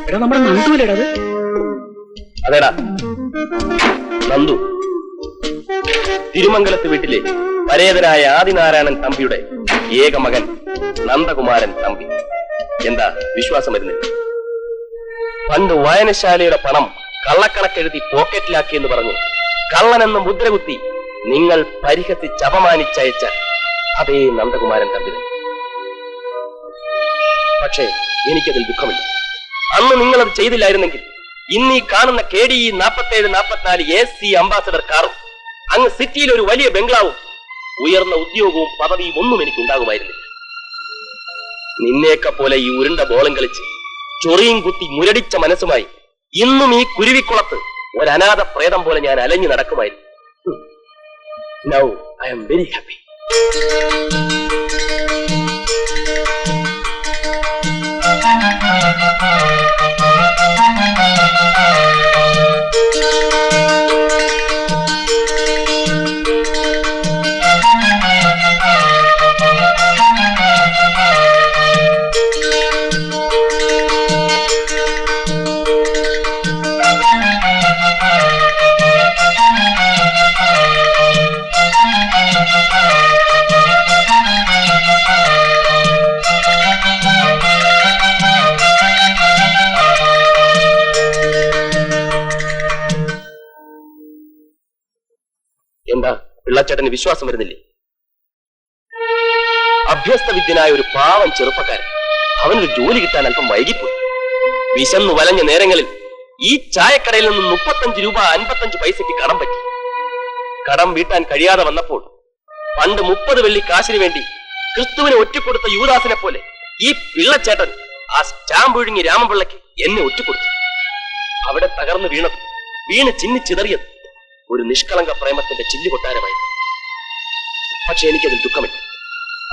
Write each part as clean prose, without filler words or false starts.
എടാ നമ്മുടെ നന്ദുവിലേടാ അത്? അതേടാ നന്ദു, തിരുമംഗലത്ത് വീട്ടിലെ പരേതനായ ആദിനാരായണൻ തമ്പിയുടെ ഏക മകൻ നന്ദകുമാരൻ തമ്പി. എന്താ വിശ്വാസം വരുന്നില്ല? പണ്ട് വായനശാലയുടെ പണം കള്ളക്കണക്കെഴുതി പോക്കറ്റിലാക്കിയെന്ന് പറഞ്ഞു കള്ളനെന്ന് മുദ്രകുത്തി നിങ്ങൾ പരിഹസിച്ച് അപമാനിച്ചയച്ച അതേ നന്ദകുമാരൻ തമ്പി. പക്ഷേ എനിക്കതിൽ ദുഃഖമില്ല. അന്ന് നിങ്ങളത് ചെയ്തില്ലായിരുന്നെങ്കിൽ ഇന്നീ കാണുന്ന KDE 4744 AC അംബാസഡർ കാറും അങ്ങ് സിറ്റിയിൽ ഒരു വലിയ ബംഗ്ലാവും ഉയർന്ന ഉദ്യോഗവും പദവിയും ഒന്നും എനിക്ക് ഉണ്ടാകുമായിരുന്നില്ല. നിന്നെയൊക്കെ പോലെ ഈ ഉരുണ്ട ബോളം കളിച്ച് ചൊറിയും കുത്തി മുരടിച്ച മനസ്സുമായി ഇന്നും ഈ കുരുവിക്കുളത്ത് ഒരു അനാഥ പ്രേതം പോലെ ഞാൻ അലഞ്ഞു നടക്കുമായിരുന്നു. Now I am very happy. എന്താ പിള്ളച്ചേട്ടന് വിശ്വാസം വരുന്നില്ലേ? അഭ്യസ്തവിദ്യനായ ഒരു പാവം ചെറുപ്പക്കാരൻ, അവനൊരു ജോലി കിട്ടാൻ അല്പം വൈകിപ്പോയി. വിശന്നു വലഞ്ഞ നേരങ്ങളിൽ ഈ ചായക്കടയിൽ നിന്ന് 35 രൂപ 55 പൈസയ്ക്ക് കടം പറ്റി. കടം വീട്ടാൻ കഴിയാതെ വന്നപ്പോൾ പണ്ട് 30 വെള്ളി കാശിന് വേണ്ടി ക്രിസ്തുവിനെ ഒറ്റിക്കൊടുത്ത യൂദാസിനെ പോലെ ഈ പിള്ളച്ചേട്ടൻ ആ സ്റ്റാമ്പ് ഒഴുങ്ങി രാമപിള്ളയ്ക്ക് എന്നെ ഒറ്റിക്കൊടുത്തു. അവിടെ തകർന്നു വീണ് ചിന്നിച്ചിതറിയത് ഒരു നിഷ്കളങ്ക പ്രേമത്തിന്റെ ചില്ലുകൊട്ടാരമായിരുന്നു. പക്ഷെ എനിക്കതിൽ ദുഃഖമില്ല.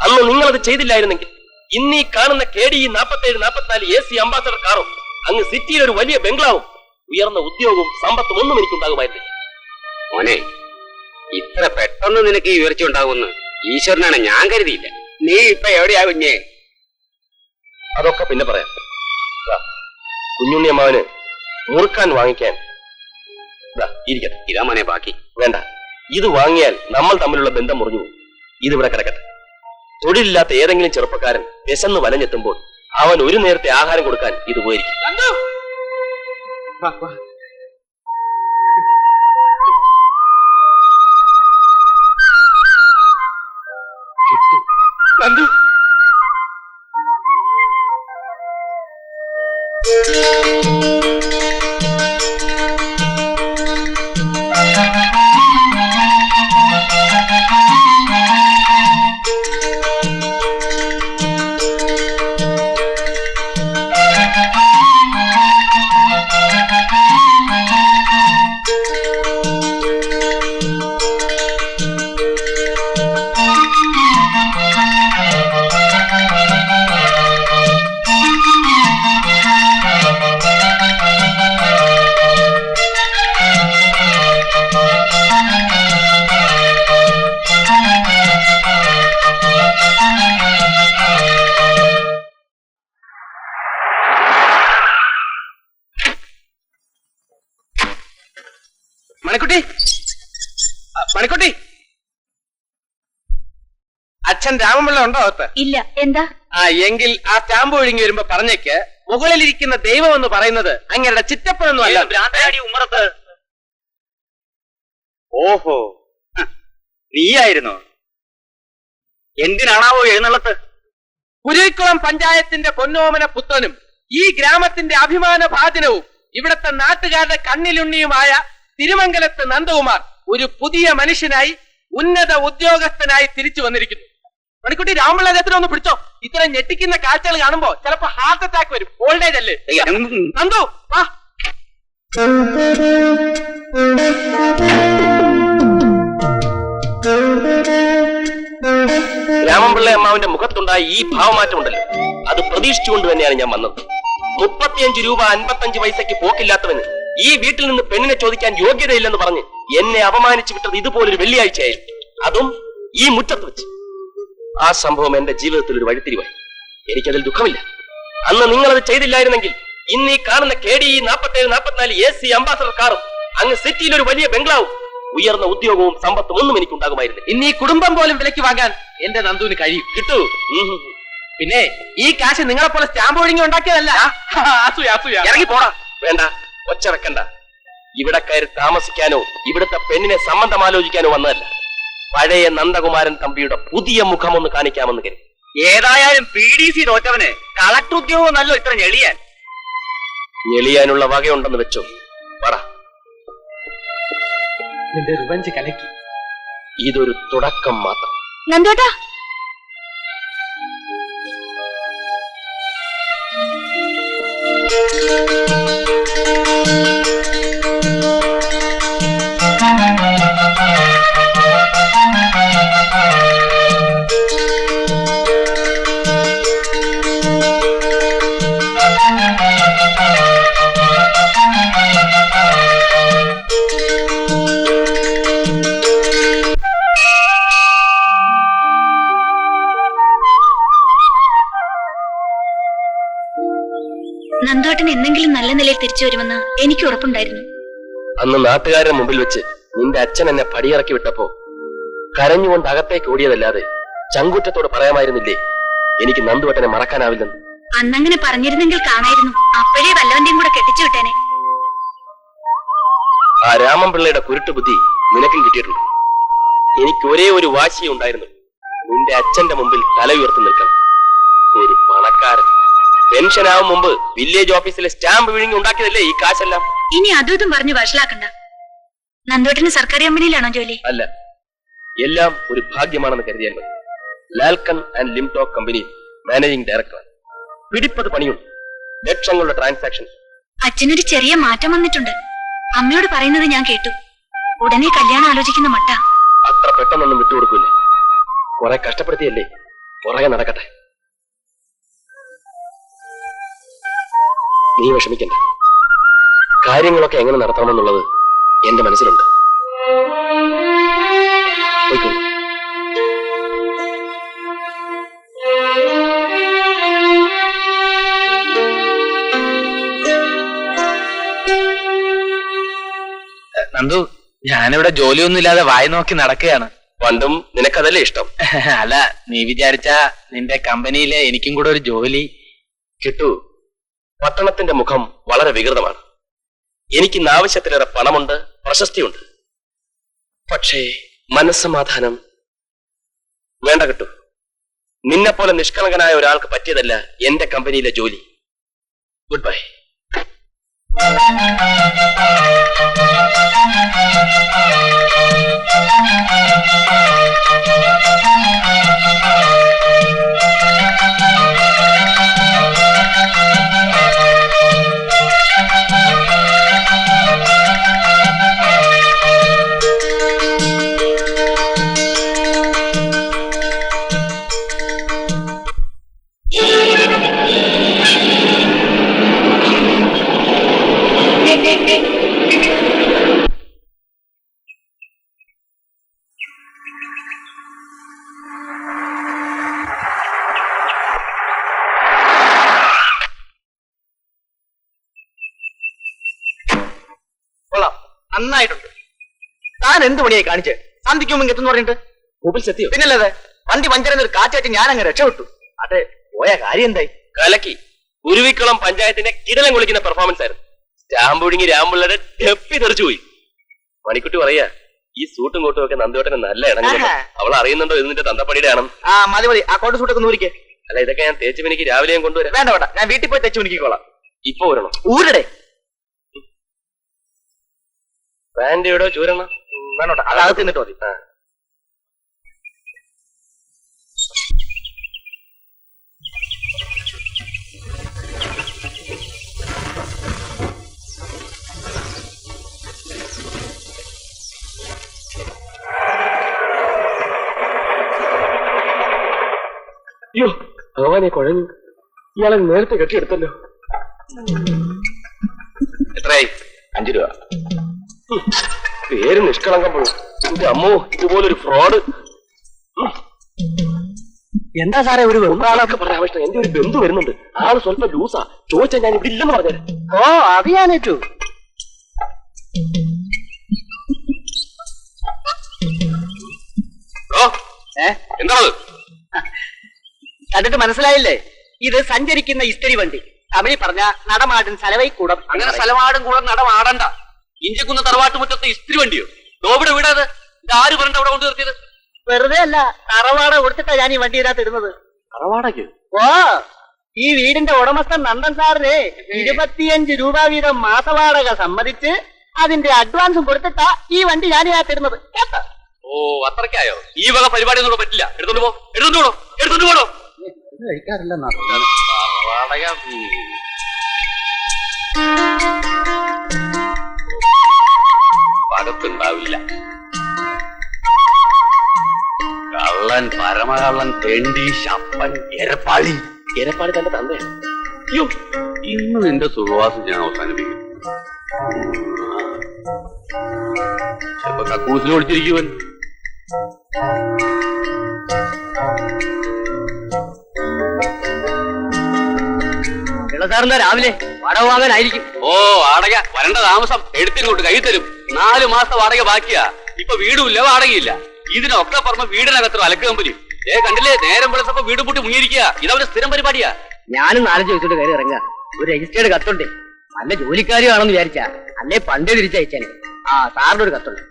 അന്ന് നിങ്ങളത് ചെയ്തില്ലായിരുന്നെങ്കിൽ ഇന്നീ കാണുന്ന KDE 4744 AC അംബാസഡർ കാറും അങ്ങ് സിറ്റിയിൽ ഒരു വലിയ ബംഗ്ലാവും ഉയർന്ന ഉദ്യോഗവും സമ്പത്തും ഒന്നും എനിക്കുണ്ടാകുമായിരുന്നില്ല. മോനെ, ഇത്ര പെട്ടെന്ന് നിനക്ക് ഈ ഉയർച്ച ഉണ്ടാകുമെന്ന് ഈശ്വരനാണ് ഞാൻ കരുതിയില്ല. നീ ഇപ്പൊ എവിടെയാ കുഞ്ഞേ? അതൊക്കെ പിന്നെ പറയാം. കുഞ്ഞുണ്ണിയമ്മാവന് മുറുക്കാൻ വാങ്ങിക്കാൻ ഇരിക്കട്ടെ. ഇതാ മോനെ ബാക്കി. വേണ്ട, ഇത് വാങ്ങിയാൽ നമ്മൾ തമ്മിലുള്ള ബന്ധം മുറിഞ്ഞു പോകും. ഇതിവിടെ കിടക്കട്ടെ. തൊഴിലില്ലാത്ത ഏതെങ്കിലും ചെറുപ്പക്കാരൻ വിശന്ന് വലഞ്ഞെത്തുമ്പോൾ അവൻ ഒരു നേരത്തെ ആഹാരം കൊടുക്കാൻ ഇത് ഉപകരിക്കും. നന്ദു, മണിക്കുട്ടി, മണിക്കുട്ടി, അച്ഛൻ രാമപിള്ള ഉണ്ടോ അകത്ത്? ഇല്ല. എന്താ? എങ്കിൽ ആ സ്റ്റാമ്പ് ഒഴുങ്ങി വരുമ്പോ പറഞ്ഞേക്ക് മുകളിലിരിക്കുന്ന ദൈവം എന്ന് പറയുന്നത് അങ്ങയുടെ ചിറ്റപ്പനൊന്നും അല്ല, ഉമ്മറത്ത്. ഓഹോ, നീയായിരുന്നോ? എന്തിനാണാവോ എഴുന്നള്ളത്ത്? കുരുവിക്കുളം പഞ്ചായത്തിന്റെ പൊന്നോമന പുത്രനും ഈ ഗ്രാമത്തിന്റെ അഭിമാന ഭാജനവും ഇവിടത്തെ നാട്ടുകാരുടെ കണ്ണിലുണ്ണിയുമായ തിരുമംഗലത്ത് നന്ദകുമാർ ഒരു പുതിയ മനുഷ്യനായി ഉന്നത ഉദ്യോഗസ്ഥനായി തിരിച്ചു വന്നിരിക്കുന്നു. മണിക്കുട്ടി, രാമപിള്ള അദ്ദേഹത്തിനെ ഒന്ന് പിടിച്ചോ. ഇത്തരം ഞെട്ടിക്കുന്ന കാഴ്ചകൾ കാണുമ്പോ ചിലപ്പോ ഹാർട്ട് അറ്റാക്ക് വരും. ഓൾഡേജ് അല്ലേ? നന്ദു വാ. രാമപിള്ള അമ്മാവിന്റെ മുഖത്തുണ്ടായ ഈ ഭാവമാറ്റമുണ്ടല്ലോ, അത് പ്രതീക്ഷിച്ചുകൊണ്ട് തന്നെയാണ് ഞാൻ വന്നത്. 35 രൂപ 55 പൈസയ്ക്ക് പോക്കില്ലാത്തവന് ഈ വീട്ടിൽ നിന്ന് പെണ്ണിനെ ചോദിക്കാൻ യോഗ്യതയില്ലെന്ന് പറഞ്ഞ് എന്നെ അപമാനിച്ചു വിട്ടത് ഇതുപോലൊരു വെള്ളിയാഴ്ചയായിരുന്നു, അതും ഈ മുറ്റത്ത് വെച്ച്. ആ സംഭവം എന്റെ ജീവിതത്തിൽ ഒരു വഴിത്തിരിവായി. എനിക്കതിൽ ദുഃഖമില്ല. അന്ന് നിങ്ങളത് ചെയ്തില്ലായിരുന്നെങ്കിൽ ഇന്ന് ഈ കാണുന്ന KDE 47-44 AC അംബാസഡർ കാറും അങ്ങ് സിറ്റിയിൽ ഒരു വലിയ ബംഗ്ലാവും ഉയർന്ന ഉദ്യോഗവും സമ്പത്തും ഒന്നും എനിക്കുണ്ടാകുമായിരുന്നില്ല. ഇന്ന് ഈ കുടുംബം പോലും വിലക്ക് വാങ്ങാൻ എന്റെ നന്ദുവിന് കഴിയും. കിട്ടൂ. പിന്നെ ഈ കാശ് നിങ്ങളെ പോലെ സ്റ്റാമ്പ് ഒഴുങ്ങി ഉണ്ടാക്കിയതല്ല. ഇറങ്ങി പോടാ. വേണ്ട, ഒച്ച വെക്കണ്ട. ഇവിടെ കയറി താമസിക്കാനോ ഇവിടുത്തെ പെണ്ണിനെ സംബന്ധം ആലോചിക്കാനോ വന്നതല്ല. പഴയ നന്ദകുമാരൻ തമ്പിയുടെ പുതിയ മുഖം ഒന്ന് കാണിക്കാമെന്ന് കരുതി. ഏതായാലും PDC തോറ്റവന് കളക്ടർ ഉദ്യോഗം നല്ലോ ഇത്ര ഞെളിയാൻ. ഞെളിയാനുള്ള വകയുണ്ടെന്ന് വെച്ചോ. പറ. നിന്റെ റിവഞ്ച് കലക്കി. ഇതൊരു തുടക്കം മാത്രം. നന്ദേട്ടാ, നന്ദേട്ടൻ എന്തെങ്കിലും നല്ല നിലയിൽ തിരിച്ചു വരുമെന്ന് എനിക്ക് ഉറപ്പുണ്ടായിരുന്നു. അന്ന് നാട്ടുകാരുടെ മുമ്പിൽ വെച്ച് നിന്റെ അച്ഛൻ എന്നെ പടിയിറക്കി വിട്ടപ്പോ കരഞ്ഞുകൊണ്ട് അകത്തേക്ക് ഓടിയതല്ലാതെ ചങ്കൂറ്റത്തോട് പറയാമായിരുന്നില്ലേ എനിക്ക് നന്ദുവട്ടനെ മറക്കാനാവില്ലെന്ന്. അന്നങ്ങനെ പറഞ്ഞിരുന്നെങ്കിൽ കാണായിരുന്നു. അപ്പോഴേ വല്ലവന്റെയും കൂടെ കെട്ടിച്ചു വിട്ടേനെ. ആ രാമൻപിള്ളയുടെ കുരുട്ടു ബുദ്ധി നിനക്കും കിട്ടിയിട്ടുണ്ട്. എനിക്ക് ഒരേ ഒരു വാശിയേ ഉണ്ടായിരുന്നു, നിന്റെ അച്ഛന്റെ മുമ്പിൽ തല ഉയർത്തി നിൽക്കണം. ഒരു പണക്കാരൻ പെൻഷനാവും മുമ്പ് വില്ലേജ് ഓഫീസിലെ സ്റ്റാമ്പ് വിഴുങ്ങി ഉണ്ടാക്കിയതല്ലേ ഈ കാശെല്ലാം. ഇനി അതും ഇതും പറഞ്ഞു വഷളാക്കണ്ട. നന്ദേട്ടന് സർക്കാർ കമ്പനിയിലാണോ ജോലി? അല്ല, എല്ലാം ഒരു ഭാഗ്യമാണെന്ന് കരുതിയാൽ മതി. ലാൽക്കൺ ആൻഡ് ലിംടോക്ക് കമ്പനി മാനേജിംഗ് ഡയറക്ടർ. പിടിപ്പത് പണിയുണ്ട്, ലക്ഷങ്ങളുടെ ട്രാൻസാക്ഷൻ. അച്ഛനൊരു ചെറിയ മാറ്റം വന്നിട്ടുണ്ട്. അമ്മയോട് പറയുന്നത് ഞാൻ കേട്ടു. ഉടനെ കല്യാണം ആലോചിക്കുന്ന മട്ട. അത്ര പെട്ടെന്നൊന്നും വിട്ടുകൊടുക്കൂല. കുറെ കഷ്ടപ്പെടുത്തിയല്ലേ, പുറകെ നടക്കട്ടെ. നീ വിഷമിക്കണ്ട. കാര്യങ്ങളൊക്കെ എങ്ങനെ നടത്തണമെന്നുള്ളത് എന്റെ മനസ്സിലുണ്ട്. പോയിക്കോളൂ. നന്ദു, ഞാനിവിടെ ജോലിയൊന്നുമില്ലാതെ വായി നോക്കി നടക്കുകയാണ്. പണ്ടും നിനക്കതല്ലേ ഇഷ്ടം? അല്ല, നീ വിചാരിച്ച നിന്റെ കമ്പനിയിലെ എനിക്കും കൂടെ ഒരു ജോലി കിട്ടൂ. പട്ടണത്തിന്റെ മുഖം വളരെ വികൃതമാണ്. എനിക്കിന്ന് ആവശ്യത്തിലേറെ പണമുണ്ട്, പ്രശസ്തിയുണ്ട്. പക്ഷേ മനസ്സമാധാനം വേണ്ട. കിട്ടൂ, നിന്നെപ്പോലെ നിഷ്കളങ്കനായ ഒരാൾക്ക് പറ്റിയതല്ല എന്റെ കമ്പനിയിലെ ജോലി. Good bye. നന്നായിട്ടുണ്ട്. താൻ എന്ത് പണിയായി കാണിച്ച് സന്ധിക്ക് മുമ്പ് എത്തുന്നു പറഞ്ഞിട്ട് മൊബൈൽ എത്തിയോ? പിന്നല്ലാതെ വണ്ടി പഞ്ചറിന് ഒരു കാറ്റാറ്റി ഞാൻ അങ്ങ് രക്ഷപ്പെട്ടു. അതെ, പോയ കാര്യം എന്തായി? കലക്കി. ഉരുവിക്കുളം പഞ്ചായത്തിന്റെ കിടലം കുളിക്കുന്ന പെർഫോമൻസ് ആയിരുന്നു. സ്റ്റാമ്പ് ഒഴുങ്ങി രാമുള്ളയുടെ ഡെപ്പി തെറിച്ചുപോയി. മണിക്കുട്ടി പറയാ, ഈ സൂട്ടും കോട്ടും ഒക്കെ നന്ദുവേട്ടന് നല്ല ഇണങ്ങുന്നു. അവൾ അറിയുന്നുണ്ടോ ഇതിന്റെ തന്തപ്പടിയുടെ ആണ്? ആ മതി മതി, ആ കോട്ട് സൂട്ടൊക്കെ നൂരിക്കേ. അല്ല, ഇതൊക്കെ ഞാൻ തേച്ച് എനിക്ക് രാവിലെ ഞാൻ കൊണ്ടുവരാം. വേണ്ട വേണ്ട, ഞാൻ വീട്ടിൽ പോയി തെച്ചു മിനിക്കോളാം. ഇപ്പൊ വരണം. ഊരുടെ പാന്റ് എവിടെയോ ചൂരണം. വേണോട്ടെ, അതകത്ത് നിന്നിട്ട് മതി. അയ്യോ, ഭഗവാനെ കുഴഞ്ഞു. ഇയാളെ നേരത്തെ കെട്ടിയെടുത്തല്ലോ. എത്രയായി? 5 രൂപ. പേര് നിഷ്കളങ്കം പോകും. എന്റെ അമ്മോ, ഇതുപോലൊരു ഫ്രോഡ്. എന്താ സാറേ ഒരു ഒന്നാളൊക്കെ പറയാം പക്ഷേ എന്റെ ഒരു ബന്ധു വരുന്നുണ്ട്. ആള് സ്വല്പം ലൂസാ. ചോദിച്ചാൽ ഞാൻ ഇവിടെ ഇല്ലെന്ന് പറഞ്ഞത്. ഓ അത് ഞാനേറ്റു. എന്താണ് കണ്ടിട്ട് മനസ്സിലായില്ലേ? ഇത് സഞ്ചരിക്കുന്ന ഇസ്തിരി വണ്ടി. തമിഴ് പറഞ്ഞ നടമാടും സലവൈക്കൂടം. അങ്ങനെ സ്ഥലമാടും കൂടെ നടമാടണ്ട. ഇഞ്ചിക്കുന്ന തറവാട്ടുമുറ്റത്ത് ഇസ്ത്രി വണ്ടിയോ? നോവിടെ വീടാത്? ഇത് ആര് പറഞ്ഞ അവിടെ കൊണ്ട് നിർത്തിയത്? വെറുതെ അല്ല, തറവാട കൊടുത്തിട്ടാ ഞാൻ ഈ വണ്ടി ഇതിനകത്ത് ഇടുന്നത്. തറവാടക്ക് ഓ ഈ വീടിന്റെ ഉടമസ്ഥൻ നന്ദൻ സാറിന് 25 രൂപ വീതം മാസവാടക സമ്മതിച്ച് അതിന്റെ അഡ്വാൻസും കൊടുത്തിട്ടാ ഈ വണ്ടി ഞാൻ ഇതിനകത്ത് ഇടുന്നത്. ഓ അത്രയ്ക്കായോ? ഈ വക പരിപാടി ഒന്നും പറ്റില്ല. എടുത്തോണ്ട് പോ, എടുത്തോണ്ട് പോടോ, എടുത്തോണ്ട് പോടോ. കഴിക്കാറില്ലെന്നാ വാടക പകത്തുണ്ടാവില്ല. കള്ളൻ, പരമകള്ളൻ, തെണ്ടി, ശപ്പൻ, എരപ്പാളി. എരപ്പാടി തന്റെ തന്തേ. അയ്യോ, ഇന്ന് നിന്റെ സുഖവാസം ഞാൻ അവസാനിപ്പിക്കും. ചിലപ്പോ കക്കൂസിൽ ഒളിച്ചിരിക്കുവൻ. സാറിന്റെ രാവിലെ വാടക വാങ്ങാനായിരിക്കും. ഓ വാടക വരണ്ട താമസം. എടുത്തിങ്ങോട്ട് കൈ തരും. 4 മാസത്തെ വാടക ബാക്കിയാ. ഇപ്പൊ വീടുമില്ല, വാടകയില്ല. ഇതിനൊക്കെ പറഞ്ഞ വീടിനകത്ത് അലക്ക് കമ്പനി. കണ്ടില്ലേ, നേരം വിളിച്ചപ്പോ വീട് പൂട്ടി മുങ്ങിയിരിക്കുക. ഇതവര് സ്ഥിരം പരിപാടിയാ. ഞാനും 4 ദിവസത്തോട് കയറി ഇറങ്ങുക. ഒരു രജിസ്റ്റേർഡ് കത്തുണ്ട്. നല്ല ജോലിക്കാരിയാണെന്ന് വിചാരിച്ചാ, അല്ലേ പണ്ടേ തിരിച്ചയച്ചാനെ. ആ സാറിന്റെ ഒരു കത്തുണ്ട്.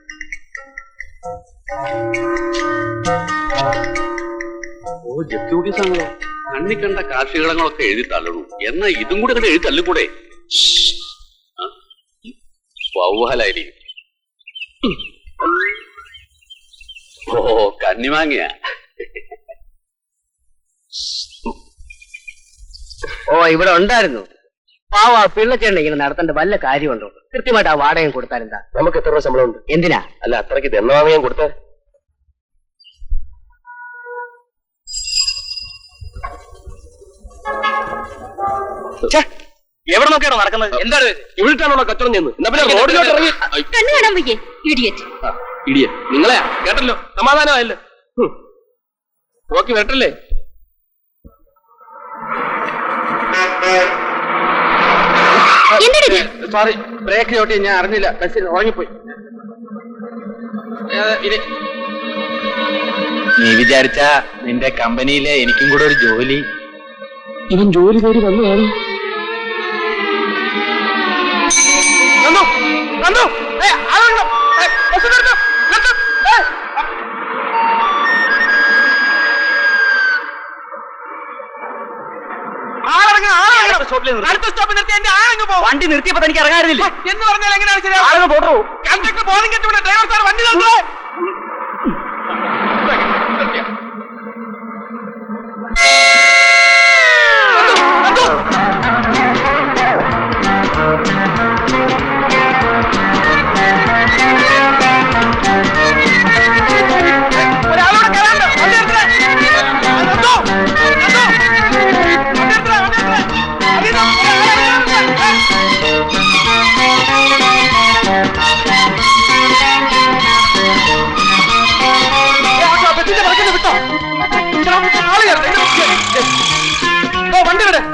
ഓ ജപ്തി നോട്ടീസാണല്ലോ. കണ്ണി കണ്ട കാർഷികങ്ങളൊക്കെ എഴുതി തള്ളണു. എന്നാ ഇതും കൂടെ കണ്ട് എഴുതി തള്ളിക്കൂടെ? വവ്വാലായിരിക്കും. ഓ കണ്ണിമാങ്ങിയ. ഓ ഇവിടെ ഉണ്ടായിരുന്നു. പാവ പിള്ളച്ചേണ്ട ഇങ്ങനെ നടത്തേണ്ട വല്ല കാര്യമുണ്ടോ? കൃത്യമായിട്ട് ആ വാടകം കൊടുത്താലെന്താ? നമുക്ക് എത്ര രൂപ ശമ്പളം ഉണ്ട്? എന്തിനാ? അല്ല അത്രയ്ക്ക് ദണ്ണ ഞാൻ കൊടുത്തേ. എവിടെ നോക്കിയാണോ നടക്കുന്നത്? എന്താണ് ഇവിടെയാണോ കച്ചവടം ചെയ്യുന്നത്? എന്നാ പിന്നെ റോഡിലോട്ട് ഇറങ്ങി. കണ്ണു കാണാൻ വയ്യേ ഇഡിയറ്റ്. ഇടിയ നിങ്ങളെയാ കേട്ടല്ലോ, സമാധാനമായല്ലോ. നോക്കി വരട്ടല്ലേ. സോറി, ബ്രേക്ക് ചോട്ടി ഞാൻ അറിഞ്ഞില്ല. ബസ്സിൽ ഉറങ്ങിപ്പോയി. നീ വിചാരിച്ച നിന്റെ കമ്പനിയിലെ എനിക്കും കൂടെ ഒരു ജോലി. ഇവൻ ജോലി കയറി വന്നതാണ്. വണ്ടി നിർത്തിയപ്പോ എനിക്ക് ഇറങ്ങാറില്ല എന്ന് പറഞ്ഞാൽ എങ്ങനെയാണ് ശരിയാ? പോട്ടോ. കണ്ടക്ടർ ബോധം കെട്ടുകൊണ്ട് ഡ്രൈവർ സാർ വണ്ടി നിർത്തോ.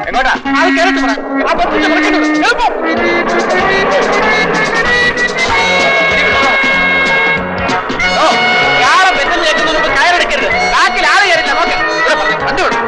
എങ്ങോട്ടാ? അത് കേരട്ട് പറ. ആ ബസ്സിന്റെ പറക്കേണ്ടത് എളുപ്പം. ആളെ ബസ്സിൽ കേൾക്കുന്നതിന് മുമ്പ് കയറെടുക്കരുത്. ബാക്കിൽ ആളെ കയറില്ല. നോക്ക് കണ്ടുകൊള്ളു.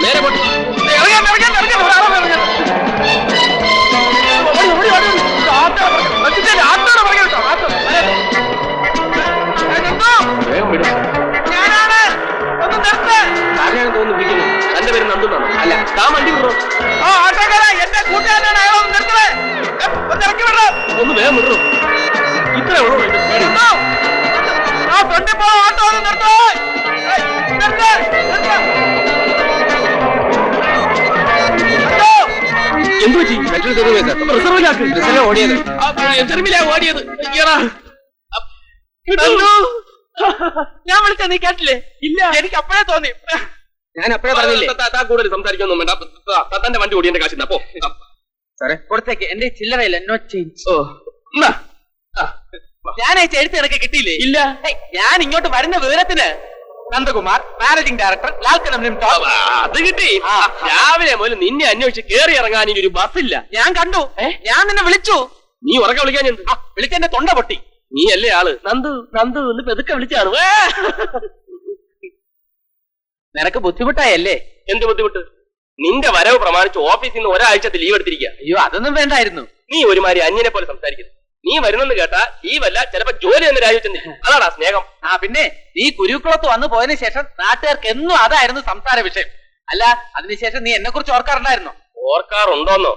നേരെ പോട്ടെ. തോന്നുന്നു വിളിക്കുന്നു. തന്റെ പേര് നന്ദുന്നാണോ? അല്ല, താൻ വണ്ടി വിടണോ? എന്റെ കൂട്ടുകാരനാണ് അയാളൊന്ന് നിർത്തണേ. ഇറക്കി വിടണം. ഒന്ന് വേഗം വിടണോ? ഇത്രേ ഉള്ളൂ. ആ ഫ്രണ്ടിൽ പോ. ഓട്ടോ ഒന്ന് നിർത്തോ. നിർത്തേ. എന്തു പറ്റി? റിസർവിലാക്ക്. ഓടിയത് ചെറുമിലാ ഓടിയത്. അയ്യടാ. ഞാൻ വിളിച്ച നീ കേട്ടില്ലേ? ഇല്ല, എനിക്ക് അപ്പോഴേ തോന്നി. ഞാൻ അപ്പോഴേ പറഞ്ഞില്ലേ കൂടുതൽ സംസാരിക്കൊന്നും വേണ്ട. തന്റെ വണ്ടി ഓടിയന്റെ കാശ് അപ്പോ സാറേ കൊടുത്തേക്ക്, എന്റെ ചില്ലറയില്ല. No change. ഓ ഞാൻ അയച്ച എഴുത്ത് നിനക്ക് കിട്ടിയില്ലേ? ഇല്ല. ഞാൻ ഇങ്ങോട്ട് വരുന്ന വിവരത്തിന് നന്ദകുമാർ, മാനേജിംഗ് ഡയറക്ടർ, ലാൽക്കനം ലിമിറ്റഡ്. അത് കിട്ടി. രാവിലെ മുതൽ നിന്നെ അന്വേഷിച്ച് കേറി ഇറങ്ങാൻ ഇനി ഒരു ബസ്സില്ല. ഞാൻ കണ്ടു. ഞാൻ നിന്നെ വിളിച്ചു. നീ ഉറക്കെ വിളിക്കാൻ എന്ത്? വിളിച്ചെന്റെ തൊണ്ട പൊട്ടി. നീ അല്ലേ ആള്? നന്ദു നന്ദു എന്ന് പെതുക്കെ വിളിച്ചാണ്. നിനക്ക് ബുദ്ധിമുട്ടായല്ലേ? എന്ത് ബുദ്ധിമുട്ട്? നിന്റെ വരവ് പ്രമാണിച്ച് ഓഫീസിൽ നിന്ന് ഒരാഴ്ചത്തെ ലീവ് എടുത്തിരിക്കുക. അയ്യോ, അതൊന്നും വേണ്ടായിരുന്നു. നീ ഒരുമാതിരി അന്യനെ പോലെ സംസാരിക്കുന്നു. നീ വരുന്നെന്ന് കേട്ടാ ലീവല്ല, ചിലപ്പോ ജോലി എന്ന് രാജിവെച്ചെന്നില്ല. അതാടാ സ്നേഹം. പിന്നെ നീ കുരുക്കുളത്ത് വന്നു പോയതിനു ശേഷം നാട്ടുകാർക്ക് എന്നും അതായിരുന്നു സംസാര വിഷയം. അല്ല, അതിനുശേഷം നീ എന്നെ കുറിച്ച് ഓർക്കാറുണ്ടായിരുന്നോ? ഓർക്കാറുണ്ടോന്നോ?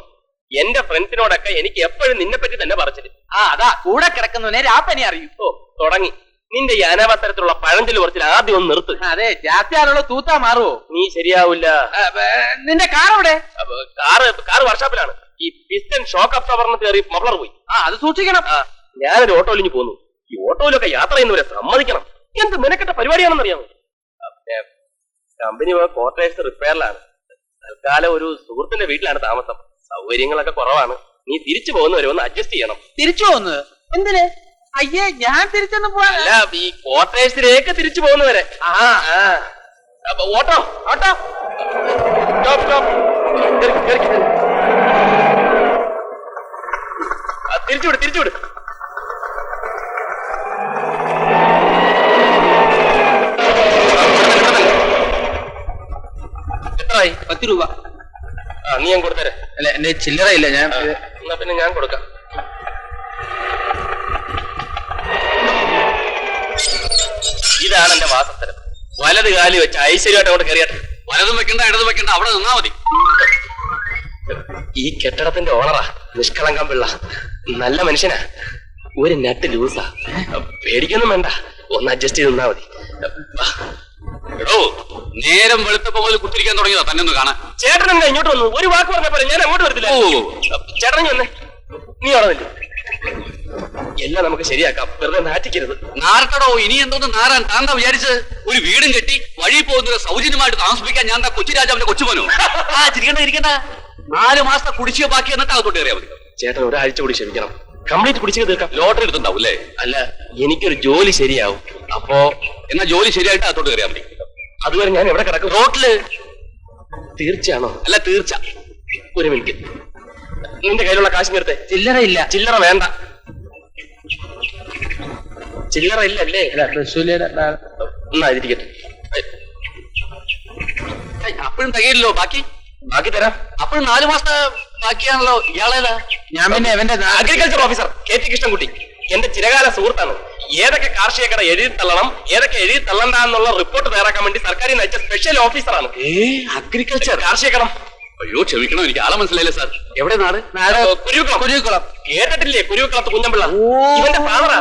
എന്റെ ഫ്രണ്ട്സിനോടൊക്കെ എനിക്ക് എപ്പോഴും നിന്നെ പറ്റി തന്നെ പറച്ചില്ല. അതാ കൂടെ കിടക്കുന്നവനെ രാപ്പനി അറിയൂ. ഓ, തുടങ്ങി നിന്റെ ഈ അനാവസരത്തിലുള്ള പഴഞ്ചൊല്ലി കുറച്ചിൽ ആദ്യം ഒന്ന് നിർത്ത്. അതെ, ജാസ്തിയാണുള്ള തൂത്താ മാറുവോ? നീ ശരിയാവില്ല. നിന്റെ കാർ എവിടെ? കാറ് വർക്ക്ഷോപ്പിലാണ്. ഈ പിസ്റ്റൻ ഷോക്ക് അബ്സോർബറിന് കയറി മഫ്ലർ പോയി. അത് സൂക്ഷിക്കണം. ഞാനൊരു ഓട്ടോയിലിഞ്ഞ് പോന്നു. ഈ ഓട്ടോയിലൊക്കെ യാത്ര ചെയ്യുന്നവരെ സമ്മതിക്കണം. എന്ത് മെനക്കെട്ട പരിപാടിയാണെന്നറിയാമോ? Company quarters റിപ്പയറിലാണ്. തൽക്കാലം ഒരു സുഹൃത്തിന്റെ വീട്ടിലാണ് താമസം. സൗകര്യങ്ങളൊക്കെ കുറവാണ്. നീ തിരിച്ചു പോകുന്നവരെ ഒന്ന് അഡ്ജസ്റ്റ് ചെയ്യണം. തിരിച്ചു പോകുന്നത് എന്തിന്? അയ്യേ, ഞാൻ തിരിച്ചൊന്നും പോവാ. അല്ല, ഈ ക്വാർട്ടേഴ്സിലേക്ക് തിരിച്ചു പോകുന്നവരെ. Auto auto stop stop. തിരിച്ചുവിട് തിരിച്ചുവിട്. എത്രയായി? 10 രൂപ. നീ ഞാൻ കൊടുത്തരെ. അല്ല, എന്റെ ചില്ലറയില്ല. ഞാൻ എന്നാ പിന്നെ ഞാൻ കൊടുക്കാം. ഇതാണ് എന്റെ വാസസ്ഥലം. വലത് കാലി വെച്ച് ഐശ്വര്യമായിട്ട് അങ്ങോട്ട് കയറിയാട്ടെ. വലതും വെക്കണ്ട ഇടതും വെക്കണ്ട, അവിടെ നിന്നാ മതി. ഈ കെട്ടിടത്തിന്റെ ഓണറാ നിഷ്കളങ്കം പിള്ള. നല്ല മനുഷ്യനാ. ഒരു നട്ട് ലൂസാ. പേടിക്കൊന്നും വേണ്ട, ഒന്ന് അഡ്ജസ്റ്റ് ചെയ്ത് നിന്നാ മതി. എടോ, നേരം വെളുത്തപ്പോ മുതൽ കുത്തിരിക്കാൻ തുടങ്ങിയതാ തന്നെ ഒന്ന് കാണാൻ. ചേട്ടൻ എന്താ ഇങ്ങോട്ട് വന്നു? ഒരു വാക്ക് പറഞ്ഞ ഞാൻ അങ്ങോട്ട് വരത്തില്ല. ചേട്ടൻ നീ വന്നേ. നീ അവിടെ നില്ല. എല്ലാം നമുക്ക് ശരിയാക്കാം. വെറുതെ നാറ്റിക്കരുത്. നാർക്കടോ, ഇനി എന്തോന്ന് നാരാൻ താന്താ വിചാരിച്ചത്? ഒരു വീടും കെട്ടി വഴി പോകുന്നത് സൗജന്യമായിട്ട് താമസിപ്പിക്കാൻ ഞാൻ കൊച്ചിരാജാവിന്റെ കൊച്ചുമോനോ? ചിരിക്കണ്ട ഇരിക്കണ്ട. 4 മാസത്തെ കുടിശ്ശിക ബാക്കി എന്നിട്ട് അകത്തോട്ട് കയറിയാൽ മതി. ചേട്ടൻ ഒരാഴ്ച കൂടി ക്ഷമിക്കണം. കംപ്ലീറ്റ് കുടിശ്ശിക തീർക്കാം. ലോട്ടറി എടുത്തുണ്ടാവും അല്ലേ? അല്ല, എനിക്കൊരു ജോലി ശരിയാവും. അപ്പോ എന്നാ ജോലി ശരിയായിട്ട് അകത്തോട്ട് കയറിയാൽ മതി. അതുവരെ ഞാൻ എവിടെ കിടക്കും? റോട്ടില്. തീർച്ചയാണോ? അല്ല, തീർച്ച. ഒരു മിനിറ്റ്. നിന്റെ കയ്യിലുള്ള കാശ് നേരത്തെ. ചില്ലറ ഇല്ല. ചില്ലറ വേണ്ട. ചില്ലറ ഇല്ലല്ലേ? എന്നാ ഇരിക്കട്ടെ. അപ്പോഴും തികയില്ലല്ലോ. ബാക്കി തരാം. അപ്പോഴും 4 മാസത്തെ ബാക്കിയാണല്ലോ. ഇയാളേതാ? ഞാൻ പിന്നെ എവന്റെ അഗ്രികൾച്ചർ ഓഫീസർ KT കൃഷ്ണൻകുട്ടി. എന്റെ ചിരകാല സുഹൃത്താണ്. ഏതൊക്കെ കാർഷിക കട എഴുതി തള്ളണം, ഏതൊക്കെ എഴുതി തള്ളണ്ട എന്നുള്ള റിപ്പോർട്ട് തയ്യാറാക്കാൻ വേണ്ടി സർക്കാരിൽ നയിച്ച സ്പെഷ്യൽ ഓഫീസറാണ്. അഗ്രികൾച്ചർ കാർഷിക കടം. അയ്യോ, ക്ഷമിക്കണം, എനിക്ക് ആളെ മനസ്സിലായില്ലേ സാർ. എവിടെ നാട്? കുരുവിക്കുളം. കേട്ടിട്ടില്ലേ? കുരുവിക്കുളത്ത് കുഞ്ഞമ്പിള്ള. ഇവന്റെ ഫാദറാ.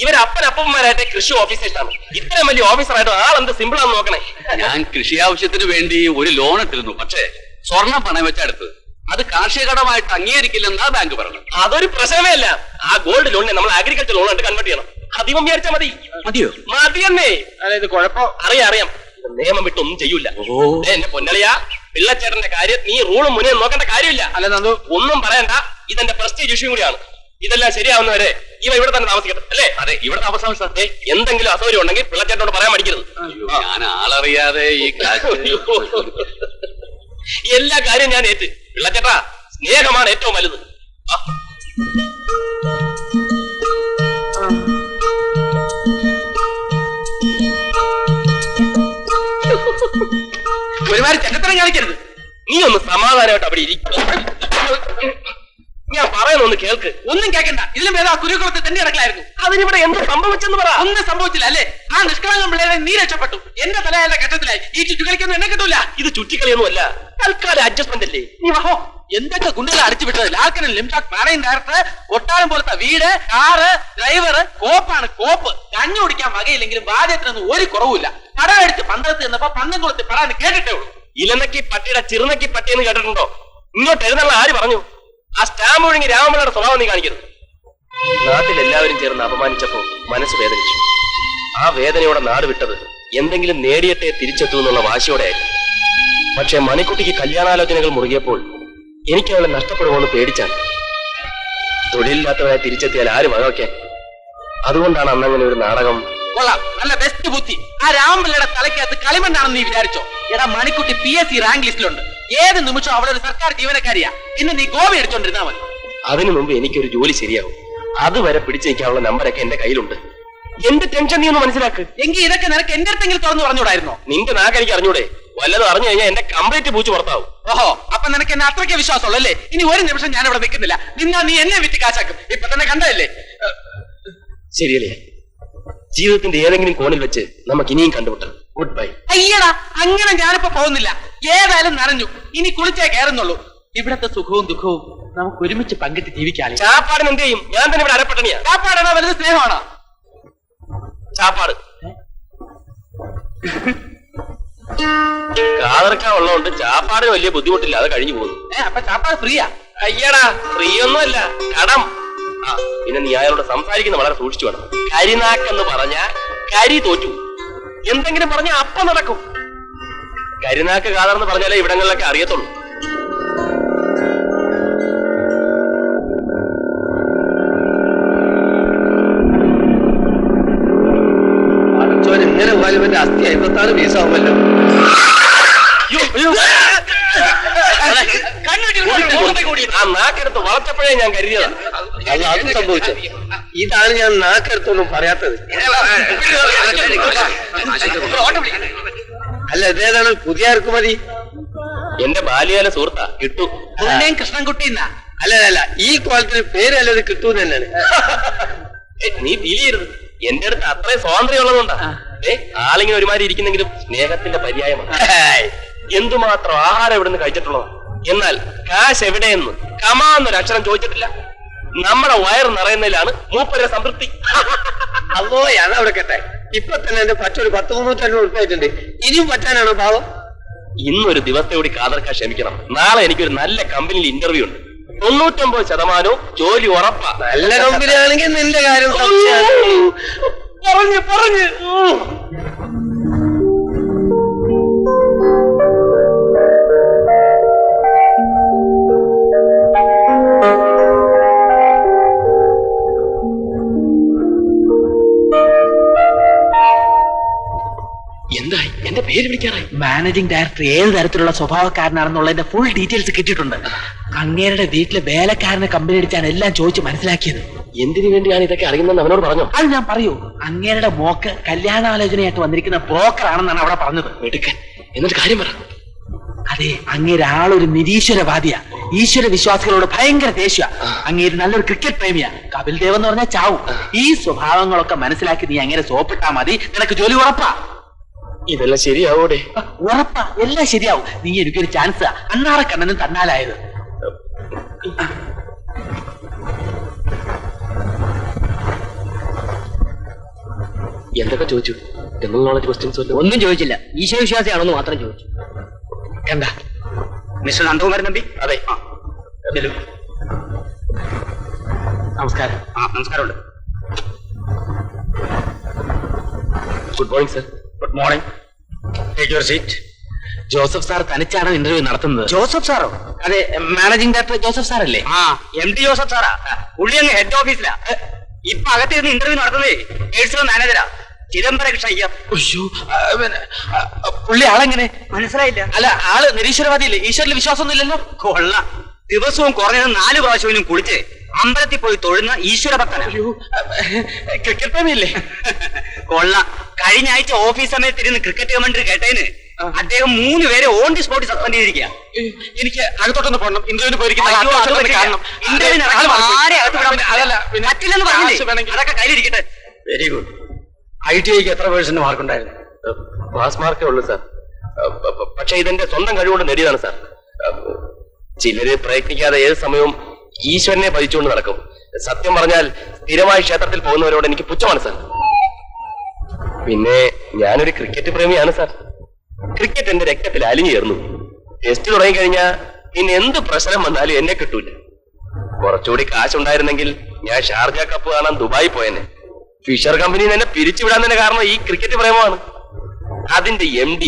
ഇവരെ അപ്പനപ്പന്മാരായിട്ട് കൃഷി ഓഫീസേഴ്സാണ്. ഇത്രയും വലിയ ഓഫീസറായിട്ട് ആളെന്ത് സിമ്പിൾ ആണെന്ന് നോക്കണേ. ഞാൻ കൃഷി ആവശ്യത്തിന് വേണ്ടി ഒരു ലോൺ ഇട്ടിരുന്നു. പക്ഷേ സ്വർണ്ണം പണയം വെച്ചെടുത്ത് അത് കാർഷിക കടമായിട്ട് അംഗീകരിക്കില്ലെന്നാ ബാങ്ക് പറഞ്ഞു. അതൊരു പ്രശ്നമേ അല്ല. ആ ഗോൾഡ് ലോണിനെ നമ്മൾ അഗ്രികൾച്ചർ ലോൺ ആയിട്ട് കൺവേർട്ട് ചെയ്യണം. അധികം വിചാരിച്ചാൽ മതി. മതിയോ? മതിയെന്നേ. അതായത് കുഴപ്പം അറിയാം. നിയമം വിട്ടൊന്നും ചെയ്യൂല. എന്റെ പൊന്നളിയാ, പിള്ളച്ചേട്ടന്റെ കാര്യം നീ റൂളും മുന്നേ നോക്കേണ്ട കാര്യമില്ല. അല്ല നന്ദു, ഒന്നും പറയണ്ട. ഇതെന്റെ പ്രസ്റ്റീജ് ഇഷ്യൂ കൂടിയാണ്. ഇതെല്ലാം ശരിയാവുന്നവരെ ഇവ ഇവിടെ തന്നെ താമസിക്കട്ടെ. അല്ലേ? അതെ, ഇവിടെ താമസം സാർ. എന്തെങ്കിലും അസൗകര്യം ഉണ്ടെങ്കിൽ പിള്ളച്ചേട്ടനോട് പറയാൻ മടിക്കരുത്. ഞാൻ ആളറിയാതെ ഈ എല്ലാ കാര്യം ഞാൻ ഏറ്റ്. പിള്ളച്ചേട്ടാ, സ്നേഹമാണ് ഏറ്റവും വലുത്. ഒരുമാതിരി ചെറ്റത്തരം കാണിക്കരുത്. നീ ഒന്ന് സമാധാനമായിട്ട് അവിടെ ഇരിക്കും. ഞാൻ പറയുന്നൊന്ന് കേൾക്ക്. ഒന്നും കേൾക്കണ്ട. ഇതിലും വേദ കുരുക്കുളത്ത് തന്നെ ഇടക്കലായിരുന്നു. അതിനിവിടെ എന്ത് സംഭവിച്ചെന്ന് പറ. ഒന്നും സംഭവിച്ചില്ല അല്ലേ? ആ നിഷ്കളങ്കം പിള്ളേരെ നീ രക്ഷപ്പെട്ടു. എന്റെ തലയായ ഘട്ടത്തിലായി. ഈ ചുറ്റുകളിക്കൊന്നും എന്നെ കിട്ടൂല. ഇത് ചുറ്റിക്കളിയൊന്നുമല്ല, തൽക്കാലം അഡ്ജസ്റ്റ്മെന്റ് അല്ലേ. നീ വാഹോ, എന്തൊക്കെ ഗുണ്ടകളെ അടിച്ചു വിട്ടത്. ലാൽക്കനും ലിംഷാക് മാനേജിംഗ് ഡയറക്ടർ, കൊട്ടാരം പോലത്തെ വീട്, കാറ്, ഡ്രൈവർ, കോപ്പാണ് കോപ്പ്. കഞ്ഞു കുടിക്കാൻ വകയില്ലെങ്കിലും ബാധ്യത്തിനൊന്നും ഒരു കുറവില്ല. കടമടിച്ച് പന്തളത്ത് നിന്നപ്പോ പന്തംകുളത്ത് പെടാൻ കേട്ടിട്ടേ ഉള്ളൂ. ഇലനക്കി പട്ടിയുടെ ചിറുനക്കി പട്ടി എന്ന് കേട്ടിട്ടുണ്ടോ? ഇങ്ങോട്ട് എഴുന്നള്ള ആര് പറഞ്ഞു? ആ സ്റ്റാമ്പ് ഒഴുങ്ങി രാമപിള്ളയുടെ സ്വഭാവം നീ കാണിക്കരുത്. നാട്ടിൽ എല്ലാവരും ചേർന്ന് അപമാനിച്ചപ്പോ മനസ്സ് വേദനിച്ചു. ആ വേദനയോടെ നാട് വിട്ടത് എന്തെങ്കിലും നേടിയിട്ടേ തിരിച്ചെത്തൂ എന്നുള്ള വാശിയോടെയായിരുന്നു. പക്ഷെ മണിക്കുട്ടിക്ക് കല്യാണാലോചനകൾ മുറുകിയപ്പോൾ എനിക്ക് അവളെ നഷ്ടപ്പെടുമോന്ന് പേടിച്ചാണ്. തൊഴിലില്ലാത്തവരായി തിരിച്ചെത്തിയാൽ ആര് വകവയ്ക്കാൻ? അതുകൊണ്ടാണ് അന്നങ്ങനെ ഒരു നാടകം. കൊള്ളാം, നല്ല ബെസ്റ്റ് ബുദ്ധി. ആ രാമപിള്ളയുടെ തലയ്ക്കകത്ത് കളിമണ്ണാണെന്ന് നീ വിചാരിച്ചോ? എടാ, മണിക്കുട്ടി PSC റാങ്ക് ലിസ്റ്റിലുണ്ട്. ഏത് നിമിഷം അവളൊരു സർക്കാർ ജീവനക്കാരിയാ. ഇന്ന് നീ ഗോവ അടിച്ചോണ്ടിരുന്നാ മതി. അതിനു മുമ്പ് എനിക്കൊരു ജോലി ശരിയാവും. അതുവരെ പിടിച്ചു നിൽക്കാനുള്ള നമ്പരൊക്കെ എന്റെ കയ്യിലുണ്ട്. എന്റെ ടെൻഷൻ നീ ഒന്ന് മനസ്സിലാക്ക്. എങ്കിൽ ഇതൊക്കെ നിനക്ക് എന്റെ അടുത്തെങ്കിലും തുറന്നു പറഞ്ഞൂടായിരുന്നോ? നിന്റെ നാക്ക് എനിക്ക് അറിഞ്ഞൂടെ? വല്ലതും അറിഞ്ഞു കഴിഞ്ഞാൽ എന്റെ കംപ്ലീറ്റ് പൂച്ച് പുറത്താവും. ഓഹോ, അപ്പൊ നിനക്ക് എന്നെ അത്രയ്ക്ക് വിശ്വാസമുള്ളൂ അല്ലേ? ഇനി ഒരു നിമിഷം ഞാൻ ഇവിടെ നിൽക്കുന്നില്ല. നിന്നാ നീ എന്നെ വിറ്റ് കാശാക്കും. ഇപ്പൊ തന്നെ കണ്ടതല്ലേ? ശരിയല്ലേ? ജീവിതത്തിന്റെ ഏതെങ്കിലും കോണിൽ വെച്ച് നമുക്ക് ഇനിയും കണ്ടുമുട്ടാം. Good bye. അയ്യടാ, അങ്ങനെ ഞാനിപ്പോ പോകുന്നില്ല. ഏതായാലും നനഞ്ഞു. ഇനി കുളിച്ചേ കയറുന്നുള്ളൂ. ഇവിടത്തെ സുഖവും ദുഃഖവും നമുക്ക് ഒരുമിച്ച് പങ്കിട്ട് ജീവിക്കാം. ചാപ്പാടിന് എന്ത് ചെയ്യും? ഞാൻ തന്നെ ഇവിടെ അരപ്പട്ടണിയാ. ചാപ്പാടാണോ വലുത് സ്നേഹമാണോ? ചാപ്പാട് കാതർക്കാൻ ഉള്ളതുകൊണ്ട് ചാപ്പാടിന് വലിയ ബുദ്ധിമുട്ടില്ല. അത് കഴിഞ്ഞു പോകുന്നു. അപ്പൊ ചാപ്പാട് ഫ്രീയാ? അയ്യടാ, ഫ്രീ ഒന്നുമല്ല, കടം. ആ, പിന്നെ നീ അയാളോട് സംസാരിക്കുന്ന വളരെ സൂക്ഷിച്ചു വേണം. കരിനാക്കെന്ന് പറഞ്ഞ കരി തോറ്റു. എന്തെങ്കിലും പറഞ്ഞ അപ്പം നടക്കും. കരിനാക്ക് കാതർന്ന് പറഞ്ഞാലേ ഇവിടങ്ങളിലൊക്കെ അറിയത്തുള്ളൂ. ഇങ്ങനെ പോയാലും എന്റെ അസ്ഥി 56 പീസാവുമല്ലോ. ആ നാക്കെടുത്ത് വളർച്ചപ്പോഴേ ഞാൻ കരുതിയതാണ്. അല്ല, അത് സംഭവിച്ചത്. ഇതാണ് ഞാൻ നാക്കെടുത്തൊന്നും പറയാത്തത്. അല്ല, ഇതേതാണ് പുതിയ ഇറക്കുമതി? എന്റെ ബാല്യകാല സുഹൃത്താ, കിട്ടു. കൃഷ്ണൻകുട്ടി. അല്ല, ഈ കോലത്തിന് പേരല്ലത് കിട്ടൂന്ന് തന്നെയാണ്. നീ ഫീൽ ചെയ്യരുത്. എന്റെ അടുത്ത് അത്രയും സ്വാതന്ത്ര്യം ഉള്ളതുകൊണ്ടാ. ആളിങ്ങനെ ഒരുമാതിരി ഇരിക്കുന്നെങ്കിലും സ്നേഹത്തിന്റെ പര്യായമാണ്. എന്തുമാത്രം ആഹാരം ഇവിടുന്ന് കഴിച്ചിട്ടുള്ളതാണ്. എന്നാൽ കാശ് എവിടെയെന്ന് കമാന്നൊരു അക്ഷരം ചോദിച്ചിട്ടില്ല. നമ്മുടെ വയറ് നിറയുന്നതിലാണ് മൂപ്പരുടെ സംതൃപ്തി. അല്ലോ, ഞാൻ അവിടെ കേട്ടെ. ഇപ്പൊ തന്നെ എന്റെ പറ്റൊരു 10-300 ഉറുപ്പായിട്ടുണ്ട്. ഇനിയും പറ്റാനാണോ ഭാവം? ഇന്നൊരു ദിവസത്തെ കൂടി കാതർക്കാൻ ക്ഷമിക്കണം. നാളെ എനിക്കൊരു നല്ല കമ്പനിയിൽ ഇന്റർവ്യൂ ഉണ്ട്. 99% ജോലി ഉറപ്പാ. നല്ല കമ്പനി ആണെങ്കിൽ നിന്റെ കാര്യം പറഞ്ഞു എന്തായി? എന്റെ പേര് വിളിക്കാറായി. മാനേജിംഗ് ഡയറക്ടർ ഏത് തരത്തിലുള്ള സ്വഭാവക്കാരനാണെന്നുള്ളതിന്റെ ഫുൾ ഡീറ്റെയിൽസ് കിട്ടിയിട്ടുണ്ട്. അങ്ങേരുടെ വീട്ടിലെ വേലക്കാരനെ കമ്പനി അടിച്ചാണ് എല്ലാം ചോദിച്ച് മനസ്സിലാക്കിയത്. എന്തിനു വേണ്ടിയാണ് ഇതൊക്കെ അറിയുന്നതെന്ന് അവനോട് പറഞ്ഞോ? അത് ഞാൻ പറയൂ. അങ്ങേരുടെ മോക്ക് കല്യാണാലോചനയായിട്ട് വന്നിരിക്കുന്ന ബ്രോക്കർ ആണെന്നാണ് അവിടെ പറഞ്ഞത്. എടുക്കാൻ. എന്നിട്ട് കാര്യം പറ. അതെ, അങ്ങേര് ആളൊരു നിരീശ്വരവാദിയാ. ഈശ്വര വിശ്വാസികളോട് ഭയങ്കര ദേഷ്യ. അങ്ങേര് നല്ലൊരു ക്രിക്കറ്റ് പ്രേമിയാ. കപിൽ ദേവ് എന്ന് പറഞ്ഞാൽ ചാവും. ഈ സ്വഭാവങ്ങളൊക്കെ മനസ്സിലാക്കി നീ അങ്ങനെ സോപ്പിട്ടാ മതി. നിനക്ക് ജോലി ഉറപ്പാ. ഇതെല്ലാം ശരിയാവൂടെ? ഉറപ്പാ, എല്ലാം ശരിയാവും. നീ എനിക്കൊരു ചാൻസ്. അണ്ണാറക്കണ്ണനും തന്നാലായത്. എന്തൊക്കെ ചോദിച്ചു? ജനറൽ നോളജ് ക്വസ്റ്റ്യൻസ് ഒന്നും ചോദിച്ചില്ല. ഈശ്വരവിശ്വാസിയാണെന്ന് മാത്രം ചോദിച്ചു. എന്താ മിസ്റ്റർ നന്ദകുമാരൻ തമ്പി? അതെ. നമസ്കാരം. നമസ്കാരമുണ്ട്. Good morning sir. Good morning. Take your seat. Joseph sir തനിച്ചാണ് ഇന്റർവ്യൂ നടത്തുന്നത്. ജോസഫ് സാറോ? അതെ, മാനേജിംഗ് ഡയറക്ടർ ജോസഫ് സാർ അല്ലേ? MD ജോസഫ് സാറാ. പുള്ളി അങ്ങ് ഹെഡ് ഓഫീസിലാ. ഇപ്പൊ അകത്തിരുന്ന് ഇന്റർവ്യൂ നടത്തുന്നേ പേഴ്സണൽ മാനേജരാ, ചിദംബരകൃഷ്ണ അയ്യർ. പുള്ളി ആളെങ്ങനെ? മനസ്സിലായില്ല. അല്ല, ആള് നിരീശ്വരവാദിയല്ലേ? ഈശ്വരിൽ വിശ്വാസമൊന്നും ഇല്ലല്ലോ. കൊള്ള. ദിവസവും കുറഞ്ഞത് 4 പ്രാവശ്യവും കുളിച്ച് അമ്പലത്തിൽ പോയി തൊഴുന്ന ഈശ്വര ഭക്തനാ. ക്രിക്കറ്റ് പ്രേമിയല്ലേ? കൊള്ള. കഴിഞ്ഞ ആഴ്ച ഓഫീസ് സമയത്ത് ഇരുന്ന് ക്രിക്കറ്റ് കമന്ററി കേട്ടതിന് അദ്ദേഹം 3 പേരെ ഓൺ ദി സ്പോട്ട് സസ്പെൻഡ് ചെയ്തിരിക്കുക. എനിക്ക് അകത്തോട്ടൊന്ന് പോകണം. ഇന്റർവ്യൂവിന് പോയിരിക്കുന്ന അതൊക്കെ കയ്യിലിരിക്കട്ടെ. Very good. ITIക്ക് എത്ര പേഴ്സന്റ് മാർക്ക് ഉണ്ടായിരുന്നു? പാസ് മാർക്കേ ഉള്ളൂ സാർ. പക്ഷെ ഇതെന്റെ സ്വന്തം കഴിവുകൊണ്ട് നേടിയതാണ് സാർ. ചിലര് പ്രയത്നിക്കാതെ ഏത് സമയവും ഈശ്വരനെ ഭജിച്ചുകൊണ്ട് നടക്കും. സത്യം പറഞ്ഞാൽ സ്ഥിരമായി ക്ഷേത്രത്തിൽ പോകുന്നവരോട് എനിക്ക് പുച്ഛമാണ് സാർ. പിന്നെ ഞാനൊരു ക്രിക്കറ്റ് പ്രേമിയാണ് സാർ. ക്രിക്കറ്റ് എന്റെ രക്തത്തിൽ അലിഞ്ഞു ചേർന്നു. ടെസ്റ്റ് തുടങ്ങിക്കഴിഞ്ഞാൽ പിന്നെ എന്ത് പ്രശ്നം വന്നാലും എന്നെ കിട്ടൂല. കുറച്ചുകൂടി കാശുണ്ടായിരുന്നെങ്കിൽ ഞാൻ ഷാർജ കപ്പ് കാണാൻ ദുബായി പോയെന്നെ. ഫിഷർ കമ്പനി എന്നെ പിരിച്ചുവിടാൻ തന്നെ കാരണം ഈ ക്രിക്കറ്റ് പ്രേമമാണ്. അതിന്റെ MD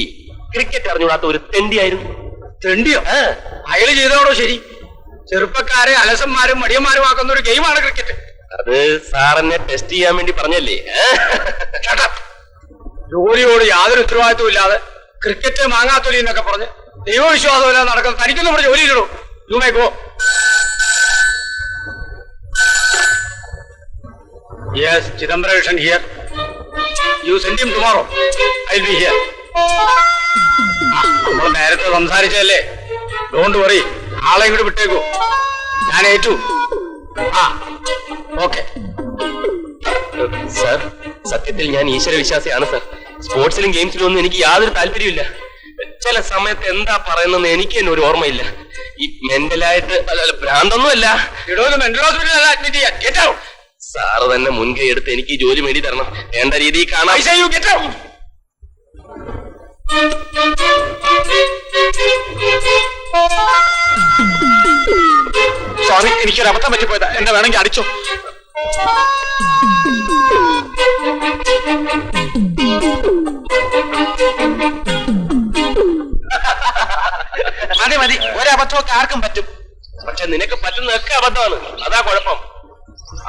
ക്രിക്കറ്റ് അറിഞ്ഞുകൂടാത്ത ഒരു തെണ്ടിയായിരുന്നു. തെണ്ടിയോ? അയാള് ചെയ്തോടോ ശരി. ചെറുപ്പക്കാരെ അലസന്മാരും മടിയന്മാരും ആക്കുന്ന ഒരു ഗെയിമാണ് ക്രിക്കറ്റ്. അത് സാറെന്നെ ടെസ്റ്റ് ചെയ്യാൻ വേണ്ടി പറഞ്ഞല്ലേ. ജോലിയോട് യാതൊരു ഉത്തരവാദിത്വം ഇല്ലാതെ ക്രിക്കറ്റ് മാങ്ങാത്തൊലി എന്നൊക്കെ പറഞ്ഞ് ദൈവവിശ്വാസമില്ലാതെ നടക്കുന്ന തനിക്കൊന്നും ഇവിടെ ജോലിയില്ലടോ. You may go. Yes, Chidambaram here. You send him tomorrow. I will be here. നമ്മൾ നേരത്തെ സംസാരിച്ചല്ലേ. ഡോണ്ട് വറി, ആളെ ഇങ്ങോട്ട് വിട്ടേക്കൂ. ഞാൻ ഏറ്റു. ആ ഓക്കെ. സാർ, സത്യത്തിൽ ഞാൻ ഈശ്വര വിശ്വാസിയാണ് സാർ. സ്പോർട്സിലും ഗെയിംസിലും ഒന്നും എനിക്ക് യാതൊരു താല്പര്യമില്ല. ചില സമയത്ത് എന്താ പറയുന്നതെന്ന് എനിക്ക് തന്നെ ഒരു ഓർമ്മയില്ല. ഈ മെന്റലായിട്ട് ഭ്രാന്തൊന്നുമല്ല. മെന്റൽ ഹോസ്പിറ്റലിൽ അഡ്മിറ്റ് ചെയ്യാൻ. Get out. സാറ് തന്നെ മുൻകൈ എടുത്ത് എനിക്ക് ജോലി മേടി തരണം. വേണ്ട രീതിയിൽ കാണാം. സോറി, എനിക്കൊരു അബദ്ധം പറ്റിപ്പോയതാ. എന്നെ വേണമെങ്കിൽ അടിച്ചോ. മതി മതി, ഒരബദ്ധമൊക്കെ ആർക്കും പറ്റും. പക്ഷെ നിനക്ക് പറ്റുന്നതൊക്കെ അബദ്ധമാണ്. അതാ കുഴപ്പം.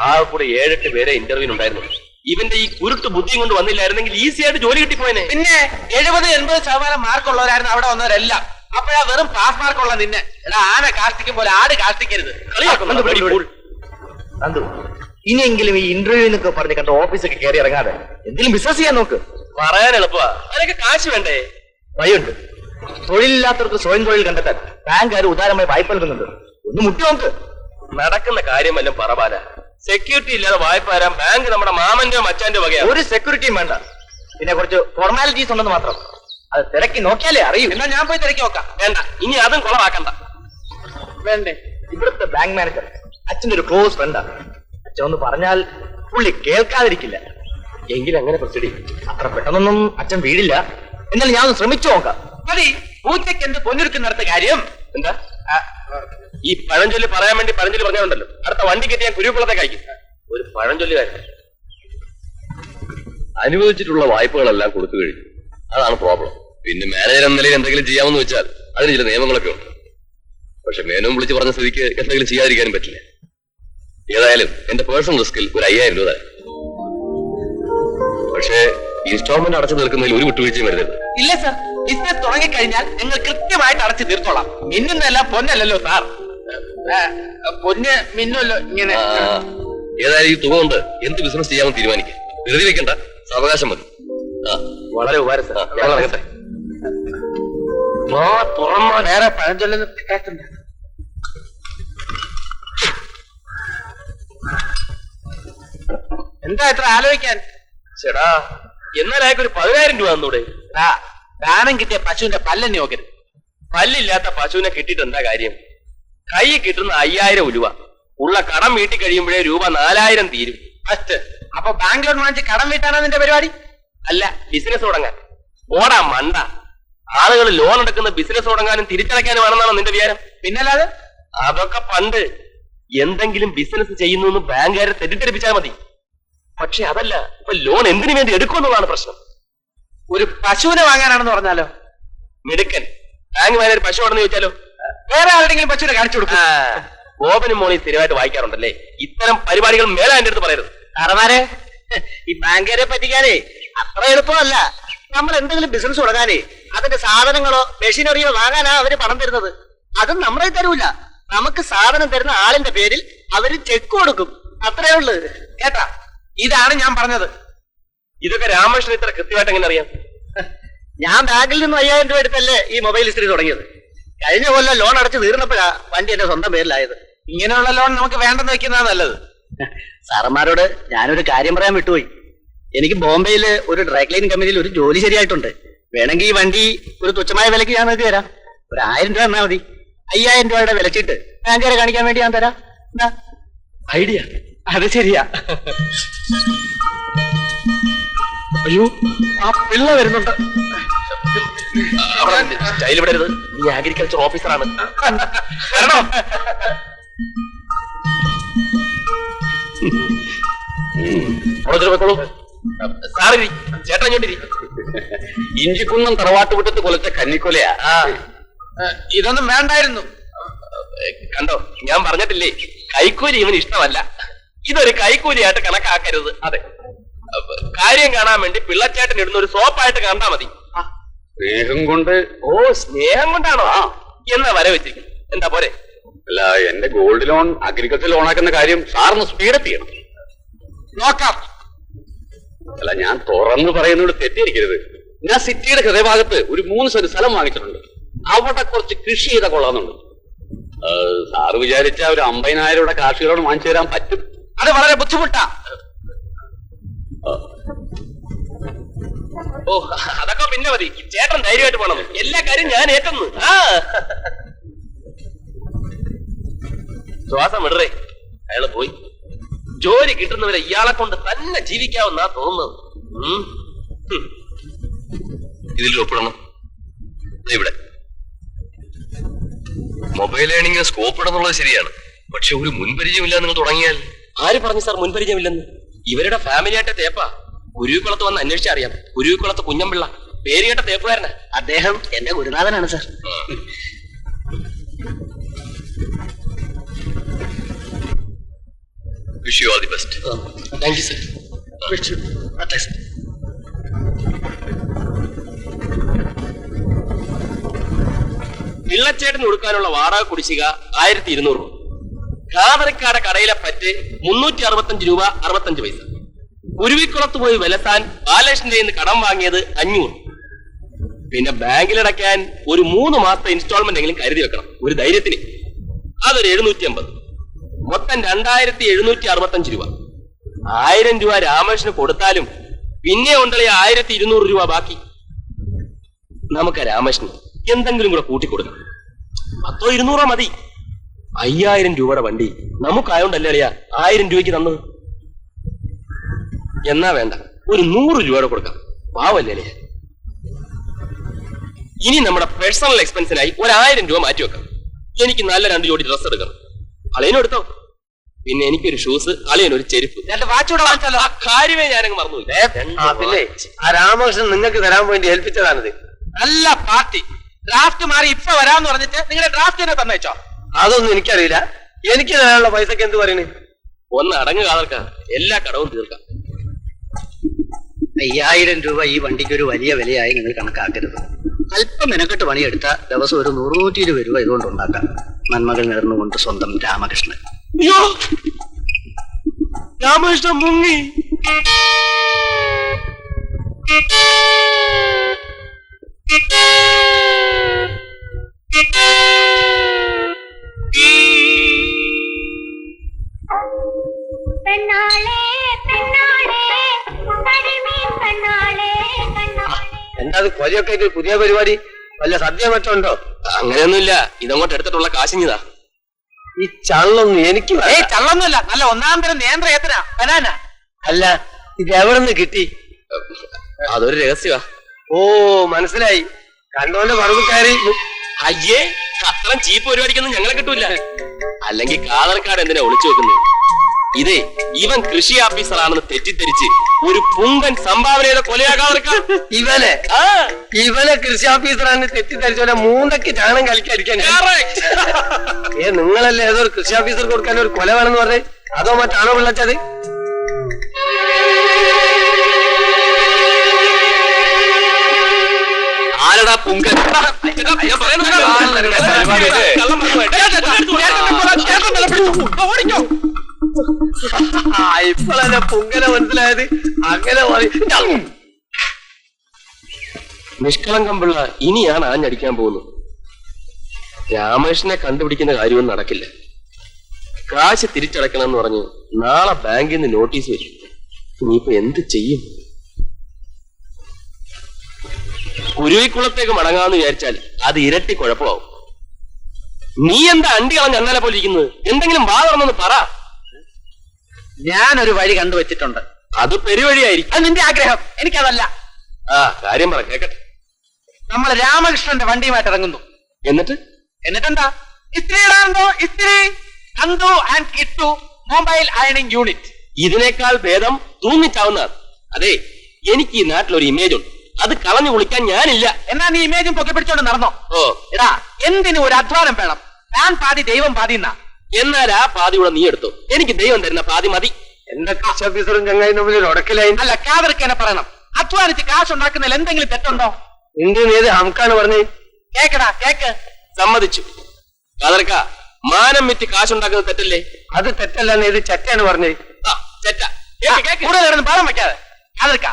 ആ കൂടെ 7-8 പേരെ ഇന്റർവ്യൂവിന് ഉണ്ടായിരുന്നു. ഇവന്റെ ഈ കുരുട്ട് ബുദ്ധിയും കൊണ്ട് വന്നില്ലായിരുന്നെങ്കിൽ ഈസി ആയിട്ട് ജോലി കിട്ടിപ്പോയനെ. പിന്നെ 70-80% മാർക്കുള്ളവരായിരുന്നു അവിടെ വന്നവരെല്ലാം. അപ്പോഴാ വെറും പാസ് മാർക്കുള്ള നിന്നെ. എടാ, ആന കാഷ്ടിക്കും പോലെ ആട് കാഷ്ടിക്കരുത്. ഇനിയെങ്കിലും ഈ ഇന്റർവ്യൂ എന്നൊക്കെ പറഞ്ഞ് കണ്ട ഓഫീസൊക്കെ കയറി ഇറങ്ങാതെ എന്തെങ്കിലും ബിസിനസ് ചെയ്യാൻ നോക്ക്. പറയാൻ എളുപ്പമാ, അതിനൊക്കെ കാശ് വേണ്ടേ? വഴിയുണ്ട്. തൊഴിലില്ലാത്തവർക്ക് സ്വയം തൊഴിൽ കണ്ടെത്താൻ ബാങ്കുകാർ ഉദാരമായി വായ്പ നൽകുന്നുണ്ട്. ഒന്ന് മുട്ടി നോക്ക്. നടക്കുന്ന കാര്യമെല്ലാം പറവാല. സെക്യൂരിറ്റി ഇല്ലാതെ വായ്പ തരാൻ ബാങ്ക് നമ്മുടെ മാമന്റെ മച്ചാന്റെ വകയാണ്. ഒരു സെക്യൂരിറ്റിയും വേണ്ട. പിന്നെ കുറച്ച് ഫോർമാലിറ്റീസ് ഉണ്ടെന്ന് മാത്രം. അത് തിരക്കി നോക്കിയാലേ അറിയൂ. എന്നാ ഞാൻ പോയി തിരക്കി നോക്കാം. വേണ്ട, ഇനി അതും കുളമാക്കണ്ട. വേണ്ടേ? ഇവിടുത്തെ ബാങ്ക് മാനേജർ അച്ഛൻ്റെ ഒരു ക്ലോസ് ഫ്രണ്ടാണ്. അച്ഛൻ ഒന്ന് പറഞ്ഞാൽ പുള്ളി കേൾക്കാതിരിക്കില്ല. എങ്കിൽ അങ്ങനെ പ്രൊസീഡ്. അത്ര പെട്ടെന്നൊന്നും അച്ഛൻ വീടില്ല. എന്നാലും ഞാൻ ഒന്ന് ശ്രമിച്ചു നോക്കാം. മതി. പൂച്ചയ്ക്ക് എന്ത് പൊന്നൊരുക്കുന്നിടത്ത കാര്യം. എന്താ ഈ പഴഞ്ചൊല്ലി പറയാൻ വേണ്ടി പഴഞ്ചൊല്ലി പറഞ്ഞുണ്ടല്ലോ. അടുത്ത വണ്ടി കെട്ടി ഞാൻ കുരുക്കുളത്തേക്ക് അയക്കും. ഒരു പഴഞ്ചൊല്ലുകാരൻ അനുവദിച്ചിട്ടുള്ള വായ്പകളെല്ലാം കൊടുത്തു കഴിഞ്ഞു. അതാണ് പ്രോബ്ലം. പിന്നെ മാനേജർ എന്ന നിലയിൽ എന്തെങ്കിലും ചെയ്യാമെന്ന് വെച്ചാൽ അതിന് ചില നിയമങ്ങളൊക്കെ ഉണ്ട്. പക്ഷെ മേനോൻ വിളിച്ച് പറഞ്ഞ സ്ഥിതിക്ക് എന്തെങ്കിലും ചെയ്യാതിരിക്കാനും പറ്റില്ല. ഏതായാലും എന്റെ പേഴ്സണൽ റിസ്കിൽ ഒരു 5000 രൂപ. പക്ഷേ ഇൻസ്റ്റാൾമെന്റ് അടച്ചു തീർക്കുന്നതിൽ ഒരു വിട്ടുവീഴ്ചയും വരുന്നത്. ഇല്ല സർ, ബിസിനസ് തുടങ്ങിക്കഴിഞ്ഞാൽ ഞങ്ങൾ കൃത്യമായിട്ട് അടച്ചു തീർത്തോളാം. മിന്നുന്നല്ല പൊന്നല്ലല്ലോ സാർ. പൊന്ന് മിന്നുമല്ലോ ഇങ്ങനെ. ഏതായാലും ഈ തുക കൊണ്ട് എന്ത് ബിസിനസ് ചെയ്യാമെന്ന് തീരുമാനിക്കാം. വെറുതെ വെക്കണ്ട, സാവകാശം മതി. വളരെ ഉപകാരം സാർ. ഞങ്ങൾ ഇറങ്ങട്ടെ. വേറെ പഴഞ്ചൊല്ലുന്ന കേട്ടുണ്ട്. എന്താ ഇത്ര ആലോചിക്കാൻ? ചേടാ, എന്നാലായക്ക് ഒരു 10000 രൂപ തന്നൂടെ? ദാനം കിട്ടിയ പശുവിന്റെ പല്ലെന്നെ നോക്കരുത്. പല്ലില്ലാത്ത പശുവിനെ കിട്ടിയിട്ട് എന്താ കാര്യം? കൈ കിട്ടുന്ന 5000 രൂപ. ഉള്ള കടം വീട്ടി കഴിയുമ്പോഴേ രൂപ 4000 തീരും. ഫസ്റ്റ് അപ്പൊ ബാങ്ക് ലോൺ വാങ്ങിച്ച് കടം വീട്ടാണോ നിന്റെ പരിപാടി? അല്ല, ബിസിനസ് തുടങ്ങാൻ. ഓടാ മണ്ട. ആളുകൾ ലോൺ എടുക്കുന്ന ബിസിനസ് തുടങ്ങാനും തിരിച്ചടയ്ക്കാനുമാണെന്നാണോ നിന്റെ വിചാരം? പിന്നല്ലാതെ. അതൊക്കെ പണ്ട്. എന്തെങ്കിലും ബിസിനസ് ചെയ്യുന്നു ബാങ്കുകാരെ തെറ്റിദ്ധരിപ്പിച്ചാൽ മതി. പക്ഷെ അതല്ല, ഇപ്പൊ ലോൺ എന്തിനു വേണ്ടി എടുക്കുമെന്നുള്ളതാണ് പ്രശ്നം. ഒരു പശുവിനെ വാങ്ങാനാണെന്ന് പറഞ്ഞാലോ? മിടുക്കൻ. ബാങ്ക് മാനേജർ പശു ഉണ്ടെന്ന് ചോദിച്ചാലോ? വേറെ ആരുടെങ്കിലും പശുവിനെ കാണിച്ചു കൊടുക്കും. ഗോപനും മോണി സ്ഥിരമായിട്ട് വായിക്കാറുണ്ടല്ലേ. ഇത്തരം പരിപാടികൾ മേലെ എന്റെ അടുത്ത് പറയരുത്. സാറന്മാരെ, ഈ ബാങ്കുകാരെ പറ്റിക്കാനേ അത്ര എളുപ്പമല്ല. നമ്മൾ എന്തെങ്കിലും ബിസിനസ് തുടങ്ങാനേ അതിന്റെ സാധനങ്ങളോ മെഷീനറിയോ വാങ്ങാനാ അവര് പണം തരുന്നത്. അതും നമ്മളെ തരൂല. നമുക്ക് സാധനം തരുന്ന ആളിന്റെ പേരിൽ അവര് ചെക്ക് കൊടുക്കും. അത്രേ ഉള്ളു. കേട്ടാ, ഇതാണ് ഞാൻ പറഞ്ഞത്. ഇതൊക്കെ രാമകൃഷ്ണൻ ഇത്ര കൃത്യമായിട്ട് എങ്ങനെ അറിയാം? ഞാൻ ബാങ്കിൽ നിന്ന് 5000 രൂപ എടുത്തല്ലേ ഈ മൊബൈൽ ഇസ്ത്രി തുടങ്ങിയത്. കഴിഞ്ഞ കൊല്ലം ലോൺ അടച്ച് തീർന്നപ്പോഴാ വണ്ടി എന്റെ സ്വന്തം പേരിലായത്. ഇങ്ങനെയുള്ള ലോൺ നമുക്ക് വേണ്ടെന്ന് വെക്കുന്നതാണ് നല്ലത്. സാറന്മാരോട് ഞാനൊരു കാര്യം പറയാൻ വിട്ടുപോയി. എനിക്ക് ബോംബെയിൽ ഒരു ഡ്രൈ ക്ലീൻ കമ്പനിയിൽ ഒരു ജോലി ശരിയായിട്ടുണ്ട്. വേണമെങ്കിൽ ഈ വണ്ടി ഒരു തുച്ഛമായ വിലക്ക് ഞാൻ നോക്കി തരാം. ഒരു 1000 രൂപ തന്നാ മതി. 5000 രൂപയുടെ വിലച്ചിട്ട് ബാങ്കുകാരെ കാണിക്കാൻ വേണ്ടി ഞാൻ തരാം. എന്താ ഐഡിയ? അത് ശരിയാ. അയ്യോ, ആ പിള്ള വരുന്നുണ്ട്. സ്റ്റൈൽ വിടരുത്, നീ അഗ്രികൾച്ചർ ഓഫീസറാണ്. വരണോ? സാറിരി, ചേട്ടൻ ഇങ്ങോട്ടിരി. ഇഞ്ചിക്കുന്നം തറവാട്ടുമുറ്റത്ത് കൊലച്ച കന്നിക്കൊലയാ. ഇതൊന്നും വേണ്ടായിരുന്നു. കണ്ടോ, ഞാൻ പറഞ്ഞിട്ടില്ലേ, കൈക്കൂലി ഇവന് ഇഷ്ടമല്ല. ഇതൊരു കൈക്കൂലിയായിട്ട് കണക്കാക്കരുത്. അതെ, കാര്യം കാണാൻ വേണ്ടി പിള്ളച്ചേട്ടൻ ഇടുന്ന ഒരു സോപ്പായിട്ട് കണ്ടാ മതി. സ്നേഹം കൊണ്ട്. ഓ, സ്നേഹം കൊണ്ടാണോ? എന്നാ വര വെച്ചിരിക്കും. എന്താ പോരെ? അല്ല, എന്റെ ഗോൾഡ് ലോൺ അഗ്രികൾച്ചർ ലോൺ ആക്കുന്ന കാര്യം സാറിന് സ്പീഡപ്പ് ചെയ്യണം. നോക്കാം. അല്ല, ഞാൻ തുറന്നു പറയുന്നോട് തെറ്റിയിരിക്കരുത്. ഞാൻ സിറ്റിയുടെ ഹൃദയഭാഗത്ത് ഒരു 3 സെന്റ് സ്ഥലം വാങ്ങിച്ചിട്ടുണ്ട്. അവിടെ കുറച്ച് കൃഷി ചെയ്ത കൊള്ളാന്നുണ്ട്. സാറ് വിചാരിച്ച ഒരു 50,000 കാർഷിക ലോൺ വാങ്ങിച്ചു തരാൻ പറ്റും. അത് വളരെ ബുദ്ധിമുട്ടാ. ഓ, അതൊക്കെ പിന്നെ മതി. ചേട്ടൻ ധൈര്യമായിട്ട് പോണം. എല്ലാ കാര്യം ഞാൻ ഏറ്റെന്ന്. ശ്വാസം വിടറേ. അയാള് പോയി. ജോലി കിട്ടുന്നവരെ ഇയാളെ കൊണ്ട് തന്നെ ജീവിക്കാവുന്നാ തോന്നുന്നത്. ഇതിൽ ഒപ്പിടണം. ഇവിടെ മൊബൈൽ ഏണിംഗിന് സ്കോപ്പ് ഇടുന്നുള്ളത് ശരിയാണ്, പക്ഷെ ഒരു മുൻപരിചയമില്ല നിങ്ങൾ തുടങ്ങിയാൽ. ആര് പറഞ്ഞു സാർ മുൻപരിചയമില്ലെന്ന്? ഇവരുടെ ഫാമിലി ആയിട്ട് തേപ്പാ. കുരുവിക്കുളത്ത് വന്ന് അന്വേഷിച്ചറിയാം. കുരുവിക്കുളത്ത് കുഞ്ഞമ്പിള്ള, പേര് കേട്ട തേപ്പുകാരനാ. അദ്ദേഹം എന്റെ ഗുരുനാഥനാണ് sir. Wish you all the best. Thank you, sir. പിള്ളച്ചേട്ടന് കൊടുക്കാനുള്ള വാടക കുടിശ്ശിക 1200 രൂപ. കാതറിക്കാട് കടയിലെ പറ്റ് 365 രൂപ 65 പൈസ. കുരുവിക്കുളത്ത് പോയി വിലസാൻ ബാലകൃഷ്ണന്റെ നിന്ന് കടം വാങ്ങിയത് 500. പിന്നെ ബാങ്കിലടയ്ക്കാൻ ഒരു 3 മാസത്തെ ഇൻസ്റ്റാൾമെന്റ് എങ്കിലും കരുതി വെക്കണം, ഒരു ധൈര്യത്തിന്. അതൊരു 750. മൊത്തം 2765 രൂപ. 1000 രൂപ രാമകൃഷ്ണന് കൊടുത്താലും പിന്നെ ഉണ്ടല്ലേ 1200 രൂപ ബാക്കി. നമുക്ക് രാമകൃഷ്ണന് എന്തെങ്കിലും കൂടെ കൂട്ടിക്കൊടുക്കണം. 100-200 മതി. 5000 രൂപയുടെ വണ്ടി നമുക്കായോണ്ടല്ലേ അളിയാ 1000 രൂപയ്ക്ക് തന്നത്. എന്നാ വേണ്ട, ഒരു 100 രൂപയുടെ കൊടുക്കാം. പാവല്ലേ അളിയാ. ഇനി നമ്മുടെ പേഴ്സണൽ എക്സ്പെൻസിനായി 1000 രൂപ മാറ്റി വെക്കാം. എനിക്ക് നല്ല 2 ജോഡി ഡ്രസ് എടുക്കണം. അളിയനും എടുത്തോ. പിന്നെ എനിക്കൊരു ഷൂസ്, അളിയനൊരു ചെരുപ്പ്. 2 വാച്ച് കൂടെ വാങ്ങിച്ചാലോ? ആ കാര്യമേ ഞാനങ്ങ് മറന്നു. പിന്നെ ആ രാമകൃഷ്ണൻ നിങ്ങൾക്ക് തരാൻ വേണ്ടി ഏൽപ്പിച്ചതാണിത്. നല്ല പാർട്ടി. ഡ്രാഫ്റ്റ് മാറി ഇപ്പൊ വരാമെന്ന് പറഞ്ഞിട്ട് നിങ്ങളുടെ ഡ്രാഫ്റ്റിനെ തന്നേച്ചോ? അതൊന്നും എനിക്കറിയില്ല. എനിക്ക് തരാനുള്ള പൈസക്ക് എന്ത് പറയണേ? ഒന്ന് അടങ്ങ് കാതർക്കാം, എല്ലാ കടവും തീർക്കാം. 5000 രൂപ ഈ വണ്ടിക്ക് ഒരു വലിയ വിലയായി നിങ്ങൾ കണക്കാക്കരുത്. അല്പം മെനക്കെട്ട് പണിയെടുത്ത ദിവസം ഒരു 100-120 രൂപ ഇതുകൊണ്ട് ഉണ്ടാക്കാം. നന്മകൾ നേർന്നുകൊണ്ട് സ്വന്തം രാമകൃഷ്ണൻ. അയ്യോ, രാമകൃഷ്ണൻ മുങ്ങി. എന്താ കൊലയൊക്കെ ആയിട്ട് പുതിയ പരിപാടി? വല്ല സദ്യ മറ്റുണ്ടോ? അങ്ങനെയൊന്നുമില്ല, ഇതങ്ങോട്ട് എടുത്തിട്ടുള്ള കാശിഞ്ഞതാ. ഈ ചള്ളൊന്നും എനിക്ക് ചള്ളൊന്നുമല്ല, നല്ല 1-ാം തരം നേന്ത്രയത്തിനാ ബനാന. അല്ല, ഇത് എവിടെ നിന്ന് കിട്ടി? അതൊരു രഹസ്യമാ. ഓ, മനസ്സിലായി. കണ്ടോന്റെ പറമ്പുകാരി. അയ്യേ, അത്രയും ചീപ്പ് പരിപാടിക്കൊന്നും ഞങ്ങളെ കിട്ടൂല. അല്ലെങ്കിൽ കാതർക്കാട് എന്തിനാ ഒളിച്ചു വെക്കുന്നത്? ഇതേ, ഇവൻ കൃഷി ഓഫീസറാണെന്ന് തെറ്റിദ്ധരിച്ച് ഒരു പുങ്കൻ സംഭാവനയുടെ കൊലയാകാതെ ഇവനെ കൃഷി ഓഫീസറാണ് തെറ്റിദ്ധരിച്ചോലെ മൂന്നക്ക് ചാണം കളിക്കടിക്കാൻ. നിങ്ങളല്ലേ ഏതോ ഒരു കൃഷി ഓഫീസർ കൊടുക്കാൻ ഒരു കൊല വേണമെന്ന് പറഞ്ഞേ? അതോ മറ്റാണോ വിളിച്ചത്? ആരടാ പുങ്കൻ? ഇപ്പോഴല്ലേ പുങ്കനെ മനസ്സിലായത്? അങ്ങനെ നിഷ്കളങ്കം പിള്ള ഇനിയാണ് ആഞ്ഞടിക്കാൻ പോകുന്നത്. രാമകൃഷ്ണനെ കണ്ടുപിടിക്കുന്ന കാര്യമൊന്നും നടക്കില്ല. കാശ് തിരിച്ചടക്കണമെന്ന് പറഞ്ഞ് നാളെ ബാങ്കിൽ നിന്ന് നോട്ടീസ് വരും. ഇനിയിപ്പോ എന്ത് ചെയ്യും? കുരുവിക്കുളത്തേക്ക് മടങ്ങാന്ന് വിചാരിച്ചാൽ അത് ഇരട്ടി കുഴപ്പമാവും. നീ എന്താ അണ്ടി കളഞ്ഞ് അന്നലെ പോലെ ഇരിക്കുന്നത്? എന്തെങ്കിലും വാ തുറന്നെന്ന് പറ. ഞാനൊരു വഴി നമ്മൾ രാമകൃഷ്ണന്റെ വണ്ടിയുമായിട്ട് ഇറങ്ങുന്നു. എന്നിട്ടെന്താ? ഇസ്ത്രി ഇടാണ്ടോ? ഇസ്ത്രി അന്തു ആൻഡ് കിട്ടു മൊബൈൽ അയണിംഗ് യൂണിറ്റ്. ഇതിനേക്കാൾ ഭേദം തൂങ്ങിച്ചാവുന്നതാണ്. അതെ, എനിക്ക് ഈ നാട്ടിലൊരു ഇമേജ് ഉണ്ട്, അത് കളഞ്ഞു കുളിക്കാൻ ഞാനില്ല. എന്നാ നീ ഇമേജും പൊക്കി പിടിച്ചോണ്ട് നടന്നോ? ഓ, എടാ, എന്തിനു ഒരു അധ്വാനം വേണം? ഞാൻ പാതി ദൈവം പാതി എന്നാ. എന്നാൽ ആ പാതി കൂടെ നീ എടുത്തു. എനിക്ക് ദൈവം തരുന്ന പാതി മതി. എന്റെ കൃഷി ഓഫീസറും ചങ്ങായി തമ്മിൽ ഉടക്കലായി. അല്ല, കാതർക്കെന്നെ പറയണം. അധ്വാനിച്ച് കാശ് ഉണ്ടാക്കുന്നതിൽ എന്തെങ്കിലും തെറ്റുണ്ടോ? ഇന്ത്യൻ ഏത് ഹംക്കാണ് പറഞ്ഞേ? കേക്കടാ, കേക്ക്. സമ്മതിച്ചു. കാതർക്ക, മാനം വിറ്റ് കാശുണ്ടാക്കുന്നത് തെറ്റല്ലേ? അത് തെറ്റല്ലെന്ന് ഏത് ചറ്റയാണ് പറഞ്ഞേ? ആ, തെറ്റ. കൂടുതൽ കിടന്ന് പാടം വെക്കാതെ. കാതർക്ക,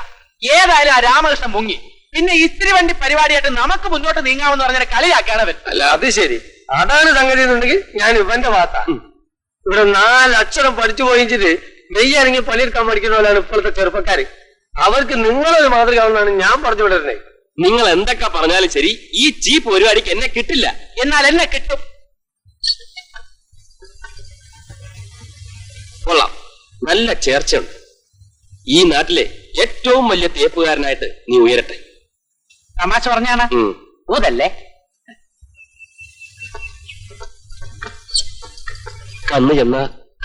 ഏതായാലും ആ രാമകൃഷ്ണൻ മുങ്ങി. പിന്നെ ഇസ്ത്രി വണ്ടി പരിപാടിയായിട്ട് നമുക്ക് മുന്നോട്ട് നീങ്ങാമെന്ന് പറഞ്ഞ കളിയാക്കാണ് അവൻ. അല്ല, അത് ശരി. അതാണ് സംഗതി എന്നുണ്ടെങ്കിൽ ഞാൻ ഇവന്റെ ഭാഗത്താ. ഇവിടെ 4 അക്ഷരം പഠിച്ചു പോയിച്ചിട്ട് നെയ്യാണെങ്കിൽ പണിയെടുക്കാൻ പഠിക്കുന്നവരാണ് ഇപ്പോഴത്തെ ചെറുപ്പക്കാര്. അവർക്ക് നിങ്ങളൊരു മാതൃകയാണെന്നാണ് ഞാൻ പറഞ്ഞു വിടുന്നത്. നിങ്ങൾ എന്തൊക്കെ പറഞ്ഞാലും ശരി, ഈ ചീപ്പ് പരിപാടിക്ക് എന്നെ കിട്ടില്ല. എന്നാൽ എന്നെ കിട്ടും. കൊള്ളാം, നല്ല ചേർച്ചയുണ്ട്. ഈ നാട്ടിലെ ഏറ്റവും വലിയ തേപ്പുകാരനായിട്ട് നീ ഉയരട്ടെ. തമാശ പറഞ്ഞാണ്. ഊതല്ലേ? കണ്ണ് ചെന്ന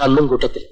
കണ്ണും കൂട്ടത്തിൽ.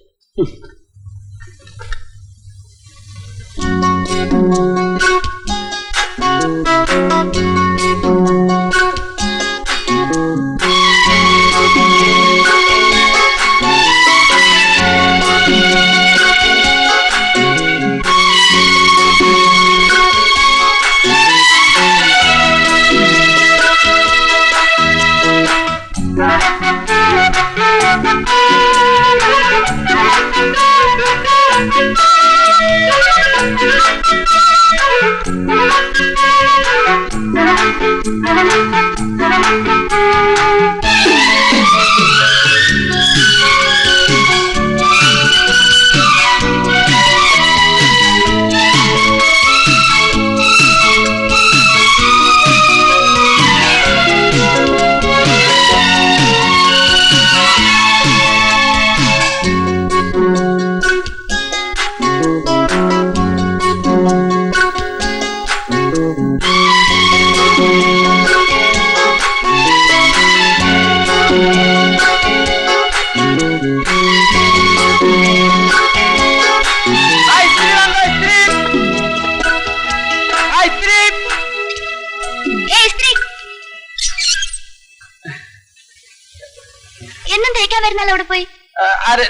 എന്നും തേക്കാൻ വരുന്നല്ലോ അവിടെ പോയി.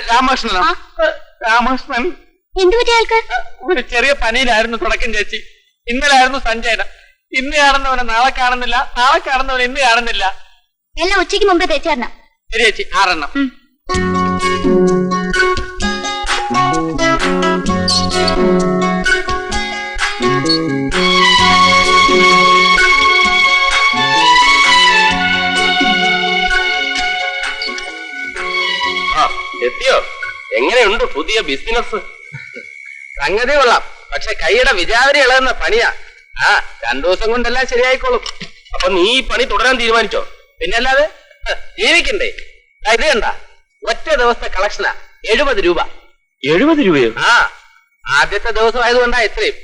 രാമകൃഷ്ണനോ? രാമകൃഷ്ണൻ എന്തു പറ്റിയ ആൾക്ക്? ഒരു ചെറിയ പനിയിലായിരുന്നു തുടക്കം ചേച്ചി. ഇന്നലെ ആയിരുന്നു സഞ്ജയനം. ഇന്ന് കാണുന്നവനെ നാളെ കാണുന്നില്ല, നാളെ കാണുന്നവനെ ഇന്ന് കാണുന്നില്ല. എല്ലാം ഉച്ചയ്ക്ക് മുമ്പ് തേച്ചേരണം. ശരി ചേച്ചി, 6 എണ്ണം. എത്തിയോ? എങ്ങനെയുണ്ട് പുതിയ ബിസിനസ്? സംഗതി കൊള്ളാം, പക്ഷെ കൈയുടെ വിചാവരി ഇളകുന്ന പണിയാ. 2 ദിവസം കൊണ്ടെല്ലാം ശരിയായിക്കോളും. അപ്പൊ നീ ഈ പണി തുടരാൻ തീരുമാനിച്ചോ? പിന്നല്ലാതെ ജീവിക്കണ്ടേ? ഇത് കണ്ട, ഒറ്റ ദിവസത്തെ കളക്ഷനാ 70 രൂപ. 70 രൂപയോ? ആദ്യത്തെ ദിവസം ആയതുകൊണ്ടാ ഇത്രയും.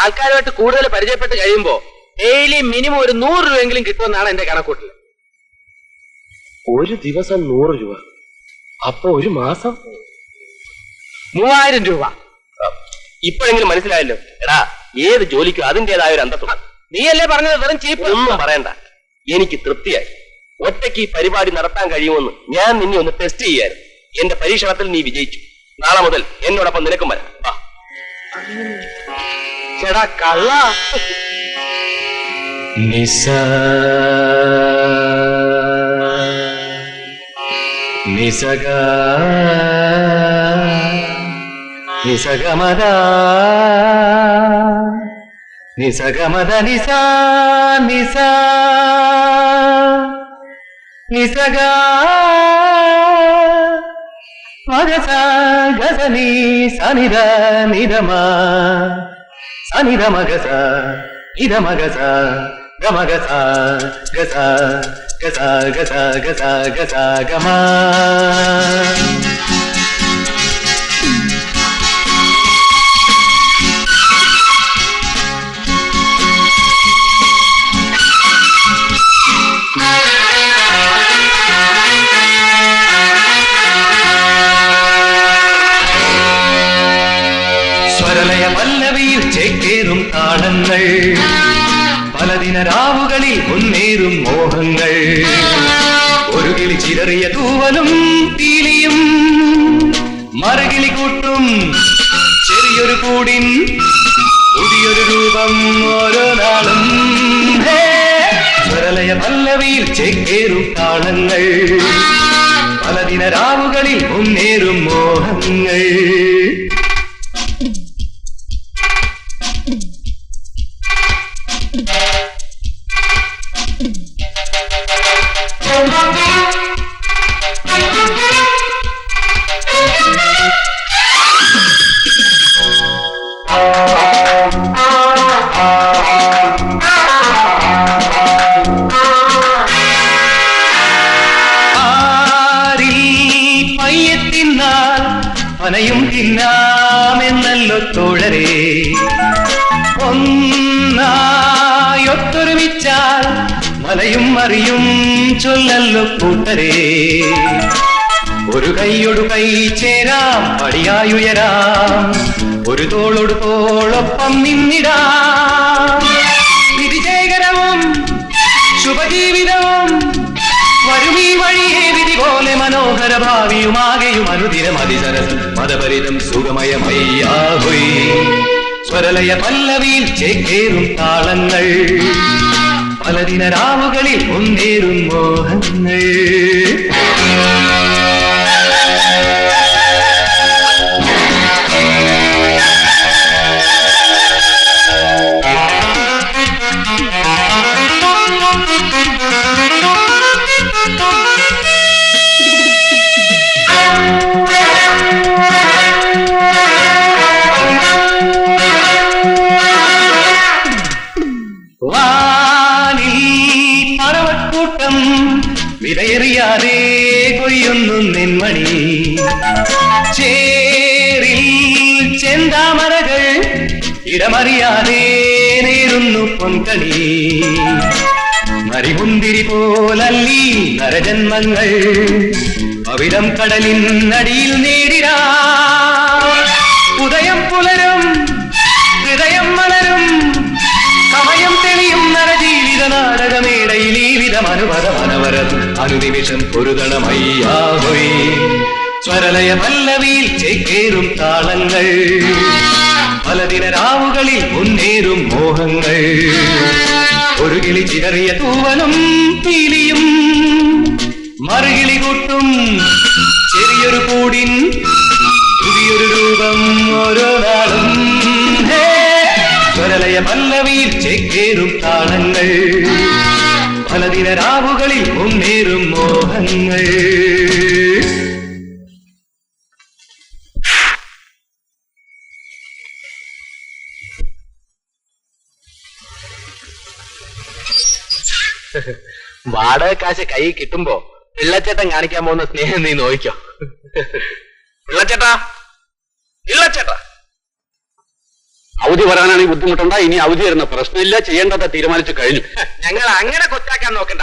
ആൾക്കാരുമായിട്ട് കൂടുതൽ പരിചയപ്പെട്ട് കഴിയുമ്പോ ഡെയിലി മിനിമം ഒരു 100 രൂപയെങ്കിലും കിട്ടുമെന്നാണ് എന്റെ കണക്കൂട്ടൽ. ഒരു ദിവസം 100 രൂപ, അപ്പൊ ഒരു മാസം 3000 രൂപ. ഇപ്പോഴെങ്കിലും മനസ്സിലായല്ലോ. എടാ, ഏത് ജോലിക്കും അതിന്റേതായ ഒരു അന്തസ്സുണ്ട്. നീയല്ലേ പറഞ്ഞത് വെറും ചീപ്പ്? ഒന്നും പറയണ്ട, എനിക്ക് തൃപ്തിയായി. ഒറ്റയ്ക്ക് ഈ പരിപാടി നടത്താൻ കഴിയുമെന്ന് ഞാൻ നിന്നെ ഒന്ന് ടെസ്റ്റ് ചെയ്യായിരുന്നു. എന്റെ പരീക്ഷണത്തിൽ നീ വിജയിച്ചു. നാളെ മുതൽ എന്നോടൊപ്പം നിനക്കും വരാം. ചേടാ കള്ള. നിസഗ നിസഗമദ നിസഗമദ നിസ നിസ നിസഗ മഗസ ഗസനി സനിധ നിധമ സനിധ മഗസ ഇധ മഗസ ഗമഗസ ഗസ ഗസ ഗസ ഗസ ഗസ ഗമ. ചിതറിയ തൂവലും തീലിയും മറുകിളി കൂട്ടും ചെറിയൊരു കൂടിൻ പുതിയൊരു രൂപം ഓരോ നാളും. സ്വരലയ പല്ലവിയിൽ ചേക്കേറും താളങ്ങൾ, പലദിന രാവുകളിൽ മുന്നേറും മോഹങ്ങൾ. പനയും തിന്നാമെന്നല്ലോ തോഴരേ, ഒന്നായൊത്തൊരുമിച്ചാൽ മലയും മറിയും ചൊല്ലല്ലോ കൂട്ടരേ. ഒരു കൈയൊടു കൈ ചേരാം, പടിയായുയരാം, ഒരു തോളൊടു തോളൊപ്പം നിന്നിടാം. വിധിജയകരവും ശുഭജീവിതവും വരുമീ വഴിയേ വിധി പോലെ മനോഹര ഭാവിയുമാകെയും അനുദിനം അതിസരസം മതപരിതം സുഖമയമയ്യാഹുയി. സ്വരലയ പല്ലവിയിൽ ചേക്കേറും താളങ്ങൾ, പലദിന രാവുകളിൽ മുന്നേറും മോഹങ്ങൾ. പറവക്കൂട്ടം വിലയേറിയാതെ കൊയ്യുന്നു നെന്മണി, ചേരിൽ ചെന്താമരകൾ ഇടമറിയാതെ നേരുന്നു പൊൻകണി. മരിമുന്തിരി പോലല്ലീ നരജന്മങ്ങൾ അവിടം കടലിൻ അടിയിൽ നേരിടാ. ഉദയം പുലരും ഹൃദയം മലരും സമയം തെളിയും നരജീവിത നാടകമേടയിൽ ഈ വിധം അനുപദമനവരം അനുനിമിഷം പൊരുതണമയ്യാഹോയ്. സ്വരലയ പല്ലവിയിൽ ചേക്കേറും താളങ്ങൾ, പലദിന രാവുകളിൽ മുന്നേറും മോഹങ്ങൾ. ഒരു കിളി ചിതറിയ തൂവലും തീലിയും മറുകിളി കൂട്ടും ചെറിയൊരു കൂടിൻ പുതിയൊരു രൂപം ഓരോ നാളും. സ്വരലയ പല്ലവിയിൽ ചേക്കേറും താളങ്ങൾ, പലദിന രാവുകളിൽ മുന്നേറും മോഹങ്ങൾ. വാടക കാശ് കൈ കിട്ടുമ്പോ പിള്ളച്ചേട്ടൻ കാണിക്കാൻ പോകുന്ന സ്നേഹം നീ നോക്കിക്കോ. പിള്ളച്ചേട്ടാ, പിള്ളച്ചേട്ടാ, അവധി വരാനാണെങ്കിൽ ബുദ്ധിമുട്ടുണ്ടാ. ഇനി അവധി വരുന്ന പ്രശ്നമില്ല, ചെയ്യേണ്ടത് തീരുമാനിച്ചു കഴിഞ്ഞു. ഞങ്ങൾ അങ്ങനെ കൊച്ചാക്കാൻ നോക്കണ്ട.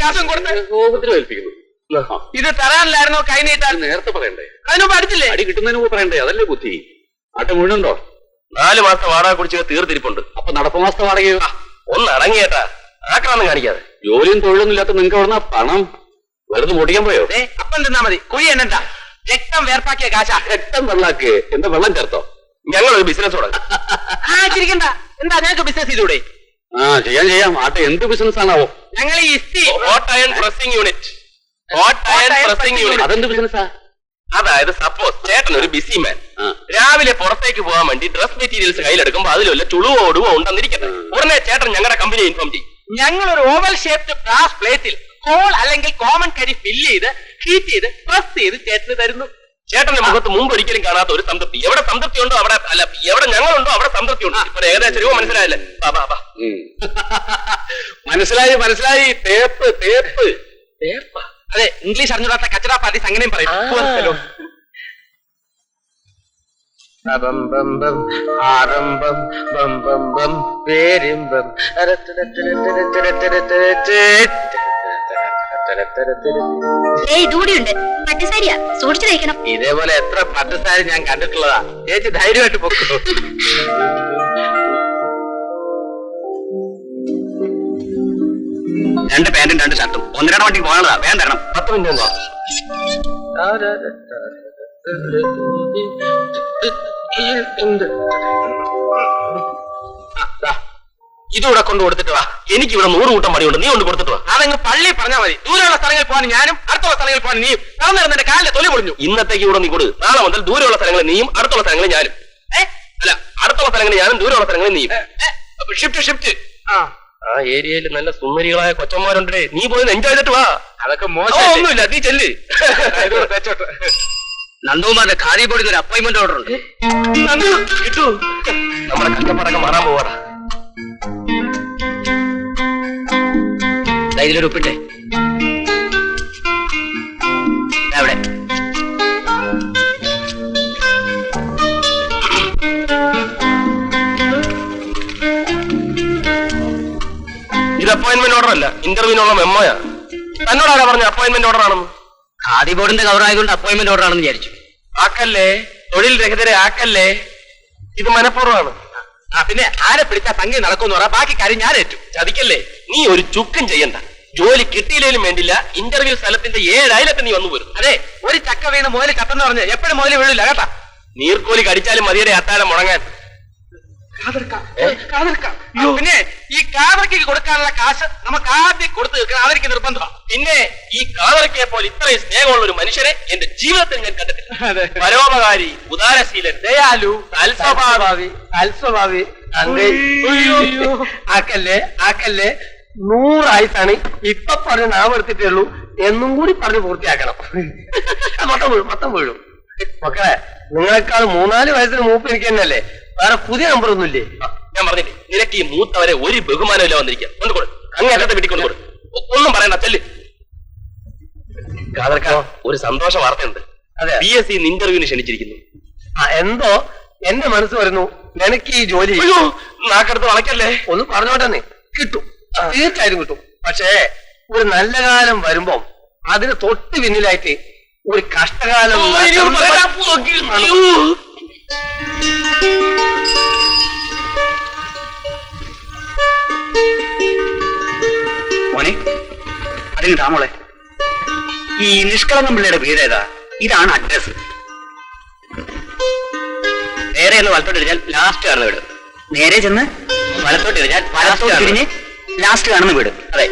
കാശും കൊടുത്ത് ഉപദ്രവേൽപ്പിക്കുന്നു. ഇത് തരാനില്ലായിരുന്നോ കൈ നീട്ടാൻ? നേരത്തെ പറയണ്ടേ? അതിനു പഠിച്ചില്ലേ? അടി കിട്ടുന്നതിന് മുമ്പ് പറയണ്ടേ? അതല്ലേ ബുദ്ധി. ആട്ടം മുഴുണ്ടോ? 4 മാസത്തെ വാടക കുടിച്ച് തീർത്തിരിപ്പുണ്ട്. അപ്പൊ നടപ്പ് മാസത്തെ വാടകയോ? ഒന്ന് ഇറങ്ങിയേട്ടാ, ആക്രാന്തം കാണിക്കാതെ. ജോലിയും തൊഴിലൊന്നും ഇല്ലാത്ത നിങ്ങൾക്ക് എവിടുന്ന പണം? വെറുതെ മുടിക്കാൻ പോയോ? അപ്പം തിന്നാ മതി. കുഴി എന്നെന്താ രക്തം വേർപ്പാക്കിയ കാശാ. രക്തം വെള്ളാക്ക് എന്താ വെള്ളം ചേർത്തോ? ഞങ്ങളൊരു ബിസിനസ് തുടങ്ങും. ചിരിക്കണ്ട. എന്താ ഞങ്ങൾക്ക് ബിസിനസ് ചെയ്തൂടെ? ചെയ്യാം. ആട്ടെ, എന്ത് ബിസിനസ് ആണാവോ? ഞങ്ങൾ ഈ ഇസ്തി ഹോട്ട് അയൺ പ്രസിംഗ് യൂണിറ്റ്. അതെന്ത് ബിസിനസ്സാ? അതായത് സപ്പോസ് ചേട്ടൻ ഒരു ബിസി മാൻ, രാവിലെ പുറത്തേക്ക് പോകാൻ വേണ്ടി ഡ്രസ് മെറ്റീരിയൽസ് കയ്യിലെടുക്കുമ്പോ അതിലുള്ള ചുളുവോ ഒടുവോ ഉണ്ടെന്നിരിക്കട്ടെ. ഉടനെ ചേട്ടൻ ഞങ്ങളുടെ കമ്പനിയെ ഇൻഫോം ചെയ്യും. ഞങ്ങൾ ഒരു ഓവൽ ഷേപ്ഡ് ഗ്ലാസ് പ്ലേറ്റിൽ ഹോൾ അല്ലെങ്കിൽ കോമൺ കരി ഫില്ല് ചെയ്ത് ഹീറ്റ് ചെയ്ത് പ്രസ് ചെയ്ത് ചേട്ടന് തരുന്നു. ചേട്ടന്റെ മുഖത്ത് മുമ്പ് ഒരിക്കലും കാണാത്ത ഒരു സംതൃപ്തി. എവിടെ സംതൃപ്തി ഉണ്ടോ അവിടെ, അല്ല എവിടെ ഞങ്ങളുണ്ടോ അവിടെ സംതൃപ്തി ഉണ്ട്. ഇപ്പൊ ഏകദേശം രൂപ മനസ്സിലായല്ലേ? മനസ്സിലായി. തേപ്പ്. അതെ, ഇംഗ്ലീഷ് അറിഞ്ഞൂടാത്ത കച്ചറ പാർട്ടീസ് അങ്ങനെയും പറയും. ആരംഭം ബം ബം ബം പേരിമ്പം ഇതുകൂടിയുണ്ട്. പട്ടുസാരിയാ, സൂക്ഷിച്ചു തയ്ക്കണം. ഇതേപോലെ എത്ര പട്ടുസാരി ഞാൻ കണ്ടിട്ടുള്ളതാ. ചേച്ചി ധൈര്യമായിട്ട് പൊക്കോ. 2 പാന്റും 2 ഷർട്ടും 1.5 വണ്ടിക്ക് പോകാനുള്ളതാ. വേഗം തരണം. 10 മിനിറ്റ് ഒന്നോ ഇതുകൂടെ കൊണ്ട് കൊടുത്തിട്ട് വാ. എനിക്ക് ഇവിടെ 100 കൂട്ടം പണിയുണ്ട്, നീ കൊണ്ട് കൊടുത്തിട്ട് വാ. അതങ്ങ് പള്ളി പറഞ്ഞാൽ മതി. ദൂരെയുള്ള സ്ഥലങ്ങളിൽ പോകാൻ ഞാനും അടുത്തുള്ള സ്ഥലങ്ങളിൽ പോകാൻ നീയും. നടന്നിരുന്ന എന്റെ കാലിന്റെ തൊലി പൊളിഞ്ഞു. ഇന്നത്തേക്ക് ഇവിടെ നീ കൊടു. നാളെ മുതൽ ദൂരെയുള്ള സ്ഥലങ്ങളിൽ നീയും അടുത്തുള്ള സ്ഥലങ്ങളിൽ ഞാനും. അല്ല, അടുത്തുള്ള സ്ഥലങ്ങളിൽ ഞാനും ദൂരെയുള്ള സ്ഥലങ്ങളിൽ നീയും. ഷിഫ്റ്റ്. ആ ഏരിയയിൽ നല്ല സുന്ദരികളായ കൊച്ചന്മാരുണ്ടേ, നീ പോയി എൻജോയ് ചെയ്തിട്ട് വാ. അതൊക്കെ ഒന്നുമില്ല, നീ ചെല്ല്. നന്ദകുമാറിന്റെ ഖാദി ബോർഡിൽ ഒരു അപ്പോയിന്റ്മെന്റ് ഓർഡർ ഉണ്ട്. കിട്ടൂ. നമ്മുടെ കഷ്ടപ്പാടൊക്കെ മാറാൻ പോവാടാ. ഇതിലൊരു ഒപ്പിട്ടെ. അവിടെ ഇത് അപ്പോയിന്റ്മെന്റ് ഓർഡർ അല്ല, ഇന്റർവ്യൂവിനുള്ള മെമ്മോയാ. തന്നോടാരാ പറഞ്ഞ അപ്പോയിന്റ്മെന്റ് ഓർഡർ ആണെന്ന്? ഖാദി ബോർഡിന്റെ കവർ ആയതുകൊണ്ട് അപ്പോയിന്റ്മെന്റ് ഓർഡർ ആണെന്ന് വിചാരിച്ചു. ആക്കല്ലേ, തൊഴിൽ രഹിതരെ ആക്കല്ലേ. ഇത് മനഃപൂർവ്വമാണ്. പിന്നെ ആരെ പിടിച്ചാ സംഗതി നടക്കുമെന്ന് പറയാ, ബാക്കി കാര്യം ഞാൻ ഏറ്റു. ചതിക്കല്ലേ, നീ ഒരു ചുക്കും ചെയ്യണ്ട. ജോലി കിട്ടിയില്ലേലും വേണ്ടില്ല, ഇന്റർവ്യൂ സ്ഥലത്തിന്റെ 7 അയലത്ത് നീ വന്നു പോരും. അതെ, ഒരു ചക്ക വീണ് മുതൽ ചത്തെന്ന് പറഞ്ഞ് എപ്പോഴും മുതൽ വീഴില്ല കേട്ടാ. നീർക്കോലി കടിച്ചാലും മതിയുടെ അത്താഴം മുടങ്ങാൻ. പിന്നെ ഈ കാതറയ്ക്ക് കൊടുക്കാനുള്ള കാശ് നമുക്ക് ആദ്യം കൊടുത്തു തീർക്കണം, അവർക്ക് നിർബന്ധമാണ്. പിന്നെ ഈ കാതറയ്ക്കെ പോലെ ഇത്രയും സ്നേഹമുള്ള ഒരു മനുഷ്യനെ എന്റെ ജീവിതത്തിൽ ഞാൻ കണ്ടിട്ടില്ല. പരോപകാരി, ഉദാരശീലൻ, ദയാലു, തൽസ്വഭാവി. അൽസ്വഭാവി. ആക്കല്ലേ 100 ആയിട്ടാണ് ഇപ്പൊ പറഞ്ഞ് നാം എടുത്തിട്ടേ ഉള്ളൂ. എന്നും കൂടി പറഞ്ഞ് പൂർത്തിയാക്കണം. മൊത്തം വീഴും. മക്കളെ, നിങ്ങളെക്കാൾ 3-4 വയസ്സിന് മൂപ്പ് എനിക്ക് തന്നെയല്ലേ, വേറെ പുതിയ നമ്പർ ഒന്നുമില്ലേ? ഞാൻ പറഞ്ഞില്ലേ, നിനക്ക് ഈ മൂത്തവരെ ഒരു ബഹുമാനമില്ല വന്നിരിക്കാം. കൊണ്ടുകൊടു, അങ്ങ് അറ്റത്തെ വീട്ടിൽ കൊണ്ടുകൊടു. ഒന്നും പറയണ്ട, ചെല്ല്. കാതർക്ക, ഒരു സന്തോഷ വാർത്തയുണ്ട്. അതെ, PSC ഇന്റർവ്യൂവിന് ക്ഷണിച്ചിരിക്കുന്നു. എന്തോ എന്റെ മനസ്സ് വരുന്നു, നിനക്ക് ഈ ജോലി നാക്കെടുത്ത് വളയ്ക്കല്ലേ. ഒന്ന് പറഞ്ഞോട്ടെ, കിട്ടും, തീർച്ചയായിട്ടും കിട്ടും. പക്ഷേ ഒരു നല്ല കാലം വരുമ്പോ അതിന് തൊട്ട് പിന്നിലായിട്ട് ഒരു കഷ്ടകാലം മോനെ, അതിന് താമോളെ, ഈ നിഷ്കളങ്കം പിള്ളയുടെ വീട് ഏതാ? ഇതാണ് അഡ്രസ്. നേരെ ഒന്ന് വലത്തോട്ട് തിരിഞ്ഞാൽ ലാസ്റ്റ് കാണുന്ന വീട്. നേരെ ചെന്ന് വലത്തോട്ട് തിരിഞ്ഞാൽ വലത്തോട്ട് തിരിഞ്ഞ് ലാസ്റ്റ് കാണുന്ന വീട്. അതെ.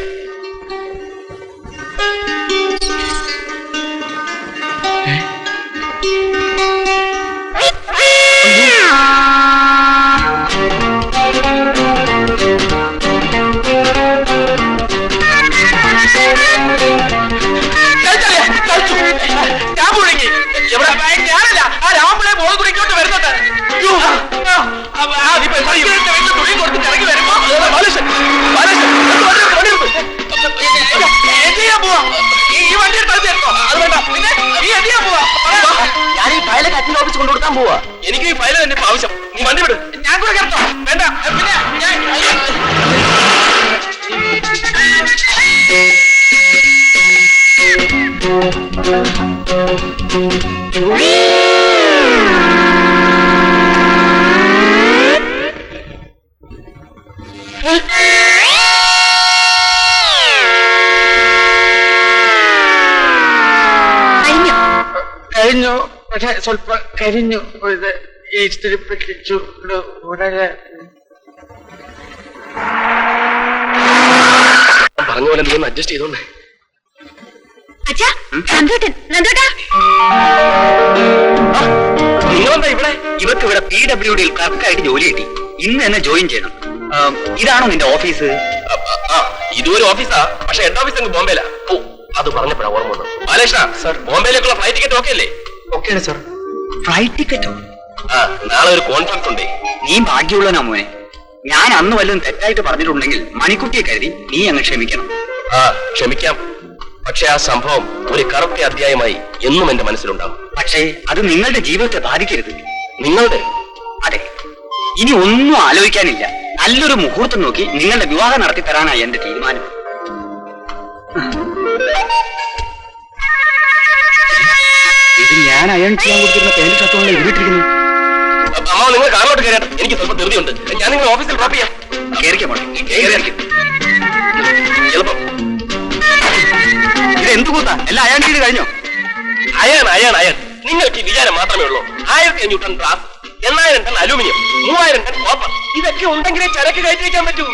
ഞാനല്ല, ആ രാമപിള്ളയെ മോൾ കൂടി ഇങ്ങോട്ട് വരുന്നുണ്ട്. കൊടുത്തിട്ട് ഇറങ്ങി വരുമ്പോ എന്ത് ചെയ്യാൻ പോവാ? ഈ വണ്ടി എടുത്തോ? അത് വേണ്ട. പിന്നെ നീ എന്ത് ചെയ്യാൻ പോവാ? ഞാൻ ഈ ഫയല് കട്ടിൽ ഓഫീസ് കൊണ്ടുകൊടുക്കാൻ പോവാ. എനിക്ക് ഈ ഫയൽ തന്നെ ഇപ്പൊ ആവശ്യം. നീ വണ്ടി വിട്. ഞാൻ കൂടെ കേട്ടോ? വേണ്ട. പിന്നെ ഞാൻ കഴിഞ്ഞു, പക്ഷെ സ്വല്പം കരിഞ്ഞു. ഇത് ഇത്തിരി പിടിച്ചു ഉടനെ. പറഞ്ഞ പോലെ നീ ഒന്ന് അഡ്ജസ്റ്റ് ചെയ്തോണ്ടേ. അച്ഛാ, നന്ദോട്ടാ നിങ്ങളെന്താ ഇവിടെ? ഇവർക്ക് ഇവിടെ PWD കറക്റ്റായിട്ട് ജോലി കിട്ടി. ഇന്ന് തന്നെ ജോയിൻ ചെയ്യണം. ഇതാണോ നിന്റെ ഓഫീസ്? ഇതൊരു ഓഫീസാ, പക്ഷെ ഹെഡ് ഓഫീസ് അങ്ങ് ബോംബെയിലാ. ഓ, അത് പറഞ്ഞപ്പോഴാ ഓർമ്മ വന്നു. ബാലകൃഷ്ണ സർ, ബോംബെയിലേക്കുള്ള ഫ്ലൈറ്റ് ടിക്കറ്റ് ഓക്കെ അല്ലേ? ഓക്കെയാണ് സർ. ഫ്ലൈറ്റ് ടിക്കറ്റോ? നാളെ ഒരു കോൺഫറൻസ് ഉണ്ട്. നീ ഭാഗ്യമുള്ളവനാ മോനെ. ഞാൻ അന്ന് വല്ലതും തെറ്റായിട്ട് പറഞ്ഞിട്ടുണ്ടെങ്കിൽ മണിക്കുട്ടിയെ കരുതി നീ അങ്ങ് ക്ഷമിക്കണം. ക്ഷമിക്കാം. പക്ഷെ ആ സംഭവം ഒരു കറുത്ത അധ്യായമായി എന്നും എന്റെ മനസ്സിലുണ്ടാവും. പക്ഷേ അത് നിങ്ങളുടെ ജീവിതത്തെ ബാധിക്കരുത്. നിങ്ങളുടെ? അതെ. ഇനി ഒന്നും ആലോചിക്കാനില്ല. നല്ലൊരു മുഹൂർത്തം നോക്കി നിങ്ങളുടെ വിവാഹം നടത്തി തരാനായി എന്റെ തീരുമാനം. ഇത് ഞാൻ അയൺ ചെയ്യാൻ കൊടുത്തിരുന്ന പേര് ഷർട്ടുള്ള ഇരുട്ടിരിക്കുന്നു. അമ്മ, നിങ്ങൾ കാറിലോട്ട് കയറിയാട്ടെ, എനിക്ക് സ്വല്പം ധൃതിയുണ്ട്. ഞാൻ നിങ്ങളെ ഓഫീസിൽ ഡ്രോപ്പ് ചെയ്യാം. കേറിക്കോ മോളെ. എളുപ്പം. എന്ത് കൂത്താ എല്ലാം അയാൾ ചെയ്ത് കഴിഞ്ഞോ? അയൺ നിങ്ങൾക്ക് ഈ വിചാരം മാത്രമേ ഉള്ളൂ. 1500 ton glass, 8000 ton aluminium, 3000 ton copper, ഇതൊക്കെ ഉണ്ടെങ്കിലേ ചരക്ക് കയറ്റി വയ്ക്കാൻ പറ്റൂ.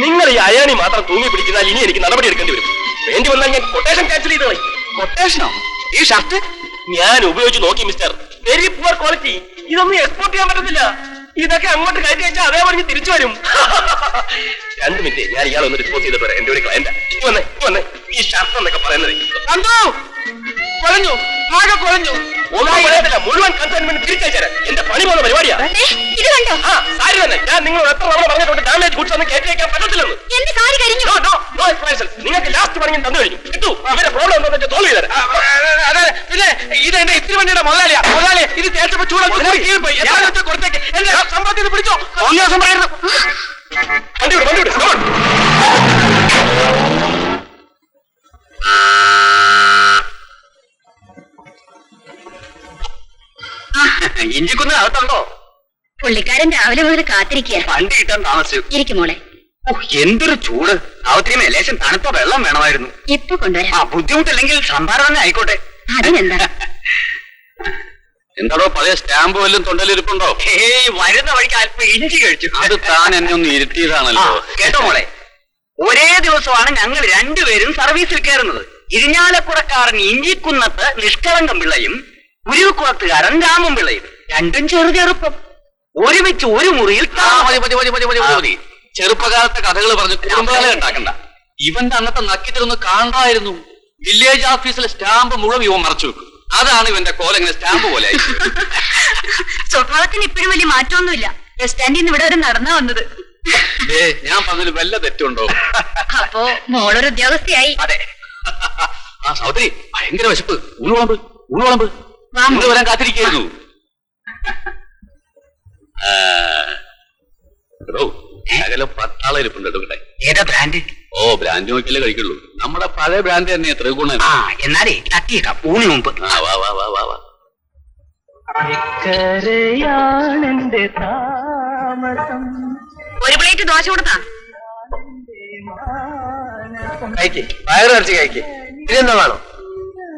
നിങ്ങൾ ഈ അയാണി മാത്രം തൂങ്ങി പിടിച്ചാൽ ഇനി എനിക്ക് നടപടി എടുക്കേണ്ടി വരും. വേണ്ടി വന്നാൽ ഞാൻ കൊട്ടേഷൻ ക്യാൻസൽ ചെയ്ത് കളയും. കൊട്ടേഷനോ? ഈ ഷർട്ട് ഞാൻ ഉപയോഗിച്ച് നോക്കി മിസ്റ്റർ, വെരി പുവർ ക്വാളിറ്റി. ഇതൊന്നും എക്സ്പോർട്ട് ചെയ്യാൻ പറ്റത്തില്ല. ഇതൊക്കെ അങ്ങോട്ട് കയറ്റി വെച്ചാൽ അതേപോലെ തിരിച്ചു വരും. 2 മിനിറ്റ്, ഞാൻ ഇയാളൊന്ന് റിപ്പോർട്ട് ചെയ്തിട്ട് വരാം. എന്റെ ഒരു ക്ലയന്റ് വന്നേ ഈ ഷർട്ട് എന്നൊക്കെ പറയുന്നത് കുഴഞ്ഞു, ആകെ കുഴഞ്ഞു. ഒന്നും പറയത്തില്ല, മുഴുവൻ കൺസൈൻമെന്റ് തിരിച്ചയച്ചാൽ എന്റെ പണി പോകുന്ന പരിപാടിയാ. ഇത് കണ്ടോ? ആ സാരി തന്നെ, ഞാൻ നിങ്ങൾ എത്ര തവണ പറഞ്ഞിട്ടുണ്ട് ഡാമേജ് ഗുഡ്സ് ഒന്നും കയറ്റി വയ്ക്കാൻ പറ്റത്തില്ലെന്ന്. എന്റെ സാരി കരിഞ്ഞു. No explanation. നിങ്ങൾക്ക് ലാസ്റ്റ് പണി തന്നു കഴിഞ്ഞു. കിട്ടൂ, അവരുടെ പ്രോബ്ലം എന്താണെന്ന് വെച്ചാൽ സോൾവ് ചെയ്തരാം. അതെ, പിന്നെ ഇത് എന്റെ ഇത്തിരി വണ്ടിയുടെ മുതലാളിയാ. മുതലാളി ഇത് തേച്ചപ്പോ ചൂടാക്കി കൊടുത്തേക്ക്. എന്റെ സമ്പത്തിൽ പിടിച്ചോ. ദിവസം പറയുന്നു. വണ്ടി വിട്. ഇഞ്ചിക്കുന്ന അകത്തുണ്ടോ? പുള്ളിക്കാരൻ രാവിലെ മുതൽ കാത്തിരിക്കുക. വണ്ടി കിട്ടാൻ താമസിച്ചു. ഇരിക്കും മോളെ. എന്തൊരു ചൂട്! അവത്തിന് ലേശം തണുത്ത വെള്ളം വേണമായിരുന്നു. ഇപ്പൊ കൊണ്ടുവരാം. ബുദ്ധിമുട്ടില്ലെങ്കിൽ സംഭാരം തന്നെ ആയിക്കോട്ടെ. അതിനെന്താ? എന്താടോ പഴയ സ്റ്റാമ്പ് വല്ലതും തൊണ്ടയിലിരിപ്പുണ്ടോ? വരുന്ന വഴിക്ക് അല്പം ഇഞ്ചി കഴിച്ചു. അത് താൻ എന്നെ ഒന്ന് ഇരുത്തിയതാണല്ലോ. കേട്ടോ മോളെ, ഒരേ ദിവസമാണ് ഞങ്ങൾ രണ്ടുപേരും സർവീസിൽ കയറുന്നത്. ഇരിഞ്ഞാലക്കുടക്കാരൻ ഇഞ്ചിക്കുന്നത്ത് നിഷ്കളങ്കം പിള്ളയും ഉരുവക്കുളത്തുകാരൻ രാമൻ പിള്ളയും. രണ്ടും ചെറുപ്പം. ഒരുമിച്ച് ഒരു മുറിയിൽ മതി. ചെറുപ്പകാലത്തെ കഥകൾ പറഞ്ഞ് കുടുംബകാലം ഉണ്ടാക്കണ്ട. ഇവന്റെ അന്നത്തെ നക്കിത്തരൊന്ന് കാണായിരുന്നു. വില്ലേജ് ഓഫീസിലെ സ്റ്റാമ്പ് മുഴുവൻ ഇവൻ മറച്ചു വെക്കും. അതാണ് ഇവന്റെ കോലങ്ങനെ സ്റ്റാമ്പ് പോലെ ആയി. സ്വഭാവത്തിന് ഇപ്പോഴും വലിയ മാറ്റമൊന്നുമില്ല. ബസ് സ്റ്റാൻഡിൽ നിന്ന് ഇവിടെ വരെ നടന്നാ വന്നത്. ഞാൻ പറഞ്ഞതിൽ വല്ല തെറ്റുണ്ടോ? അപ്പോ മോളൊരു ഉദ്യോഗസ്ഥയായി. അതെ. ആ സഹോദരി, ഭയങ്കര വിശപ്പ്. ഊണുളമ്പ് വരാൻ കാത്തിരിക്കുന്നു. പത്താളിരിപ്പുണ്ട് എടുക്കട്ടെ. ഏതാ ബ്രാൻഡ്? ഓ, ബ്രാൻഡ് നോക്കിയാലേ കഴിക്കുള്ളൂ. നമ്മുടെ പഴയ ബ്രാൻഡ് തന്നെ എത്ര ഗുണം. എന്നാലേ തട്ടിയേക്കാം ഊണി മുമ്പ്. വാ. ഒരു പ്ലേറ്റ് ദോശ കൊടുത്താ കഴിക്ക്, വയറ് നിറച്ച് കഴിക്ക്. ഇതെന്താ വേണോ?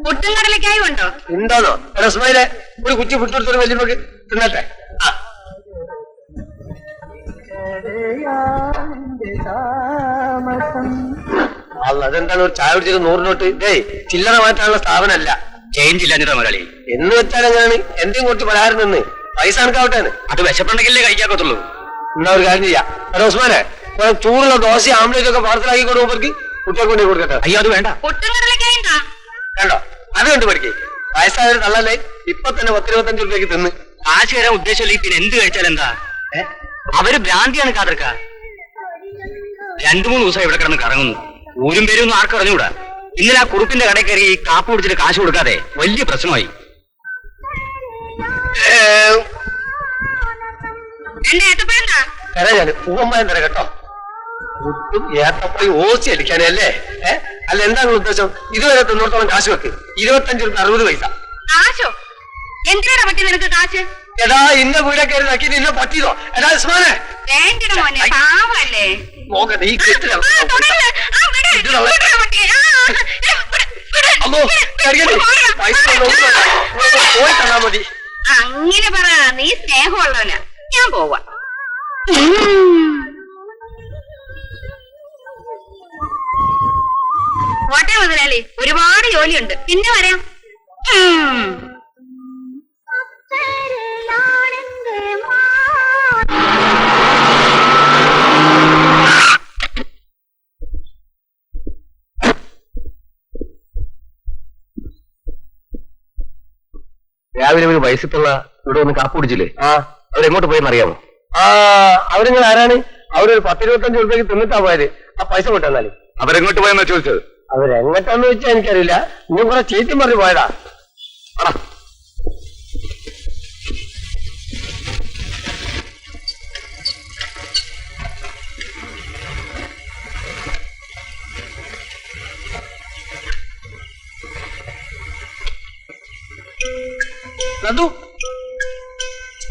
പുട്ടും കടലക്കായും ഉണ്ടോ? ഉണ്ടോന്നോ? റസ്മയിലെ ഒരു കുറ്റി പുട്ടെടുത്തൊരു വലിയ നോക്ക് തിന്നട്ടെ. അതെന്താണ് ഒരു ചായ കുടിച്ചത് 100 നോട്ട്? ചില്ലറ മാറ്റാനുള്ള സ്ഥാപനമല്ല. ചേഞ്ച് ഇല്ല മുതലാളി. എന്ന് വെച്ചാൽ എങ്ങനെയാണ്? എന്തെങ്കിലും കുറച്ച് പലഹാരം നിന്ന് പൈസ കണക്കാവട്ടെ. അത് വിശപ്പുണ്ടെങ്കിലേ കഴിക്കാക്കത്തുള്ളൂ. എന്നാ ഒരു കാര്യം ചെയ്യാം. ഉസ്മാനെ, ചൂടുള്ള ദോശ ആംലേറ്റ് ഒക്കെ പാർസലാക്കി കൊടുക്കുമ്പോഴേക്ക് കുട്ടികൾക്ക് കൊണ്ടേ കൊടുക്കട്ടെ. അയ്യോ, അത് വേണ്ട. പുട്ടും കടലക്കായും കണ്ടോ? അത് കണ്ടു പഠിക്കേ. വയസ്സായൊരു തള്ളല്ലേ ഇപ്പൊ തന്നെ 10-25 രൂപയ്ക്ക് തിന്ന്. കാശ് തരാൻ ഉദ്ദേശമില്ല. പിന്നെ എന്ത് കഴിച്ചാൽ എന്താ? അവര് ഭ്രാന്തിയാണ് കാതർക്ക. 2-3 ദിവസം ഇവിടെ കിടന്ന് കറങ്ങുന്നു. ഊരും പേരും ഒന്നും ആർക്കും അറിഞ്ഞുകൂടാ. ഇന്നലെ ആ കുറുപ്പിന്റെ കടയിൽ കയറി കാപ്പ് കുടിച്ചിട്ട് കാശ് കൊടുക്കാതെ വലിയ പ്രശ്നമായി. കരഞ്ഞാല് പൂവമ്പായം തരാം കേട്ടോ. കുട്ടും ഏത്തപ്പഴി ഓസി അടിക്കാനല്ലേ? അല്ല, എന്താണ് ഉദ്ദേശം? ഇതുവരെ തിന്നോടത്തോളം കാശ് വെക്ക്. 25 രൂപ 60 പൈസ. കാശോ? എന്തിനാ പറ്റി നിനക്ക് കാശ്? എടാ, ഇന്ന വീടെ കയറി നക്കി നിന്നെ പറ്റിയതോ? എടാ ഉസ്മാനെ, വേണ്ട മോനെ, പാവല്ലേ. നോക്കട്ടെ ഈ കെട്ടില. അമ്മോ, പൈസ പോയി തന്നാ മതി. അങ്ങനെ പറ, നീ സ്നേഹമുള്ളവന. ഞാൻ പോവാ. കോട്ടെ മുതലാളി, ഒരുപാട് ജോലിയുണ്ട്. പിന്നെ വരാം. രാവിലെ ഒരു വയസ്സിട്ടുള്ള ഇവിടെ ഒന്ന് കാപ്പ് കുടിച്ചില്ലേ? അവരെങ്ങോട്ട് പോയെന്ന് അറിയാമോ? അവരിങ്ങൾ ആരാണ്? അവരൊരു 10-25 രൂപയ്ക്ക് തിന്നിട്ടാ പോയത്. ആ പൈസ കൊണ്ടെന്നാല്. അവരെങ്ങോട്ട് പോയെന്നാ ചോദിച്ചത്? അവരെങ്ങോട്ടാന്ന് വെച്ചാൽ എനിക്കറിയില്ല. ഇനി കുറെ ചീറ്റും പറഞ്ഞു പോയതാ.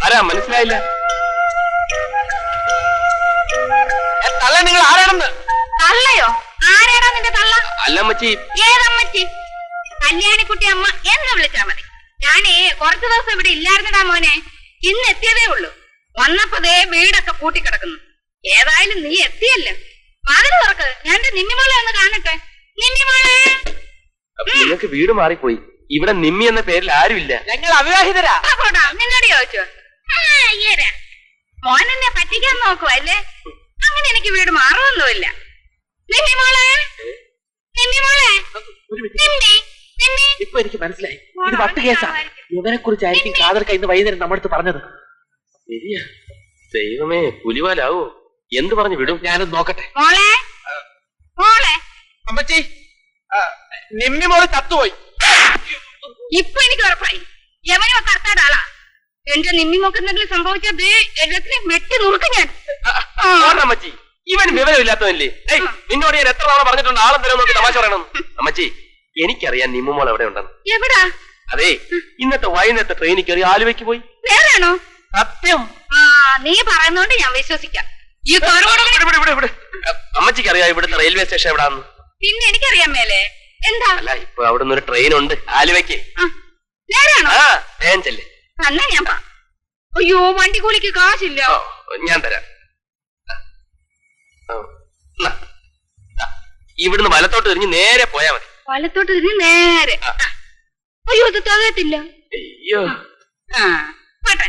ആരാ മനസ്സിലായില്ല? തള്ള നിങ്ങൾ ആരാണെന്ന്? തള്ളയോ? ആരാടാ നിന്റെ തള്ള? അല്ലമ്മച്ചി, ഏതമ്മച്ചി? കല്യാണിക്കുട്ടി അമ്മ എന്ന് വിളിച്ചാ മതി. ഞാനേ കുറച്ചു ദിവസം ഇവിടെ ഇല്ലായിരുന്നടാ മോനെ. ഇന്ന് എത്തിയതേ ഉള്ളൂ. വന്നപ്പതേ വീടൊക്കെ പൂട്ടിക്കിടക്കുന്നു. ഏതായാലും നീ എത്തിയല്ലോ. വാതില് തുറക്ക്. ഞാൻ നിന്നിമോളെ ഒന്ന് കാണട്ടെ. നിന്നിമോളെ. നിങ്ങൾക്ക് വീട് മാറിപ്പോയി. ഇവിടെ നിമ്മി എന്ന പേരിൽ ആരുമില്ല. ഞങ്ങൾ അവിവാഹിതരാ. പോടാ, നിന്നോട് ചോദിച്ചോ? മോനെന്നെ പറ്റിക്കാൻ നോക്കുവല്ലേ? അങ്ങനെ എനിക്ക് വീട് മാറുമൊന്നുമില്ല. നിന്നിമോളെ, നിന്നിമോളെ, നിമ്മി. ഇപ്പൊ എനിക്ക് മനസ്സിലായി, ഇത് വട്ട് കേസാ. ഇവനെ കുറിച്ചായിരിക്കും കാതർക്ക ഇന്ന് വൈകുന്നേരം നമ്മുടെ അടുത്ത് പറഞ്ഞത്. ശരിയാ. ദൈവമേ, പുലിവാലാവോ? എന്ത് പറഞ്ഞു വിടും? ഞാനൊന്ന് നോക്കട്ടെ. മോളെ, മോളെ. അമ്മച്ചി, നിമ്മി മോള് ചത്തുപോയി. ഇപ്പൊ എനിക്ക് ഉറപ്പായി യവനോ കർത്താട് ആളാ. എന്റെ നിമ്മിമോക്ക് എന്തെങ്കിലും സംഭവിച്ചത് എല്ലാത്തിനും വെട്ടി നുറുക്കും ഞാൻ. അമ്മച്ചി, ഇവൻ വിവരമില്ലാത്തവല്ലേ? നിന്നോട് ഞാൻ എത്ര തവണ പറഞ്ഞിട്ടുണ്ട് ആളും തരം നോക്കി തമാശ പറയണം. അമ്മച്ചി, എനിക്കറിയാം നിമ്മുമോൾ എവിടെ ഉണ്ടെന്ന്. എവിടാ? അതെ, ഇന്നത്തെ വൈകുന്നേരത്തെ ട്രെയിനിൽ കയറി ആലുവയ്ക്ക് പോയി. വേറെയാണോ? സത്യം. നീ പറയുന്നോണ്ട് ഞാൻ വിശ്വസിക്കാം. ഈ അമ്മച്ചിക്ക് അറിയാം ഇവിടുത്തെ റെയിൽവേ സ്റ്റേഷൻ എവിടാന്ന്. പിന്നെ എനിക്കറിയാൻ മേലെ. എന്താ? അല്ല, ഇപ്പൊ അവിടുന്ന് ഒരു ട്രെയിൻ ഉണ്ട് ആലുവയ്ക്ക്. നേരാണോ? ഞാൻ ചെല്ലേ. എന്നാ ഞാൻ അയ്യോ, വണ്ടി കൂലിക്ക് കാശില്ല. ഞാൻ തരാം. ഇവിടുന്ന് വലത്തോട്ട് തിരിഞ്ഞ് നേരെ പോയാ മതി. വലത്തോട്ട് തിരിഞ്ഞ് നേരെ. അയ്യോ, ഇത് തികയത്തില്ല. അയ്യോ, പോട്ടെ.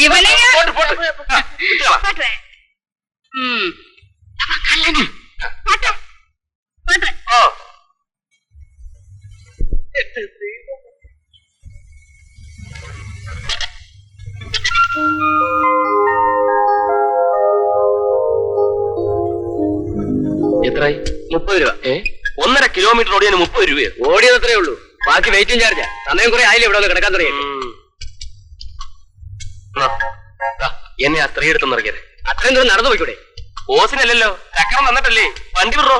ഇവനെ പോട്ടെ. പോട്ടെ. കള്ളനാ. പോട്ടെ, പോട്ടെ. എത്രയായി? 30 രൂപ. 1.5 കിലോമീറ്റർ ഓടിയാൽ 30 രൂപയോ? ഓടിയത് അത്രേ ഉള്ളൂ. ബാക്കി വെയിറ്റിംഗ് ചാർജാ. സമയം കുറെ ആയില്ലേ ഇവിടെ ഒന്ന് കിടക്കാൻ തുടങ്ങി. എന്നെ ആ സ്ത്രീ എടുത്തൊന്ന് ഇറങ്ങിയത്. അത്രയും ദൂരം നടന്നു പോയിക്കൂടെ? ഓസിനല്ലല്ലോ, ചക്രം തന്നിട്ടല്ലേ. വണ്ടി വിടറോ.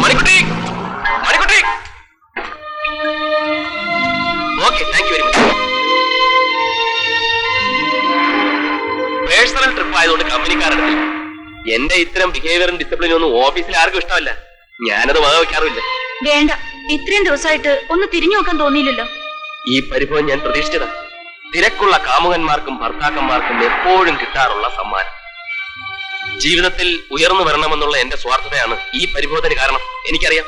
Manikutty, Manikutty. Okay, thank you very much. Personal trip ആയതുകൊണ്ട് കമ്പനിക്കാരെടുത്തില്ല. എന്റെ ഇത്തരം ബിഹേവിയറും ഡിസിപ്ലിനും ഒന്നും ഓഫീസിൽ ആർക്കും ഇഷ്ടമല്ല. ഞാനത് വക വയ്ക്കാറുമില്ല. വേണ്ട, ഇത്രയും ദിവസമായിട്ട് ഒന്ന് തിരിഞ്ഞു നോക്കാൻ തോന്നിയില്ലല്ലോ. ഈ പരിഭവം ഞാൻ പ്രതീക്ഷിച്ചതാ. തിരക്കുള്ള കാമുകന്മാർക്കും ഭർത്താക്കന്മാർക്കും എപ്പോഴും കിട്ടാറുള്ള സമ്മാനം. ജീവിതത്തിൽ ഉയർന്നു വരണമെന്നുള്ള എന്റെ സ്വാർത്ഥതയാണ് ഈ പരിഭവത്തിന് കാരണം. എനിക്കറിയാം.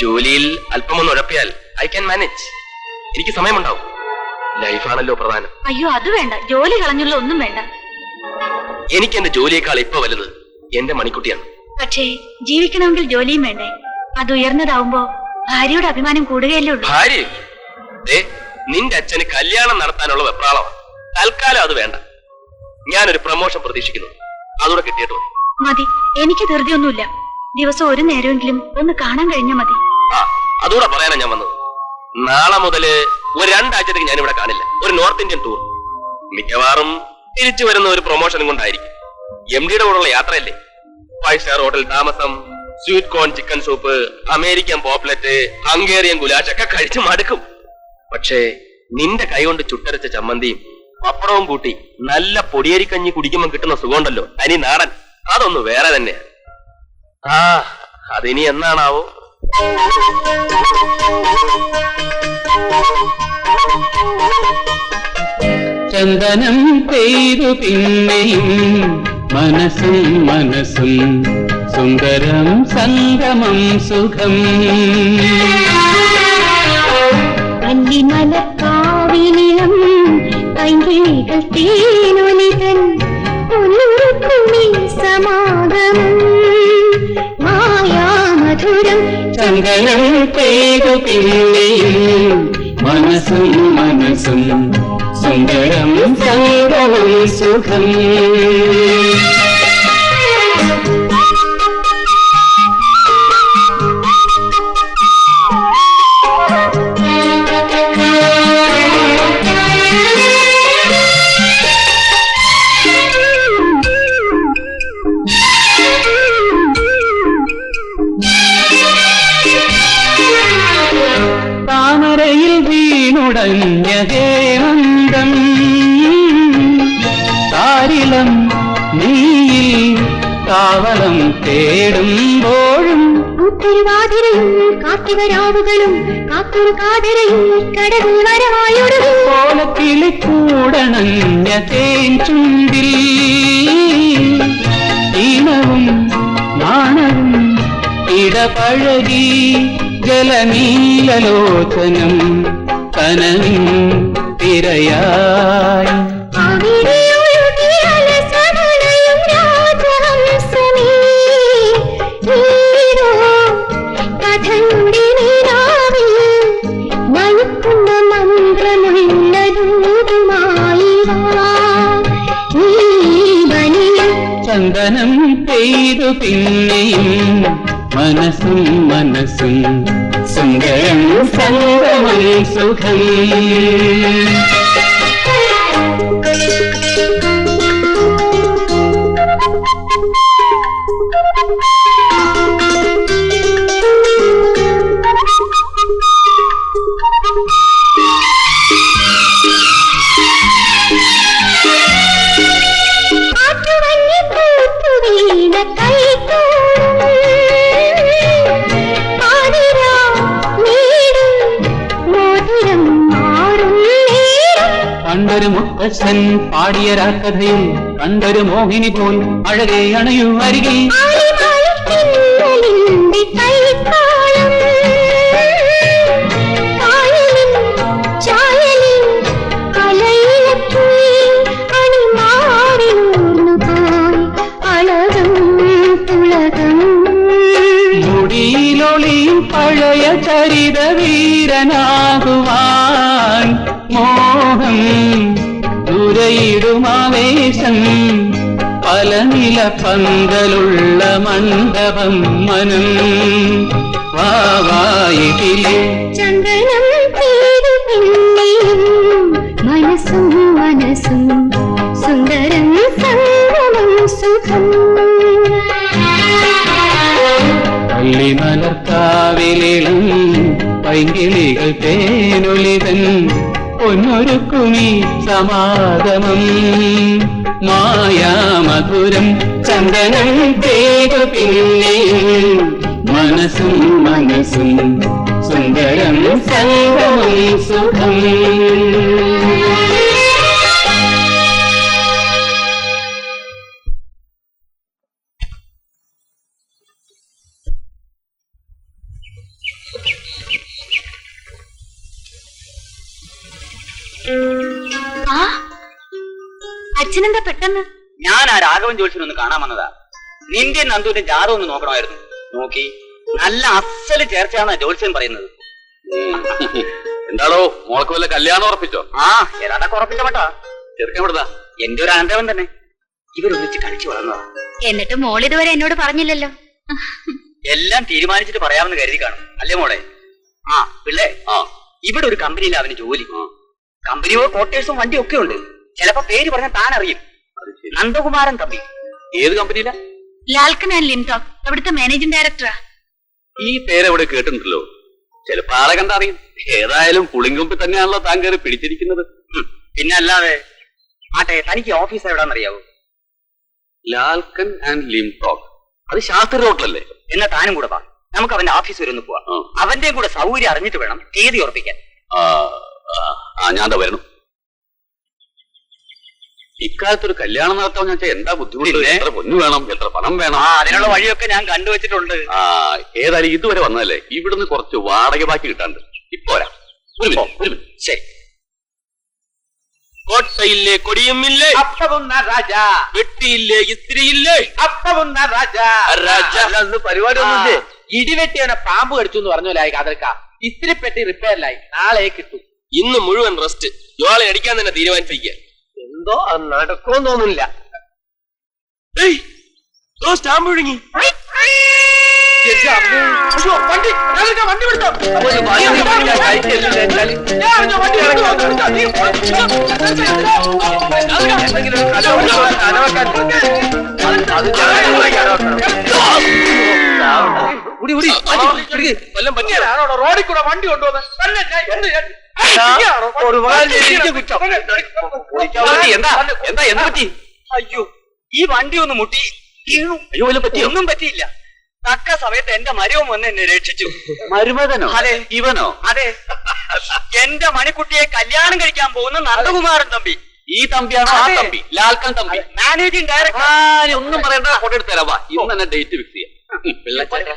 ജോലിയിൽ അല്പമൊന്ന് ഉഴപ്പിയാൽ ഐ ക്യാൻ മാനേജ്. എനിക്ക് സമയമുണ്ടാവും. ലൈഫാണല്ലോ പ്രധാനം. അയ്യോ, അത് വേണ്ട. ജോലി കളഞ്ഞുള്ള ഒന്നും വേണ്ട. എനിക്ക് എന്റെ ജോലിയേക്കാൾ ഇപ്പൊ വലുത് എന്റെ മണിക്കുട്ടിയാണ്. പക്ഷേ ജീവിക്കണമെങ്കിൽ ജോലിയും വേണ്ടേ? അത് ഉയർന്നതാവുമ്പോ ഭാര്യയുടെ അഭിമാനം കൂടുകയല്ലേ ഉള്ളൂ. ഭാര്യ, നിന്റെ അച്ഛന് കല്യാണം നടത്താനുള്ള വെപ്രാളമാണ്. തൽക്കാലം അത് വേണ്ട. ഞാനൊരു പ്രമോഷൻ പ്രതീക്ഷിക്കുന്നു. അതോടെ കിട്ടിയിട്ട് മതി. എനിക്ക് ധൃതിയൊന്നുമില്ല. ദിവസം ഒരു നേരമെങ്കിലും ഒന്ന് കാണാൻ കഴിഞ്ഞാൽ മതി. അതോടെ പറയാനാ ഞാൻ വന്നത്. നാളെ മുതല് ഒരു 2 ആഴ്ചത്തേക്ക് ഞാൻ ഇവിടെ കാണില്ല. ഒരു നോർത്ത് ഇന്ത്യൻ ടൂർ. മിക്കവാറും തിരിച്ചു വരുന്ന ഒരു പ്രൊമോഷനും കൊണ്ടായിരിക്കും. MD-യുടെ കൂടെയുള്ള യാത്രയല്ലേ. 5 സ്റ്റാർ ഹോട്ടൽ താമസം, sweet corn chicken soup, American പോപ്ലെറ്റ്, ഹംഗേറിയൻ ഗുലാഷ് ഒക്കെ കഴിച്ചു മടുക്കും. പക്ഷേ നിന്റെ കൈകൊണ്ട് ചുട്ടരച്ച ചമ്മന്തിയും പപ്പടവും കൂട്ടി നല്ല പൊടിയേരിക്കഞ്ഞി കുടിക്കുമ്പോൾ കിട്ടുന്ന സുഖമുണ്ടല്ലോ, തനി നാടൻ. അതൊന്ന് വേറെ തന്നെയാ. അതിനി എന്നാണാവോ. ചന്ദനം പെയ്തു പിന്നെയും മനസ്സും മനസ്സും സുന്ദരം സംഗമം സുഖം. വല്ലിമലക്കാവിനിളം പൈങ്കിളികൾ തേനൊലിതൻ ഒന്നുറുക്കുമീ സമാഗമം മായാമധുരം. ചന്ദനം പെയ്തു പിന്നെയും മനസ്സും മനസ്സും സുന്ദരം സംഗമം സുഖം. താമരയിൽ വീണുടഞ്ഞ ഹേമന്തം താരിളം കാവലം തേടുമ്പോഴും തിരുവാതിരയും കാർത്തികരാവുകളും കാത്തൊരു കാതരയും കടവിൽ വരവായൊടുകും കോലത്തിലെ കൂടണഞ്ഞ തേൻ ചുണ്ടിൽ ഈണവും നാണവും ഇടപഴകി ജലനീലലോചനം കനവിൻ തിരയായി ചന്ദനം പെയ്തു പിന്നെയും മനസ്സും മനസ്സും സുന്ദരം സംഗമം സുഖം കണ്ടൊരു മുത്തച്ഛൻ പാടിയ രാക്കഥയിൽ കണ്ടൊരു മോഹിനി പോൽ അഴകെ അണയൂ അരികിൽ മുടിയിലൊളിയും പഴയ ചരിത വീരനാകുവാൻ മോഹം ദുരയിടുമാവേശം പല നില പന്തലുള്ള മണ്ഡപം മനം വാവായിട്ടിലെ ചന്ദനം പേരു പിന്നെയും മനസ്സും മനസ്സും സുന്ദരം സംഗമം സുഖം പള്ളിമലർക്കാവിലിളം പൈങ്കിളികൾ തേനൊലിതൻ പൊന്നൊരുക്കുമീ സമാഗമം മായാമധുരം ചന്ദനം തേകു പിന്നെയും മനസ്സും മനസ്സും സുന്ദരം സംഗമം സുഖം അച്ഛനെന്താ പെട്ടെന്ന്? ഞാൻ ആ രാഘവൻ ജോത്സ്യനൊന്ന് കാണാൻ വന്നതാ. നിന്റെ നന്ദുവിന്റെ ജാതകം ഒന്ന് നോക്കണമായിരുന്നു. നോക്കി, നല്ല അസല് ചേർച്ചയാണ് ജോത്സ്യൻ പറയുന്നത്. എന്താണോ മോൾക്ക് വല്ല കല്യാണം ഉറപ്പിച്ചോ? ആ, ഏതാണ്ടൊക്കെ ഉറപ്പിച്ച മട്ടാ. ചെറുക്കൻ എവിടുന്നാ? എന്റെ ഒരു അനന്തവൻ തന്നെ. ഇവരൊന്നിച്ച് കളിച്ചു വളർന്നതാ. എന്നിട്ട് മോൾ ഇതുവരെ എന്നോട് പറഞ്ഞില്ലല്ലോ. എല്ലാം തീരുമാനിച്ചിട്ട് പറയാമെന്ന് കരുതി കാണും അല്ലേ മോളെ? ആ പിള്ളേ, ഇവിടെ ഒരു കമ്പനിയിൽ അവന് ജോലി. കമ്പനിയോ ക്വാർട്ടേഴ്സും വണ്ടിയും ഒക്കെ ഉണ്ട്. ചിലപ്പോ പേര് പറഞ്ഞാൽ താൻ അറിയും. നന്ദകുമാരൻ കമ്പനി. ഏത് കമ്പനിയിലാ? ലാൽക്കൻ ആൻഡ് ലിംടോക്ക്, അവിടുത്തെ മാനേജിംഗ് ഡയറക്ടറാ. ഈ പേരെവിടെ കേട്ടിട്ടുണ്ടല്ലോ. ചിലപ്പോ ആളെ കണ്ട അറിയും. ഏതായാലും പുളിങ്കൊമ്പിൽ തന്നെയാണല്ലോ താൻ കയറി പിടിച്ചിരിക്കുന്നത്. പിന്നെ അല്ലാതെ. ആട്ടെ, തനിക്ക് ഓഫീസ് എവിടാന്നറിയാവൂ? ലാൽക്കൻ ആൻഡ് ലിംടോക്ക്. അത് ശാസ്ത്രി റോട്ടിലല്ലേ? എന്നാ താനും കൂടെ വാ, നമുക്ക് അവന്റെ ഓഫീസ് വരെ ഒന്ന് പോവാം. അവന്റെ കൂടെ സൗകര്യം അറിഞ്ഞിട്ട് വേണം തീയതി ഉറപ്പിക്കാൻ. ഞാൻ വരണം. ഇക്കാലത്തൊരു കല്യാണം നടത്താമെന്ന് വെച്ചാൽ എന്താ ബുദ്ധിമുട്ട്? എത്ര പൊന്നു വേണം, എത്ര പണം വേണം? അതിനുള്ള വഴിയൊക്കെ ഞാൻ കണ്ടുവച്ചിട്ടുണ്ട്. ഏതായാലും ഇതുവരെ വന്നതല്ലേ, ഇവിടുന്ന് കുറച്ച് വാടക ബാക്കി കിട്ടാണ്ട്. ഇപ്പോരാ, ഒരു മിനിറ്റ്. ശരി. കോട്ടയില്ലേ കൊടിയുമില്ലേ അപ്പവുന്ന രാജ, വെട്ടിയില്ലേ ഇസ്ത്രീയില്ലേ അപ്പവുന്ന രാജ. പരിപാടി ഒന്നുമില്ലേ? ഇടിവെട്ടിയവനെ പാമ്പ് കടിച്ചു എന്ന് പറഞ്ഞോലായി കാതൽക്ക. ഇസ്തിരിപ്പെട്ടി റിപ്പയറിലായി, നാളെ കിട്ടും. ഇന്ന് മുഴുവൻ റെസ്റ്റ്. ജോളി അടിക്കാൻ തന്നെ തീരുമാനിച്ചിരിക്കുക. എന്തോ നടക്കുമെന്ന് തോന്നുന്നില്ല. സ്റ്റാമ്പ് ഒഴുങ്ങി. വണ്ടി വിട്ടോ. റോഡിൽ കൂടെ വണ്ടി കൊണ്ടുവന്ന് അയ്യോ, ഈ വണ്ടി ഒന്ന് മുട്ടി അയ്യോ വല്ല പറ്റിയോ? ഒന്നും പറ്റിയില്ല. തക്ക സമയത്ത് എന്റെ മരുവൻ വന്ന് എന്നെ രക്ഷിച്ചു. മരുമകനോ? അതെ. ഇവനോ? അതെ, എന്റെ മണിക്കുട്ടിയെ കല്യാണം കഴിക്കാൻ പോകുന്ന നന്ദകുമാരൻ തമ്പി. ഈ തമ്പിയാണോ? ആ അതെ. തമ്പി, ലാൽക്കൻ തമ്പി. Managing director. ഒന്നും പറയണ്ട, കൊണ്ടെടുത്ത് തരാം. വാ, ഇന്ന് തന്നെ ഡേറ്റ് ഫിക്സ് ചെയ്യാം. വെള്ളച്ചാട്ട.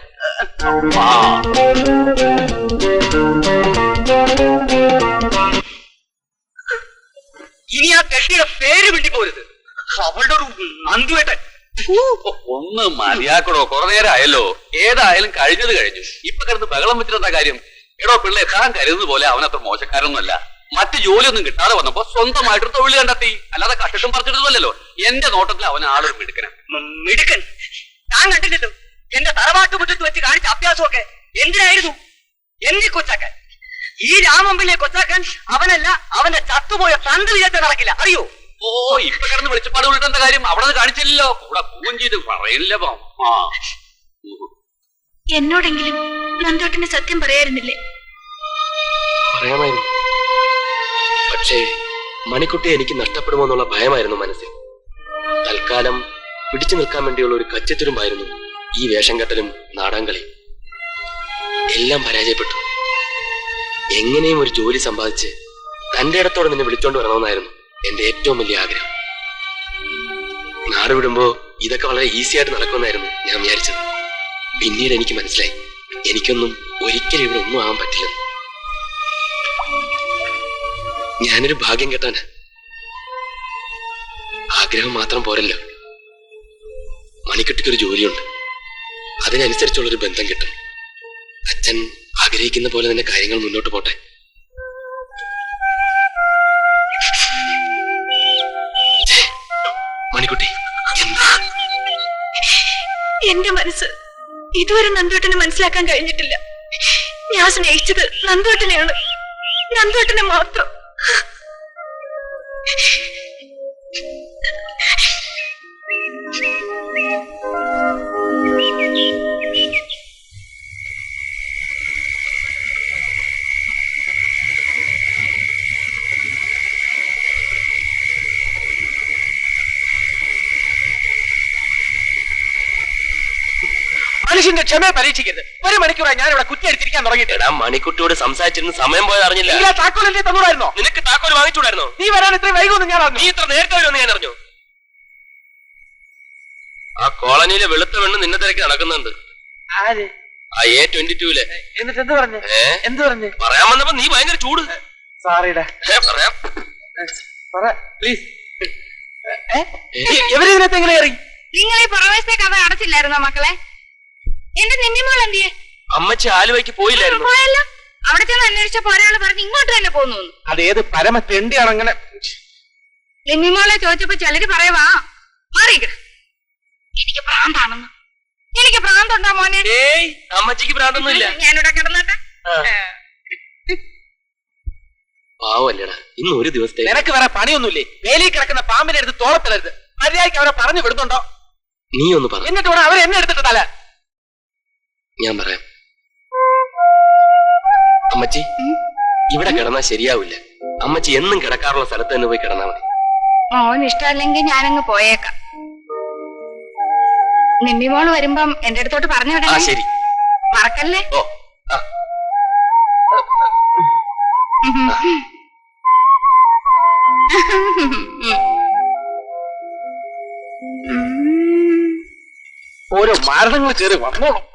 ഇനി ആ കെട്ടിയുടെ പേര് വിട്ടുപോരുത്. അവളുടെ ഒരു നന്ദുവേട്ടൻ. ഒന്ന് മതിയാക്കടോ, കുറെ നേരം ആയല്ലോ. ഏതായാലും കഴിഞ്ഞത് കഴിഞ്ഞു. ഇപ്പൊ കിടന്ന് ബഹളം വെച്ചിട്ടെന്താ കാര്യം? എടോ പിള്ളേ, താൻ കരുതുന്ന പോലെ അവനത്ര മോശക്കാരൊന്നുമല്ല. മറ്റു ജോലിയൊന്നും കിട്ടാതെ വന്നപ്പോ സ്വന്തമായിട്ടൊരു തൊഴിൽ കണ്ടെത്തി. അല്ലാതെ കട്ടിട്ടും പറിച്ചിട്ടല്ലോ. എന്റെ നോട്ടത്തിൽ അവൻ ആളൊരു മിടുക്കനാ. മിടുക്കൻ. താൻ കണ്ടില്ലല്ലോ എന്റെ തറവാട്ടു മുറ്റത്ത് വെച്ച് കാണിച്ച അഭ്യാസമൊക്കെ. എന്തിനായിരുന്നു? എന്നെ കൊച്ചാക്കാൻ. ഈ രാമമ്പിളിയെ കൊച്ചാക്കാൻ അവനല്ല, അവന്റെ ചത്തുപോയ തന്ത് വിചാരിച്ച നടക്കില്ല. അറിയോ? ഓ, ഇപ്പൊ കിടന്ന് വെളിച്ചപ്പാട് വിളിട്ട് എന്താ കാര്യം? അവിടെ കാണിച്ചില്ലല്ലോ. കൂടെ പൂവും ചെയ്ത് പറയില്ല. എന്നോടെങ്കിലും നന്ദോട്ടിന് സത്യം പറയായിരുന്നില്ലേ? പറയാമായിരുന്നു. പക്ഷേ മണിക്കുട്ടിയെ എനിക്ക് നഷ്ടപ്പെടുമോന്നുള്ള ഭയമായിരുന്നു മനസ്സിൽ. തൽക്കാലം പിടിച്ചു നിൽക്കാൻ വേണ്ടിയുള്ള ഒരു കച്ചത്തുരുമ്പായിരുന്നു ഈ വേഷം കെട്ടലും നാടൻകളി. എല്ലാം പരാജയപ്പെട്ടു. എങ്ങനെയും ഒരു ജോലി സമ്പാദിച്ച് തന്റെ ഇടത്തോടെ നിന്നെ വിളിച്ചോണ്ട് വരണമെന്നായിരുന്നു എന്റെ ഏറ്റവും വലിയ ആഗ്രഹം. നാട് വിടുമ്പോ ഇതൊക്കെ വളരെ ഈസി ആയിട്ട് നടക്കുമെന്നായിരുന്നു ഞാൻ വിചാരിച്ചത്. പിന്നീട് എനിക്ക് മനസ്സിലായി, എനിക്കൊന്നും ഒരിക്കലും ഇവിടെ ഒന്നും ആവാൻ പറ്റില്ലെന്ന്. ഞാനൊരു ഭാഗ്യം കെട്ടാന്. ആഗ്രഹം മാത്രം പോരല്ലോ, മണിക്കുട്ടിക്കൊരു ജോലിയുണ്ട്. അതിനനുസരിച്ചുള്ളൊരു ബന്ധം കിട്ടും. അച്ഛൻ ആഗ്രഹിക്കുന്ന പോലെ തന്നെ കാര്യങ്ങൾ മുന്നോട്ട് പോട്ടെ. മണിക്കുട്ടി, എന്റെ മനസ്സ് ഇതുവരെ നന്ദോട്ടനെ മനസ്സിലാക്കാൻ കഴിഞ്ഞിട്ടില്ല. ഞാൻ സ്നേഹിച്ചത് നന്ദോട്ടനെയാണ്, നന്ദോട്ടനെ മാത്രം. മനുഷ്യന്റെ ക്ഷമയെ പരീക്ഷിക്കരുത്. 1 മണിക്കൂറായി ഞാൻ ഇവിടെ കുറ്റിയടിച്ചിരിക്കാൻ തുടങ്ങിയിട്ട്. എടാ, മണിക്കുട്ടിയോട് സംസാരിച്ചിരുന്ന് സമയം പോയത് അറിഞ്ഞില്ല. താക്കോൽ എന്റെ തന്നൂടായിരുന്നോ? നിനക്ക് താക്കോൽ വാങ്ങിച്ചൂടായിരുന്നോ? നീ വരാൻ ഇത്രയും വൈകുമെന്ന് ഞാൻ അറിഞ്ഞു. നീ ഇത്ര നേരത്തെ വരുമെന്ന് ഞാൻ അറിഞ്ഞു. ആ കോളനിയിലെ വെളുത്ത പെണ്ണ് നിന്നെ തിരക്കി നടക്കുന്നുണ്ട്. ആര്? ആ A22-ലെ. എന്നിട്ട് എന്ത് പറഞ്ഞു? എന്ത് പറഞ്ഞു? പറയാൻ വന്നപ്പോ നീ ഭയങ്കര ചൂട്. സാറിയുടെ പറയാം. പ്ലീസ്. എവരിതിനകത്ത് എങ്ങനെ കയറി? നിങ്ങൾ ഈ പുറവശത്തെ കഥ അടച്ചില്ലായിരുന്നോ മക്കളെ? എന്റെ നിമ്മിമോൾ എന്തിയെ? അമ്മച്ചി ആലുവയ്ക്ക് പോയില്ലായിരുന്നു. പോയല്ലോ. അവിടെ ചെന്ന് അന്വേഷിച്ചപ്പോ ഒരാൾ പറഞ്ഞ് ഇങ്ങോട്ട് തന്നെ പോന്നു. അതേത് പരമ തെണ്ടിയാണ് അങ്ങനെ? നിമ്മിമോളെ ചോദിച്ചപ്പോ ചിലര് പറയുവാ മാറിക്ക, എനിക്ക് ഭ്രാന്താണെന്ന്. എനിക്ക് ഭ്രാന്തുണ്ടോ മോനെ? ഏയ്, അമ്മച്ചിക്ക് ഭ്രാന്തൊന്നുമില്ല. ഞാനിവിടെ കിടന്നട്ടെ. പാവല്ലടാ, ഇന്ന് ഒരു ദിവസത്തെ. നിനക്ക് വേറെ പണിയൊന്നുമില്ലേ? വേലിയിൽ കിടക്കുന്ന പാമ്പിനെ എടുത്ത് തോളത്തിലെടുത്ത് മര്യാദയ്ക്ക് അവരെ പറഞ്ഞു വിടുന്നുണ്ടോ? നീ ഒന്ന് പറ. എന്നിട്ട് വേണം അവരെ എന്നെ എടുത്തിട്ട് തല. ഞാൻ പറയാം. അമ്മച്ചി, ഇവിടെ കിടന്നാ ശരിയാവില്ല. അമ്മച്ചി എന്നും കിടക്കാറുള്ള സ്ഥലത്ത് തന്നെ പോയി കിടന്നാ മതി. മോൻ ഇഷ്ടമല്ലെങ്കിൽ ഞാനങ്ങ് പോയേക്കാം. നിമ്മിമോള് വരുമ്പം എന്റെ അടുത്തോട്ട് പറഞ്ഞു ആ വിടണം. ശരി. മറക്കല്ലേ? ഓ, ആ. ഓരോ മാരണങ്ങൾ കയറി വന്നോളും.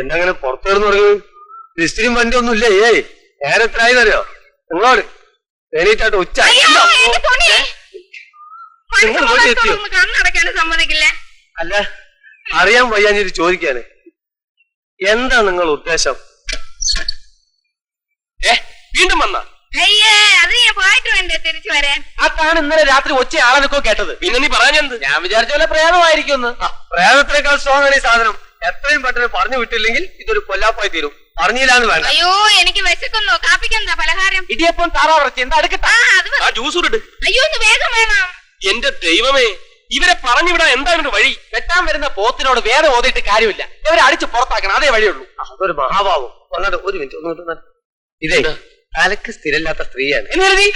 എന്തങ്ങനെ പുറത്തു വരുന്ന തുടങ്ങി? ലിസ്റ്റിനും വണ്ടി ഒന്നും ഇല്ലേ? ഏയ്, നേരത്തിലായിന്നറിയോ നിങ്ങളോട്? എണീറ്റായിട്ട് ഉച്ച. അയ്യോ, എന്റെ തുണി. നിങ്ങൾ ഇവിടെ എത്തിയോ? ഒന്ന് കണ്ണടയ്ക്കാനും സമ്മതിക്കില്ലേ? അല്ല, അറിയാൻ വയ്യാഞ്ഞിട്ട് ചോദിക്കാന്. എന്താ നിങ്ങൾ ഉദ്ദേശം? വീണ്ടും വന്നാ? അയ്യേ, അത് ഞാൻ പോയിട്ട് വേണ്ടേ തിരിച്ചു വരാൻ? അതാണ് ഇന്നലെ രാത്രി ഒച്ച ആളെനൊക്കെ കേട്ടത്. പിന്നെ നീ പറഞ്ഞെന്ത്? ഞാൻ വിചാരിച്ച പോലെ പ്രേമമായിരിക്കും. പ്രേമത്തിനേക്കാൾ സ്ട്രോങ് ആണ് ഈ സാധനം. എത്രയും പെട്ടെന്ന് പറഞ്ഞു വിട്ടില്ലെങ്കിൽ ഇതൊരു കൊല്ലാപ്പായി തീരും. പറഞ്ഞില്ലാന്ന് വേണ്ട. അയ്യോ, എനിക്ക് വിശക്കുന്നു. കാപ്പിക്കെന്താ പലഹാരം? ഇടിയപ്പം താറാവിറച്ചി എന്താ എടുക്കട്ടെ? ആ, അത് മതി. ആ ജ്യൂസ് ഇട്. അയ്യോ, ഒന്ന് വേഗം വേണം. എന്റെ ദൈവമേ, ഇവരെ പറഞ്ഞുവിടാൻ എന്താ ഒരു വഴി? വെട്ടാൻ വരുന്ന പോത്തിനോട് വേദം ഓതിയിട്ട് കാര്യമില്ല. ഇവരെ അടിച്ച് പുറത്താക്കണം, അതേ വഴിയുള്ളൂ. അതൊരു മഹാഭാവം. ഒരു മിനിറ്റ്. ഇതേ തലക്ക് സ്ഥിരമില്ലാത്ത സ്ത്രീയാണ്. എന്ന് കരുതി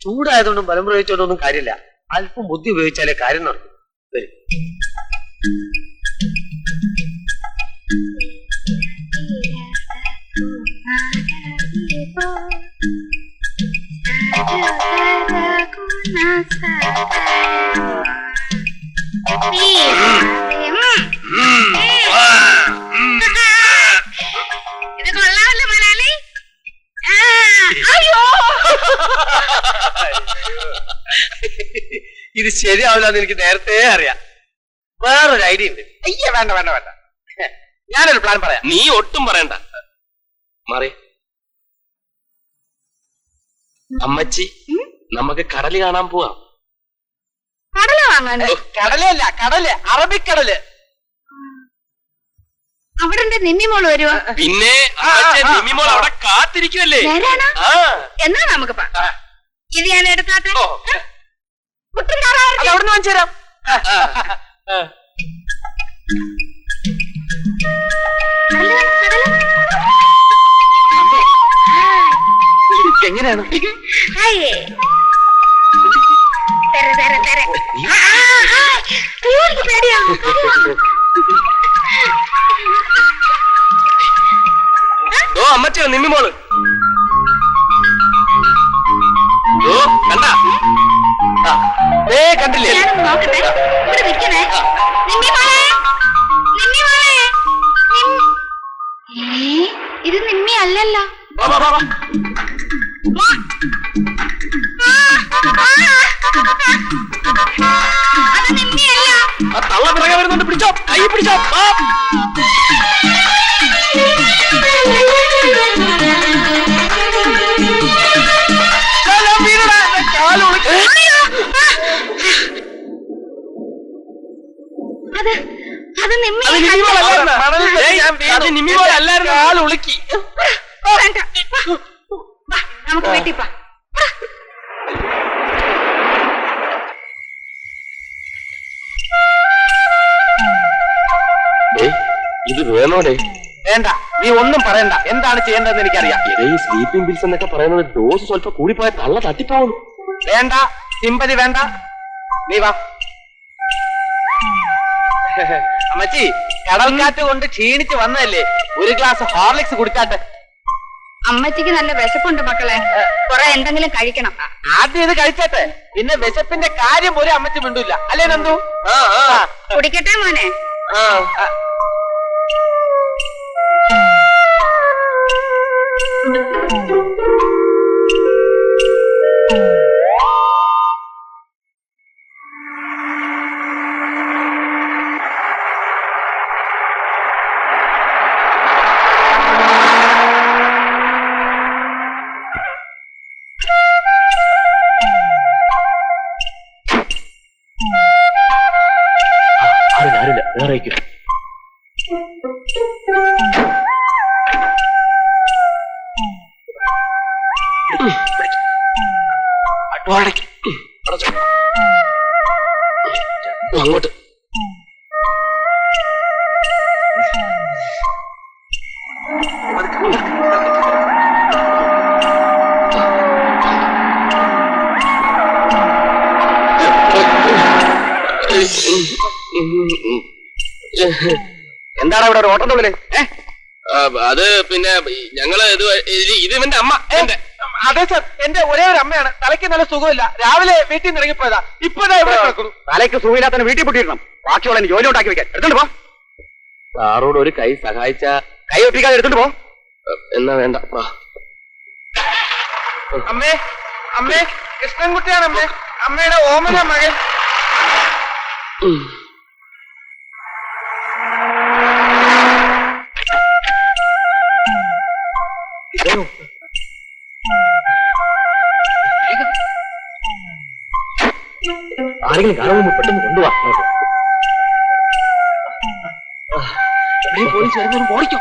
ചൂടായതുകൊണ്ടും ബലം പ്രയോഗിച്ചുകൊണ്ടൊന്നും കാര്യമില്ല. അല്പം ബുദ്ധി ഉപയോഗിച്ചാലേ കാര്യം നടക്കും. വരും. ഇത് കൊള്ളാമല്ലോ മലയാളി. ഇത് ശരിയാവില്ല എന്ന് എനിക്ക് നേരത്തെ അറിയാം. വേറൊരു ഐഡിയ ഉണ്ട്. അയ്യ വേണ്ട വേണ്ട വേണ്ട, ഞാനൊരു പ്ലാൻ പറയാം. നീ ഒട്ടും പറയണ്ട. മാറി അമ്മച്ചി, നമുക്ക് കടല് കാണാൻ പോവാം. കടല വാങ്ങാണ്. കടലല്ല, കടല്, അറബിക്കടല്. അവിടെ എന്റെ നിമ്മിമോള് വരുവോ? പിന്നെ നിമിമോൾ അവിടെ കാത്തിരിക്കുമല്ലേ. നേരാണോ? ആ എന്നാ നമുക്ക് ഇത് ഞാൻ എടുത്താട്ടെ. ഓ, കുട്ടൻ താറാവ് അത് അവിടെ നിന്ന് വാങ്ങിച്ചു തരാം. എങ്ങനെയാണ്? ഓ അമ്മച്ചോ, നിമ്മിമോള് ഓ കണ്ട കണ്ടില്ലേ? നോക്കട്ടെ, ഇവിടെ നിൽക്കണേ. ഇത് നിമ്മി അല്ലല്ലോ. വാ, വാ, വാ, വാ. അത് നിമ്മിയല്ല. ആ തള്ള പിറകെ വരുന്നുണ്ട്, പിടിച്ചോ, കൈ പിടിച്ചോ. വാ. അത് നിമ്മി അത് നിമ്മിമോൾ അല്ലായിരുന്നു. കാൽ ഉളുക്കി. വേണ്ട, നമുക്ക് വീട്ടിപ്പാ. ഇത് വേണോടെ? വേണ്ട, നീ ഒന്നും പറയണ്ട. എന്താണ് ചെയ്യേണ്ടതെന്ന് എനിക്കറിയാം. ഈ സ്ലീപ്പിംഗ് പിൽസ് എന്നൊക്കെ പറയുന്നത് ഡോസ് സ്വല്പം കൂടിപ്പോയ തള്ള തട്ടിപ്പോകുന്നു. വേണ്ട, സിമ്പതി വേണ്ട, നീ വാ. അമ്മച്ചി, കടൽക്കാറ്റ് കൊണ്ട് ക്ഷീണിച്ച് വന്നതല്ലേ, ഒരു ഗ്ലാസ് ഹോർലിക്സ് കുടിച്ചാട്ടെ. അമ്മച്ചിക്ക് നല്ല വിശപ്പുണ്ട് മക്കളെ, കുറെ എന്തെങ്കിലും കഴിക്കണം. ആദ്യം ഇത് കഴിച്ചാട്ടെ, പിന്നെ വിശപ്പിന്റെ കാര്യം പോലും അമ്മച്ചി മിണ്ടൂല്ല, അല്ലേ നന്ദു? കുടിക്കട്ടെ മോനെ. ആരില്ല, വേറെ അയക്കും. അങ്ങോട്ട് എന്താണ് ഇവിടെ ഒരു ഓട്ടം തൊഴില്? അത് പിന്നെ ഞങ്ങള് ഇത് ഇവന്റെ അമ്മ. അതെ സർ, എന്റെ ഒരേ ഒരു അമ്മയാണ്. തലയ്ക്ക് നല്ല സുഖമില്ല. രാവിലെ വീട്ടിൽ നിന്ന് ഇറങ്ങിപ്പോയതാ. ഇപ്പോഴാ ഇവിടെ കിടക്കുന്നു. തലയ്ക്ക് സുഖമില്ലാത്ത വീട്ടിൽ പൊട്ടിയിടണം. ബാക്കിയുള്ള ജോലി ഉണ്ടാക്കി വെക്കാൻ. എടുത്തോണ്ട് പോ. സാറോട് ഒരു കൈ സഹായിച്ച. കൈ ഒപ്പിക്കാതെ എടുത്തോണ്ട് പോ. എന്നാ വേണ്ട. അമ്മേ, അമ്മേ, കൃഷ്ണൻകുട്ടിയാണ് അമ്മേ. അമ്മയുടെ ഓമന മകൻ. ആരെങ്കിലും കാണുമ്പോൾ പെട്ടെന്ന് കൊണ്ടുപോവാ. പോലീസ് വരുന്നവരും ഓടിക്കോ.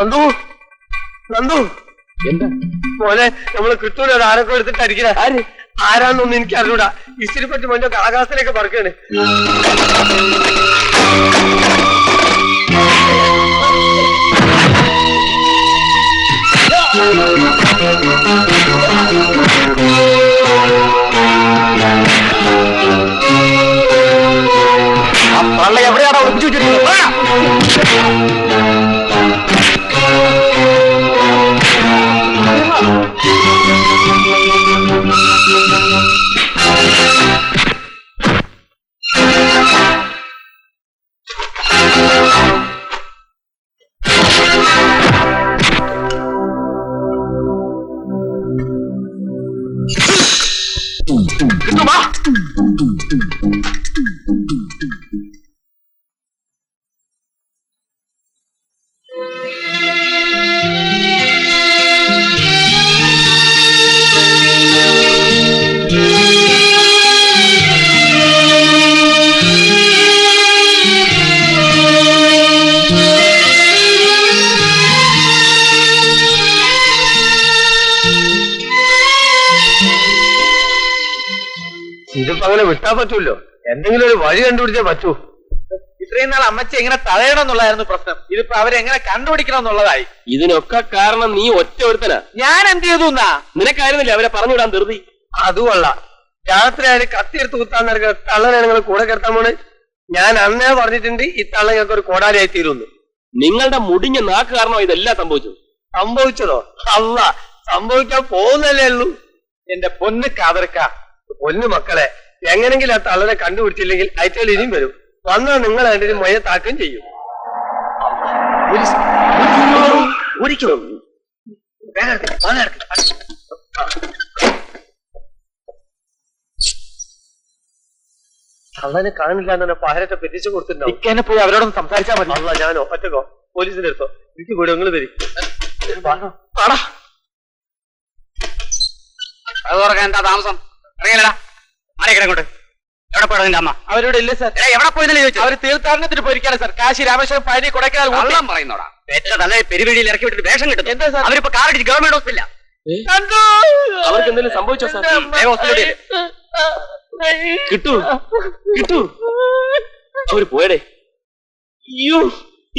നന്ദു നന്ദു എന്താ മോനെ നമ്മള് കിട്ടൂല ഒരു ആരൊക്കെ എടുത്തിട്ട് അടിക്കണ ആര് ആരാന്നൊന്നും എനിക്ക് അറിഞ്ഞൂടാ. ഇസ്തിരി പറ്റി മറ്റോ ആകാശത്തിലേക്ക് പറക്കാണ്. ആ പള്ള എവിടെയാണോ ഒളിപ്പിച്ചു വെച്ചിരിക്കുന്നത്? കിട്ടുമാ ഇതിപ്പോ അങ്ങനെ വിട്ടാ പറ്റൂല്ലോ. എന്തെങ്കിലും ഒരു വഴി കണ്ടുപിടിച്ചേ പറ്റൂ. ഇത്രയും നാൾ അമ്മച്ചി എങ്ങനെ തടയണം എന്നുള്ളതായിരുന്നു പ്രശ്നം. ഇതിപ്പോ അവരെങ്ങനെ കണ്ടുപിടിക്കണം എന്നുള്ളതായി. ഇതിനൊക്കെ കാരണം നീ ഒറ്റ ഒരുത്തനാ. ഞാൻ എന്ത് ചെയ്തു എന്നാ? നിനക്കായിരുന്നില്ലേ അവരെ പറഞ്ഞുവിടാൻ ധൃതി? അതുകൊള്ള രാത്രി ആയാലും കത്തിയെടുത്ത് കുത്താൻ നടക്കുന്ന തള്ളനെ നിങ്ങൾ കൂടെ കിടത്താൻ പോണ്. ഞാൻ അന്നേ പറഞ്ഞിട്ടുണ്ട് ഈ തള്ള ഞങ്ങൾക്ക് ഒരു കോടാലിയായി തീരുന്നു. നിങ്ങളുടെ മുടിഞ്ഞ നാക്ക് കാരണമാണ് ഇതെല്ലാം സംഭവിച്ചത്. സംഭവിച്ചതോ? അല്ല, സംഭവിക്കാൻ പോകുന്നല്ലേ ഉള്ളൂ. എന്റെ പൊന്ന് കാതർക്ക, പൊന്നു മക്കളെ, എങ്ങനെങ്കിലും ആ തള്ളനെ കണ്ടുപിടിച്ചില്ലെങ്കിൽ അയറ്റാൽ ഇനിയും വരും. വന്നാൽ നിങ്ങൾ അതിന്റെ മൊയ താക്കുകയും ചെയ്യും. തള്ളനെ കാണില്ല എന്നെ പഹരത്തെ പെറ്റിച്ചു കൊടുത്തിട്ടുണ്ടാവും. ഇക്കനെ പോയി അവരോടൊന്ന് സംസാരിച്ചാൽ മതി. അല്ല, ഞാനോ ഒറ്റക്കോ പോലീസിന്റെ അടുത്തോ? എനിക്ക് കൂടെ നിങ്ങൾ തരും. അത് തുറക്കാൻ എന്താ താമസം? അറിയില്ലടാ, ആരെങ്കിലും എവിടെ പോയത് നിന്റെ അമ്മ? അവരോട് ഇല്ല സാർ. എവിടെ പോയതല്ലേ ചോദിച്ചു? അവര് തീർത്ഥാടനത്തിന് പോയിരിക്കാണ് സാർ. കാശി, രാമേശ്വരം, പഴനി, കൊടൈക്കനാൽ, ഊട്ടി. കള്ളം പറയുന്നോടാ. പെറ്റ തന്നെ പെരുവഴിയിൽ ഇറക്കി വിട്ടിട്ട് വേഷം കിട്ടും. എന്താ സാർ? അവരിപ്പോ കാറടിച്ച് ഗവൺമെന്റ് ഹോസ്പിറ്റലില്ല. അവർക്ക് എന്തെങ്കിലും സംഭവിച്ചോ സാർ? ഹോസ്പിറ്റലിൽ കിട്ടൂ കിട്ടൂ അവര് പോയടേ. അയ്യോ,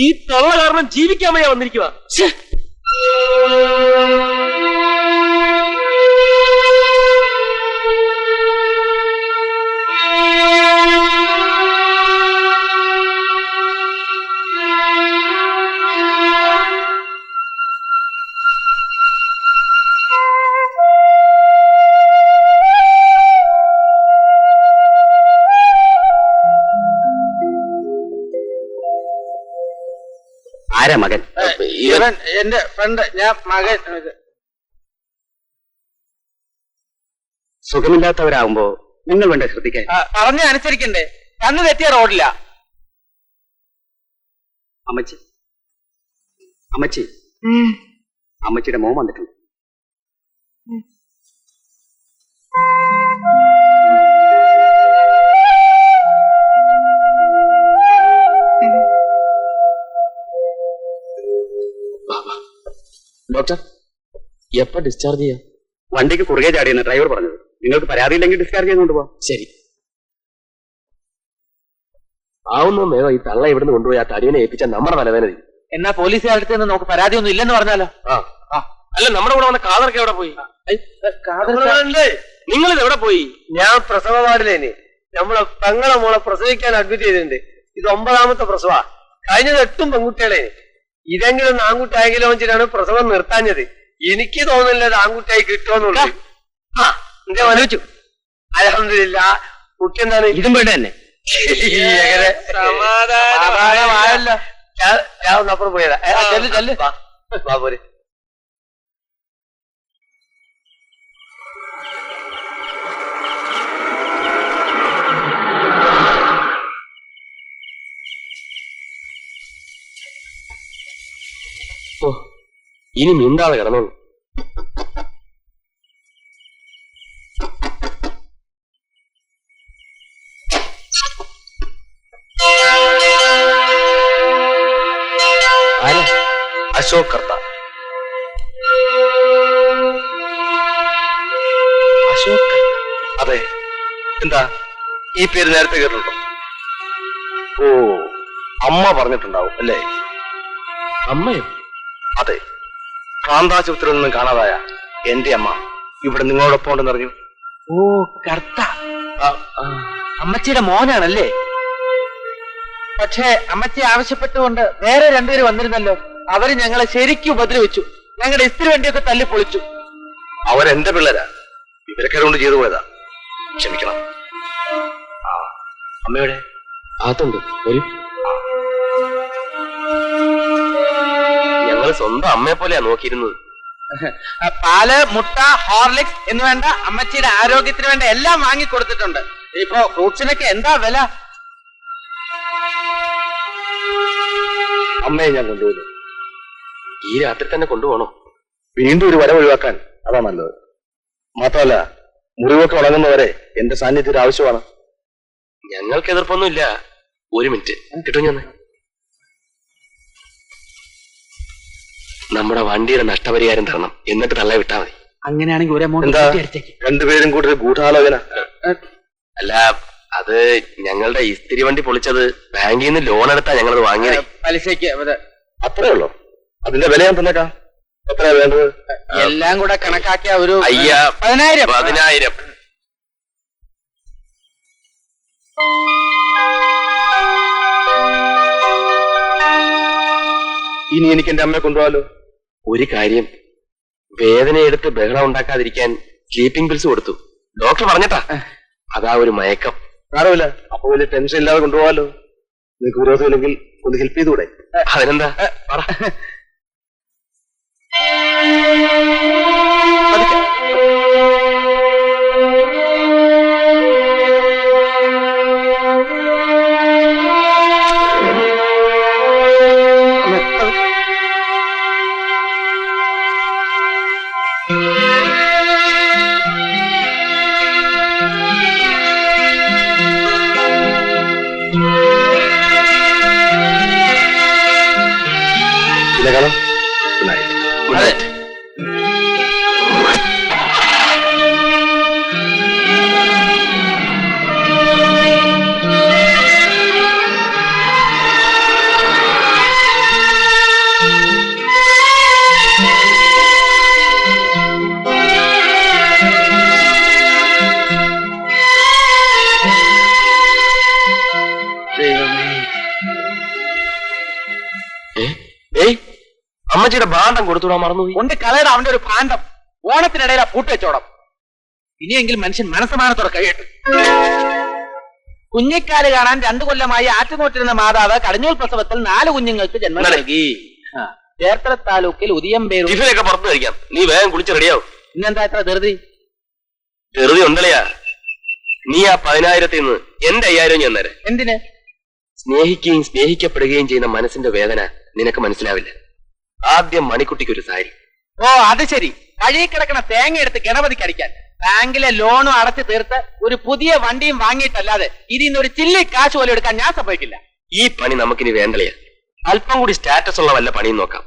ഈ തള്ള കാരണം ജീവിക്കാൻ വയ്യ വന്നിരിക്കുക. ആരാ മകൻ? ഇവൻ എന്റെ ഫ്രണ്ട്, ഞാൻ മകൻ. സുഖമില്ലാത്തവരാകുമ്പോ നിങ്ങൾ വേണ്ട ശ്രദ്ധിക്കാൻ. പറഞ്ഞ അനുസരിക്കണ്ടേ? കണ്ണ് തെറ്റിയ റോഡില്ല. അമ്മച്ചി, അമ്മച്ചി, അമ്മച്ചിയുടെ മോൻ വന്നിട്ടുണ്ട്. ഡോക്ടർ, എപ്പോ ഡിസ്ചാർജ് ചെയ്യാം? വണ്ടിക്ക് കുറുകെ ചാടിയെന്ന് ഡ്രൈവർ പറഞ്ഞത്. നിങ്ങൾക്ക് പരാതിയില്ലെങ്കിൽ ഡിസ്ചാർജ് ചെയ്തുകൊണ്ട് പോവാം. ശരി. ആവുന്ന മേഘ ഈ തള്ള ഇവിടുന്ന് കൊണ്ടുപോയി ആ തടിയനെ ഏൽപ്പിച്ചാൽ നമ്മുടെ തലവേദന തീരും. എന്നാ പോലീസുകാരുടെ അടുത്ത് നിന്ന് നമുക്ക് പരാതിയൊന്നും ഇല്ലെന്ന് പറഞ്ഞാലോ? അല്ല, നമ്മുടെ കൂടെ വന്ന കാതർക്ക് എവിടെ പോയി? നിങ്ങൾ ഇത് എവിടെ പോയി? ഞാൻ പ്രസവ വാർഡിലേനി. നമ്മളെ പെങ്ങളെ മോളെ പ്രസവിക്കാൻ അഡ്മിറ്റ് ചെയ്തിട്ടുണ്ട്. ഇത് 9ാമത്തെ പ്രസവ. കഴിഞ്ഞത് 8 പെൺകുട്ടികളെ. ഇതെങ്കിലും ആൺകുട്ടിയായെങ്കിലും വെച്ചിട്ടാണ് പ്രസവം നിർത്താഞ്ഞത്. എനിക്ക് തോന്നുന്നില്ല അത് ആൺകുട്ടിയായി കിട്ടുമെന്നുള്ളത്. എന്റെ മനോച്ചു അൽഹംദുലില്ലാ. കുട്ടി എന്താണ്? ഇതും വേണ്ട തന്നെ. സമാധാനമായല്ലോ. ഞാൻ ഒന്നപ്പുറം പോയതാ. ചെല്ല് ബാബോര്. ഓ, ഇനി മിണ്ടാതെ കിടന്നോളൂ. അശോക് കർത്ത. അശോക്? അതെ. എന്താ ഈ പേര് നേരത്തെ കേട്ടിട്ടുണ്ടോ? ഓ, അമ്മ പറഞ്ഞിട്ടുണ്ടാവും അല്ലേ? അമ്മയോ? അതെ, കാന്താശുപത്രിയിൽ നിന്നും കാണാതായ എന്റെ അമ്മ ഇവിടെ നിങ്ങളോടൊപ്പം ഉണ്ടെന്നറിഞ്ഞു. ഓ, കർത്ത. അമ്മച്ചിയുടെ മോനാണല്ലേ? പക്ഷേ അമ്മച്ചി ആവശ്യപ്പെട്ടുകൊണ്ട് വേറെ രണ്ടുപേര് വന്നിരുന്നല്ലോ. അവര് ഞങ്ങളെ ശരിക്കും ഉപദ്രവിച്ചു. ഞങ്ങളുടെ ഇസ്തിരി വണ്ടിയൊക്കെ തല്ലി പൊളിച്ചു. അവരെന്റെ പിള്ളേരാ, വിവരക്കാരുകൊണ്ട് ചെയ്തു പോയതാ. ക്ഷമിക്കണം. ആ, അമ്മയുടെ അതുണ്ട് ഒരു ഞങ്ങള് സ്വന്തം അമ്മയെ പോലെയാ നോക്കിയിരുന്നത്. പാല്, മുട്ട, ഹോർലിക്സ് എന്ന് വേണ്ട അമ്മച്ചിയുടെ ആരോഗ്യത്തിന് വേണ്ട എല്ലാം വാങ്ങിക്കൊടുത്തിട്ടുണ്ട്. ഇപ്പൊ ഫ്രൂട്ട്സിനൊക്കെ എന്താ വില? അമ്മയെ ഞാൻ കൊണ്ടുപോകുന്നു. ഈ രാത്രി തന്നെ കൊണ്ടുപോകണോ? വീണ്ടും ഒരു വര ഒഴിവാക്കാൻ അതാ നല്ലത്. മാത്രമല്ല, മുറിവൊക്കെ ഉണങ്ങുന്നവരെ എന്റെ സാന്നിധ്യം ആവശ്യമാണ്. ഞങ്ങൾക്ക് എതിർപ്പൊന്നുമില്ല. ഒരു മിനിറ്റ് കിട്ടും. ഞാൻ നമ്മുടെ വണ്ടിയുടെ നഷ്ടപരിഹാരം തരണം, എന്നിട്ട് തള്ള വിട്ടാ മതി. അങ്ങനെയാണെങ്കിൽ ഒരു എമൗണ്ട് രണ്ടുപേരും കൂടി ഒരു ഗൂഢാലോചന. അല്ല, അത് ഞങ്ങളുടെ ഇസ്തിരി വണ്ടി പൊളിച്ചത് ബാങ്കിൽ നിന്ന് ലോൺ എടുത്താ ഞങ്ങളത് വാങ്ങിയത്. പലിശയ്ക്ക് അത്രേ ഉള്ളൂ. അതിന്റെ വില ഞാൻ തന്നേക്കാം. എത്രയാ വേണ്ടത്? എല്ലാം കൂടെ കണക്കാക്കിയ ഒരു 10,000. ഇനി എനിക്ക് എന്റെ അമ്മയെ കൊണ്ടുപോകാലോ? ഒരു കാര്യം, വേദനയെടുത്ത് ബഹളം ഉണ്ടാക്കാതിരിക്കാൻ സ്ലീപ്പിംഗ് പിൽസ് കൊടുത്തു. ഡോക്ടർ പറഞ്ഞിട്ടാ. അതാ ഒരു മയക്കം. സാരമില്ല, അപ്പൊ വലിയ ടെൻഷൻ ഇല്ലാതെ കൊണ്ടുപോകാലോ. നിങ്ങൾക്ക് വിരോധമില്ലെങ്കിൽ ഒന്ന് ഹെൽപ്പ് ചെയ്തുകൂടെ? അതിനെന്താ പറ. കാണാം. Good night. അമ്മച്ചിയുടെ ഭാണ്ഡം കൊടുത്തുവിടാൻ മറന്നുപോയി. കൊണ്ട് കളയുടെ അവന്റെ ഒരു ഭാണ്ഡം. ഓണത്തിനിടയിലാ പൂട്ടുവെച്ചോടം. ഇനിയെങ്കിലും മനുഷ്യൻ മനസ്സമാനത്തോടെ കഴിയട്ടെ. കുഞ്ഞിക്കാല് കാണാൻ 2 കൊല്ലമായി ആറ്റുനോറ്റിരുന്ന മാതാവ് കടഞ്ഞൂൽ പ്രസവത്തിൽ 4 കുഞ്ഞുങ്ങൾക്ക് ജന്മം നൽകി. ചേർത്തല താലൂക്കിൽ ഉദിയംപേരൂർ. ടിഫിനൊക്കെ പുറത്ത് കഴിക്കാം. നീ വേഗം കുളിച്ച് റെഡിയാവും. ഇന്നെന്താ ഇത്ര ധൃതി? ധൃതി ഉണ്ടല്ലയാ. നീ ആ 10,000-ൽ നിന്ന് എന്റെ 5,000 ഞാൻ തരാം. എന്തിന്? സ്നേഹിക്കുകയും സ്നേഹിക്കപ്പെടുകയും ചെയ്യുന്ന മനസ്സിന്റെ വേദന നിനക്ക് മനസ്സിലാവില്ല. ആദ്യം മണിക്കുട്ടിക്ക് ഒരു സാരി. ഓ, അത് ശരി. കഴിയിൽ കിടക്കണ തേങ്ങ എടുത്ത് ഗണപതിക്ക് അടിക്കാൻ. ബാങ്കിലെ ലോണും അടച്ചു തീർത്ത് ഒരു പുതിയ വണ്ടിയും വാങ്ങിയിട്ടല്ലാതെ ഇതിൽ ഒരു ചില്ലി കാശ് പോലും എടുക്കാൻ ഞാൻ സമ്മതിക്കില്ല. ഈ പണി നമുക്കിനി വേണ്ടലയാ. അല്പം കൂടി സ്റ്റാറ്റസ് ഉള്ള വല്ല പണിയും നോക്കാം.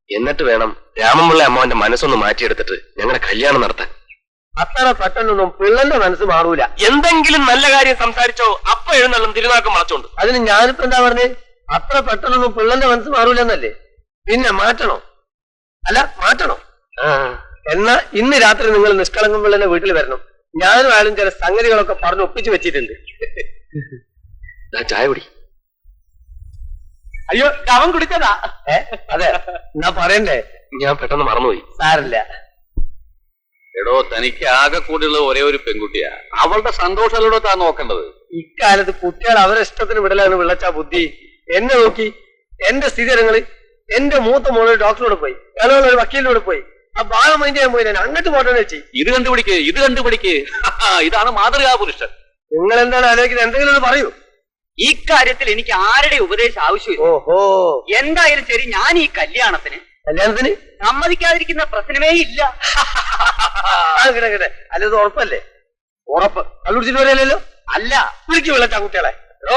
എന്നിട്ട് വേണം രാമൻപിള്ള അമ്മാവന്റെ മനസ്സൊന്ന് മാറ്റിയെടുത്തിട്ട് ഞങ്ങളുടെ കല്യാണം നടത്താൻ. അത്ര പെട്ടെന്നൊന്നും പിള്ളന്റെ മനസ്സ് മാറൂല. എന്തെങ്കിലും നല്ല കാര്യം സംസാരിച്ചോ അപ്പ എഴുന്നള്ളും തിരുനാക്കം മറച്ചോണ്ട്. അതിന് ഞാനിപ്പോ എന്താ പറഞ്ഞേ? അത്ര പെട്ടെന്നൊന്നും പിള്ളന്റെ മനസ്സ് മാറൂലെന്നല്ലേ? പിന്നെ മാറ്റണോ? അല്ല, മാറ്റണോ? എന്നാ ഇന്ന് രാത്രി നിങ്ങൾ നിഷ്കളങ്കം പിള്ളന്റെ വീട്ടിൽ വരണം. ഞാനും ആളും ചില സംഗതികളൊക്കെ പറഞ്ഞ് ഒപ്പിച്ചു വെച്ചിട്ടുണ്ട്. ചായ കുടി. അയ്യോ, അവൻ കുടിച്ചതാ. അതെ, എന്നാ പറയണ്ടേ? ഞാൻ പെട്ടെന്ന് മറന്നുപോയി. സാരില്ല. എടോ, തനിക്ക് ആകെ കൂടിയുള്ള ഒരേ ഒരു പെൺകുട്ടിയാ. അവളുടെ സന്തോഷമല്ലോ താൻ നോക്കേണ്ടത്. ഇക്കാലത്ത് കുട്ടികൾ അവരെ ഇഷ്ടത്തിന് വിടലാണ് വിളച്ച ബുദ്ധി. എന്നെ നോക്കി എന്റെ സ്ഥിതിരങ്ങളിൽ എന്റെ മൂത്ത മോള് ഡോക്ടറോട് പോയി, ഇളവുള്ള ഒരു വക്കീലിനോട് പോയി. ആ ഭാഗം മൈൻഡ് ചെയ്യാൻ പോയി. ഞാൻ അങ്ങോട്ട് പോട്ടെന്ന് വെച്ച്. ഇത് കണ്ടുപിടിക്ക്. ഇതാണ് മാതൃകാ പുരുഷൻ. നിങ്ങൾ എന്താണ് ആലോചിക്കുന്നത്? എന്തെങ്കിലും ഒന്ന് പറയൂ. ഈ കാര്യത്തിൽ എനിക്ക് ആരുടെ ഉപദേശം ആവശ്യമില്ല. ഓഹോ, എന്തായാലും ശരി, ഞാൻ ഈ കല്യാണത്തിന് സമ്മതിക്കാതിരിക്കുന്ന പ്രശ്നമേ ഇല്ല. കിടക്കട്ടെ. അല്ലത് ഉറപ്പല്ലേ? ഉറപ്പ്. കള്ളുടിച്ചിട്ട് വരെയല്ലോ. അല്ല, വിളിച്ചു വിളച്ചാ കുട്ടികളെ. ഓ,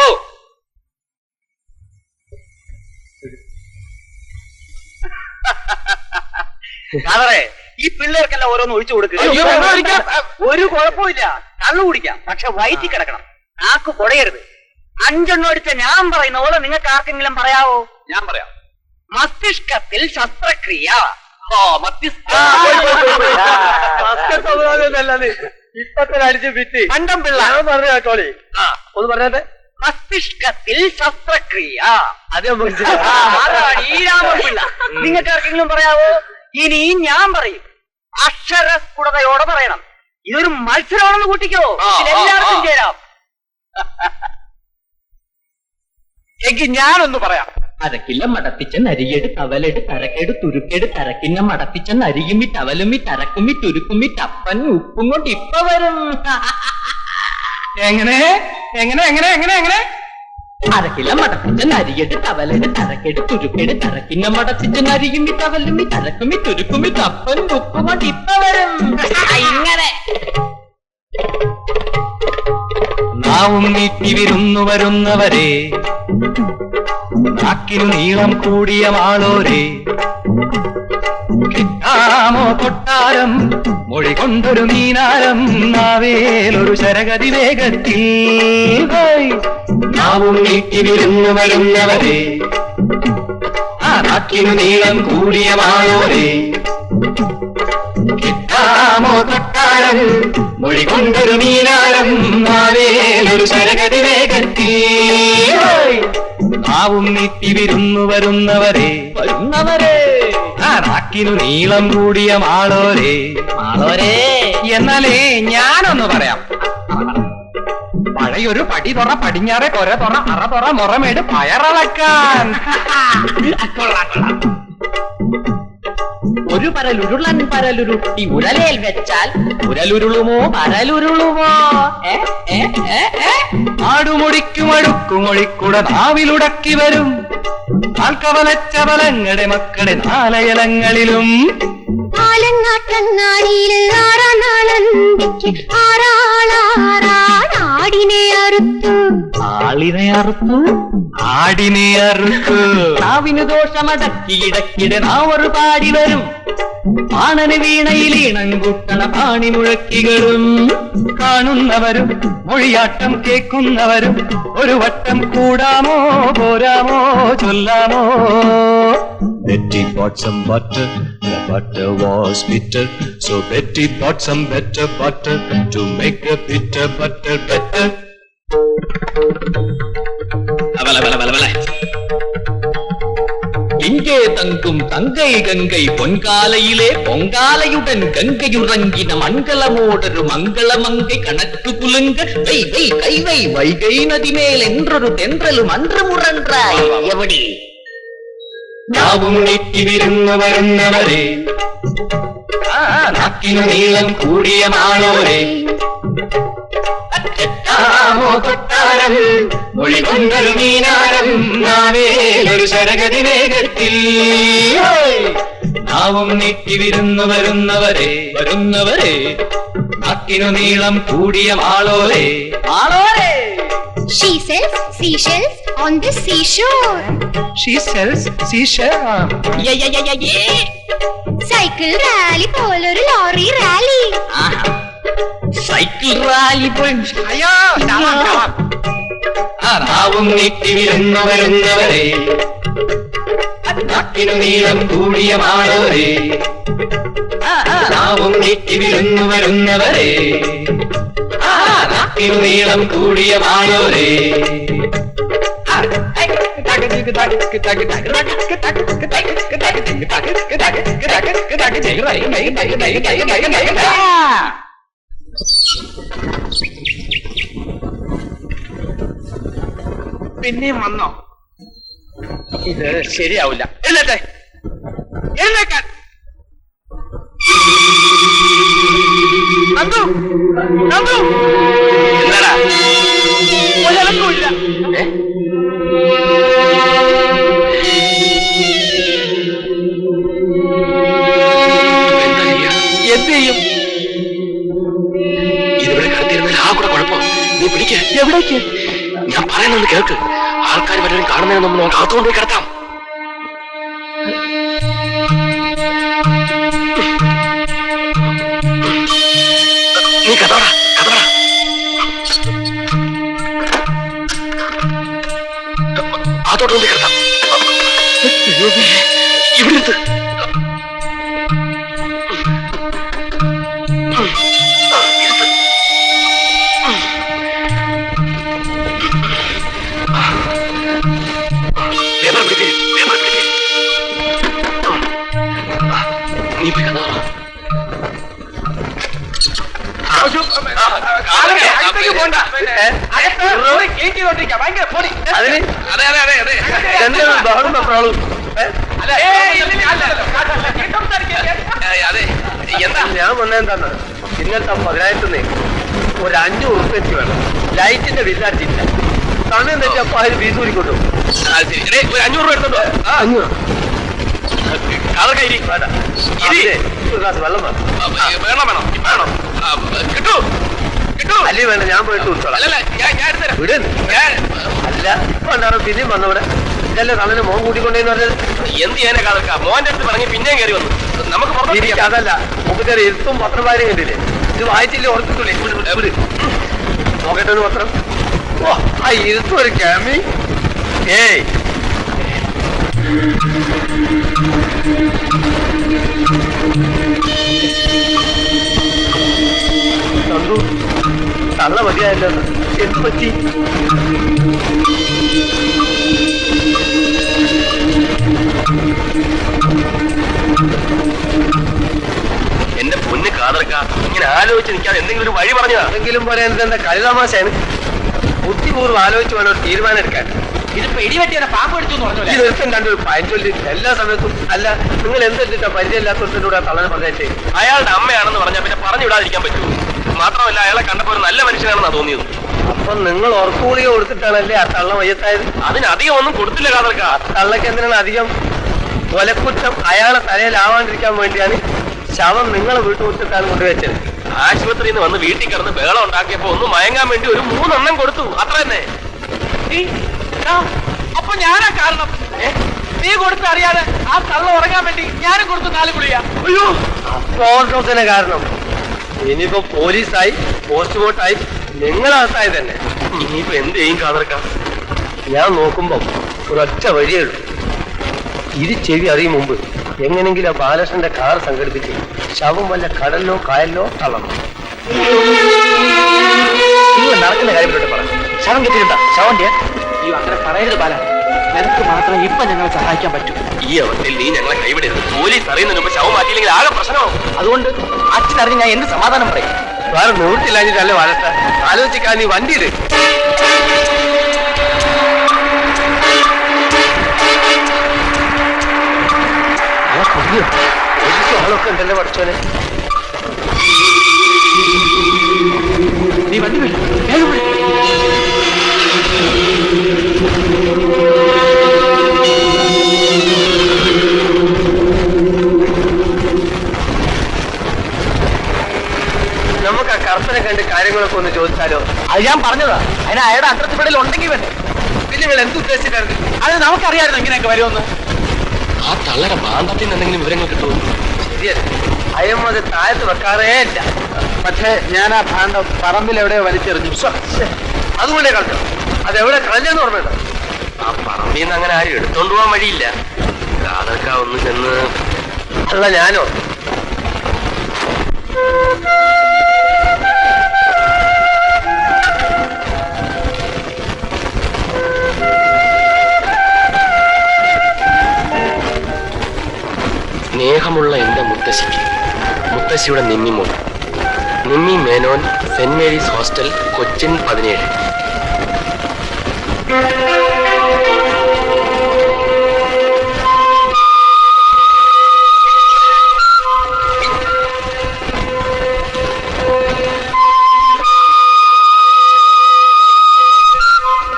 അതേ ഈ പിള്ളേർക്കെല്ലാം ഓരോന്ന് ഒഴിച്ചു കൊടുക്കുക. ഒരു കുഴപ്പമില്ല, കള്ളു കുടിക്കാം, പക്ഷെ വയറ്റി കിടക്കണം. നാക്ക് കുടയരുത്. 5 എണ്ണം അടിച്ച ഞാൻ പറയുന്ന പോലെ നിങ്ങൾക്ക് ആർക്കെങ്കിലും പറയാവോ? ഞാൻ പറയാം. മസ്തിഷ്കത്തിൽ ശസ്ത്രക്രിയ. ഇപ്പത്തെ അടിച്ച് വിറ്റ് കണ്ടം പിള്ള പറഞ്ഞ കേട്ടോളി. ഒന്ന് പറഞ്ഞത് മസ്തിഷ്കത്തിൽ ശസ്ത്രക്രിയ. അത് ഈ രാമപിള്ള നിങ്ങൾക്ക് ആർക്കെങ്കിലും പറയാവോ? ഇനി ഞാൻ പറയും. അക്ഷരസ്ഫുടതയോടെ പറയണം. ഇതൊരു മത്സരമാണെന്ന് കൂട്ടിക്കോ. ഇതിലെല്ലാവർക്കും ചേരാം. എങ്കിൽ ഞാനൊന്ന് പറയാം. അരക്കില്ല മടത്തിച്ച നരിയെട് തവലെട് തരക്കേട് തുരുക്കേട് തരക്കിന്ന മടത്തിച്ച നരിയുമ്മി തവലുമ്മി തരക്കുമ്മി തുരുക്കുമ്മി തപ്പൻ ഉപ്പും കൊണ്ട് ഇപ്പ വരും. എങ്ങനെ എങ്ങനെ എങ്ങനെ എങ്ങനെ എങ്ങനെ അരക്കില്ല മടത്തിച്ച നരിയെട് തവലെട് തരക്കേട് തുരുക്കേട് തരക്കിന്ന മടത്തിച്ച നരിയുമ്മി തവലുമ്മി തരക്കുമ്മി തുരുക്കുമ്മി തപ്പൻ ഉപ്പും കൊണ്ട് ഇപ്പ വരും. ഇങ്ങനെ നാവും നീട്ടി വിരുന്നു വരുന്നവരെ, നാക്കിനു നീളം കൂടിയ മാളോരെ, കിട്ടാമോ കൊട്ടാരം മൊഴി കൊണ്ടൊരു മീനാരം, നാവേലൊരു ശരഗതി വേഗത്തിൽ. നാവും നീട്ടി വിരുന്നു വരുന്നവരെ, ആ നാക്കിനു നീളം കൂടിയ മാളോരെ, കിട്ടാമോ കൊട്ടാരം മൊഴി കൊണ്ടൊരു മീനാരം, നാവേലൊരു ശരഗതി വേഗത്തിൽ. നാവും നീട്ടി വിരുന്നു വരുന്നവരെ, ആ നാക്കിനു നീളം കൂടിയ മാളോരെ, എന്നാലേ ഞാനൊന്ന് പറയാം. പഴയൊരു പടി തുറ പടിഞ്ഞാറെ കൊര തുറ അറ തുറ മുറമേട് പയറളക്കാൻ. ഒരു പരലുരുളൻ പരലുരുട്ടി ഉരലേൽ വെച്ചാൽ ഉരലുരുളുമോ പരലുരുളുമോ? ആടുമൊഴിക്കുമഴുക്കുമൊഴിക്കുട നാവിലുടക്കി വരും ആൾക്കവലച്ച ബലങ്ങളുടെ മക്കളെ നാലയലങ്ങളിലും. ആലങ്ങാട്ടങ്ങാടിയിൽ ആടിനെ അറുത്തു, ആളിനെ അറുത്തു, ആടിനെ അറുത്തു. നാവിന് ദോഷമടക്കി ഇടക്കിടെ നാവൊരു പാടി വരും ആണന് വീണയിൽ ഈണം കുട്ടണ പാണി മുഴക്കികളും. കാണുന്നവരും മൊഴിയാട്ടം കേൾക്കുന്നവരും ഒരു വട്ടം കൂടാമോ പോരാമോ ചൊല്ലാമോ? Betty bought some butter, the butter was bitter, so Betty bought some better butter to make the bitter butter better. இங்கே தங்கும் தங்கை கங்கை பொன்காலையிலே பொங்காலையுடன் கங்கையுறங்கின மங்களமோடொரு மங்களமங்கை கணக்கு குலுங்க வை வை கை வை வைகை நதி மேல் என்றொரு தென்றலும் அன்று முரன்றாய் எவடி. നാവും നീട്ടി വിരുന്നു വരുന്നവരെ, നാക്കിനു നീളം കൂടിയ മാളോരെ, അറ്റത്താമോ കൊട്ടാരം മൊഴി കൊണ്ടൊരു മീനാരം, നാവേലൊരു ശരഗതി വേഗത്തിൽ. നാവും നീട്ടി വിരുന്നു വരുന്നവരെ, നാക്കിനു നീളം കൂടിയ മാളോരെ, She sells seashells on the seashore. She sells seashell. Cycle rally പോലൊരു ലോറി റാലി. സൈക്കിൾ റാലി അയ്യോ നാവും നീട്ടി വിരുന്നു വരുന്നവരെ, നാക്കിനു നീളം കൂടിയ മാളോരെ, നാവും നീട്ടി വിരുന്നു വരുന്നവരെ, നാക്കിനു നീളം കൂടിയ മാളോരെ. പിന്നെയും വന്നോ? ഇത് ശരിയാവില്ല. എഴുന്നേറ്റെ, എഴുന്നേക്കാൻ. നന്ദു, നന്ദു, എന്താടാ? ഒരനക്കമില്ല. എന്ത് ചെയ്യും? ഇതിവിടെ കിടത്തിയിരുന്നാൽ ആ കൂടെ കുഴപ്പം. നീ പിടിക്ക. എവിടേക്ക്? ഞാൻ പറയുന്നത് കേൾക്ക്. ആൾക്കാർ വല്ലവരും കാണുന്നതിന് നമ്മൾ അകത്തുകൊണ്ടുപോയി കിടത്താം. അകത്തോട്ട് കൊണ്ട് കിടത്താം. ഇവിടെ എടുത്ത് നീ പോയി കഥ ഞാൻ വന്നെന്താന്ന് ഇന്നത്തെ 10,000 ഒരു 500 ഉറുപ്പിക വേണം. ലൈറ്റിന്റെ ബില്ലാറ്റില്ല. സമയം തെറ്റപ്പോ അതിന് ഫീസ് കൂടിക്കൊണ്ടു. ഒരു 500 രൂപ എടുത്തോ. 500 ഒരു ഗ്ലാസ് വെള്ളം വേണം വേണം വേണം കിട്ടൂ കിട്ടൂ. അല്ലേ വേണ്ട, ഞാൻ പോയിട്ട് കുടിച്ചോളാം. അല്ലല്ല ഞാൻ എടുത്തരാം. വിട്. അല്ല ഇപ്പൊ ഉണ്ടാകും പിന്നെയും വന്നവിടെ ഇതല്ലേ തളന് മോൻ കൂട്ടിക്കൊണ്ടേന്ന് പറഞ്ഞത്. എന്ത് ചെയ്യാനെ കാതർക്ക മോന്റെ അടുത്ത് പറഞ്ഞ് പിന്നെയും കയറി വന്നു. നമുക്ക് പുറത്ത് അതല്ല മുപ്പത്തേറെ എഴുത്തും പത്രവാരും കണ്ടില്ലേ? ഇത് വായിച്ചില്ലേ ഓർത്തിട്ടില്ലേ? നോക്കട്ടെ ഒരു പത്രം. ഓ ആ ഇരുത്തും ഒരു ക്യാമി. ഏയ് കണ്ടു തള്ള മതിയായല്ലോ. എന്ത് പറ്റി? എന്റെ പൊന്ന് കാതർക്ക ഇങ്ങനെ ആലോചിച്ച് നിൽക്കാതെ എന്തെങ്കിലും ഒരു വഴി പറഞ്ഞതാ. എന്തെങ്കിലും പറയാൻ എന്താ കളിതാമാശാണ്? ബുദ്ധിപൂർവ്വം ആലോചിച്ച് വേണം ഒരു തീരുമാനം എടുക്കാൻ. ഇതിപ്പോ ഇടിവെട്ടിയാണ് പാമ്പ് അടിച്ചു എന്ന് പറഞ്ഞു. ഇത് ഒരുത്തൻ കണ്ടൊരു പയഞ്ചൊല്ലി എല്ലാ സമയത്തും. അല്ല നിങ്ങൾ എന്തെന്നിട്ടാ പരിചയമില്ലാത്തവരുടെ തളന് പറഞ്ഞേ? അയാളുടെ അമ്മയാണെന്ന് പറഞ്ഞാൽ പിന്നെ പറഞ്ഞു വിടാതിരിക്കാൻ പറ്റൂ. മാത്രമല്ല അയാളെ കണ്ടപ്പോ ഒരു നല്ല മനുഷ്യനാണെന്നാ തോന്നിയത്. അപ്പൊ നിങ്ങൾ ഉറക്കുകൂടിയ കൊടുത്തിട്ടാണല്ലേ ആ തള്ള മയ്യത്തായത്? അതിന് അധികം ഒന്നും കൊടുത്തില്ല കാതർക്ക. ആ തള്ളക്ക് എന്തിനാണ് അധികം? കൊലക്കുറ്റം അയാളെ തലയിലാവാണ്ടിരിക്കാൻ വേണ്ടിയാണ് ശവം നിങ്ങളെ വീട്ടുമുറ്റത്താണ് കൊണ്ടുവച്ചത്. ആശുപത്രിയിൽ നിന്ന് വന്ന് വീട്ടിൽ കിടന്ന് ബഹളം ഉണ്ടാക്കിയപ്പോ ഒന്ന് മയങ്ങാൻ വേണ്ടി ഒരു 3 എണ്ണം കൊടുത്തു. അത്ര തന്നെ. അപ്പൊ ഞാനാ കാരണം. നീ കൊടുത്ത് അറിയാതെ ആ തള്ള ഉറങ്ങാൻ വേണ്ടി ഞാനും കൊടുത്തു 4 ഗുളിക. അയ്യോ അപ്പോഴത്തെ കാരണം. ഇനിയിപ്പോ പോലീസായി പോസ്റ്റ്മോർട്ടായി നിങ്ങളകത്തായി തന്നെ. ഇനിയിപ്പോ എന്ത് ചെയ്യും കാതർക്ക? ഞാൻ നോക്കുമ്പോ ഒരൊറ്റ വഴിയുള്ളൂ. ഇത് ചെവി അറിയും മുമ്പ് എങ്ങനെങ്കിലും ആ ബാലകൃഷ്ണന്റെ കാർ സംഘടിപ്പിച്ച് ശവം വല്ല കടലിലോ കായലിലോ തള്ളണം. നിങ്ങൾ നടക്കുന്ന കാര്യത്തിലോട്ട് പറ. ശവം കിട്ടിയിട്ടുണ്ടാ? ശവന്റെ അയ്യോ അങ്ങനെ പറയരുത് ബാല. നിനക്ക് മാത്രം ഇപ്പൊ ഞങ്ങളെ സഹായിക്കാൻ പറ്റൂ. ഈ അവസ്ഥയിൽ നീ ഞങ്ങളെ കൈവിടരുത്. പോലീസ് അറിയുന്നതിന് മുമ്പ് ശവം മാറ്റിയില്ലെങ്കിൽ ആകെ പ്രശ്നമാവും. അതുകൊണ്ട് അച്ഛനറിഞ്ഞ് ഞാൻ എന്ത് സമാധാനം പറയും? വേറെ നിവൃത്തില്ലാഞ്ഞിട്ടല്ലേ വളർത്ത. ആലോചിക്കാൻ നീ വണ്ടിയില്. ആളൊക്കെ ഉണ്ടല്ലേ പഠിച്ചോനെ. നീ വണ്ടി വേണം. നമുക്ക് ആ കർത്തനെ കണ്ട് കാര്യങ്ങളൊക്കെ ഒന്ന് ചോദിച്ചാലോ? അത് ഞാൻ പറഞ്ഞതാ. അതിന് അയാളുടെ അഡ്രസ് ഇവിടെ ഉണ്ടെങ്കിൽ വേണ്ടേ? പിന്നെ നിങ്ങൾ എന്തുദ്ദേശിച്ചിട്ടായിരുന്നു? അത് നമുക്കറിയായിരുന്നു ഇങ്ങനെയൊക്കെ വരുമെന്ന്. ആ തള്ളയുടെ ബാന്ധത്തിൽ നിന്ന് എന്തെങ്കിലും വിവരങ്ങൾ കിട്ടുമോ? ശരിയല്ല, അയമത് താഴത്ത് വെക്കാറേ ഇല്ല. പക്ഷേ ഞാൻ ആ ഭാണ്ഡം പറമ്പിൽ എവിടെയോ വലിച്ചെറിഞ്ഞു. അതുകൊണ്ടേ കളഞ്ഞു. അതെവിടെ കളഞ്ഞെന്ന് ഓർമ്മയുണ്ടോ? ആ പറമ്പിൽ നിന്ന് അങ്ങനെ ആരും എടുത്തോണ്ട് പോകാൻ വഴിയില്ല. കാതർക്ക ഒന്ന് ചെന്ന്. അല്ല ഞാനോ? സ്നേഹമുള്ള എന്റെ മുത്തശ്ശിക്ക്, മുത്തശ്ശിയുടെ നിമ്മിമോൻ, Nimmi Menon, saint Mary's hostel, Cochin 17.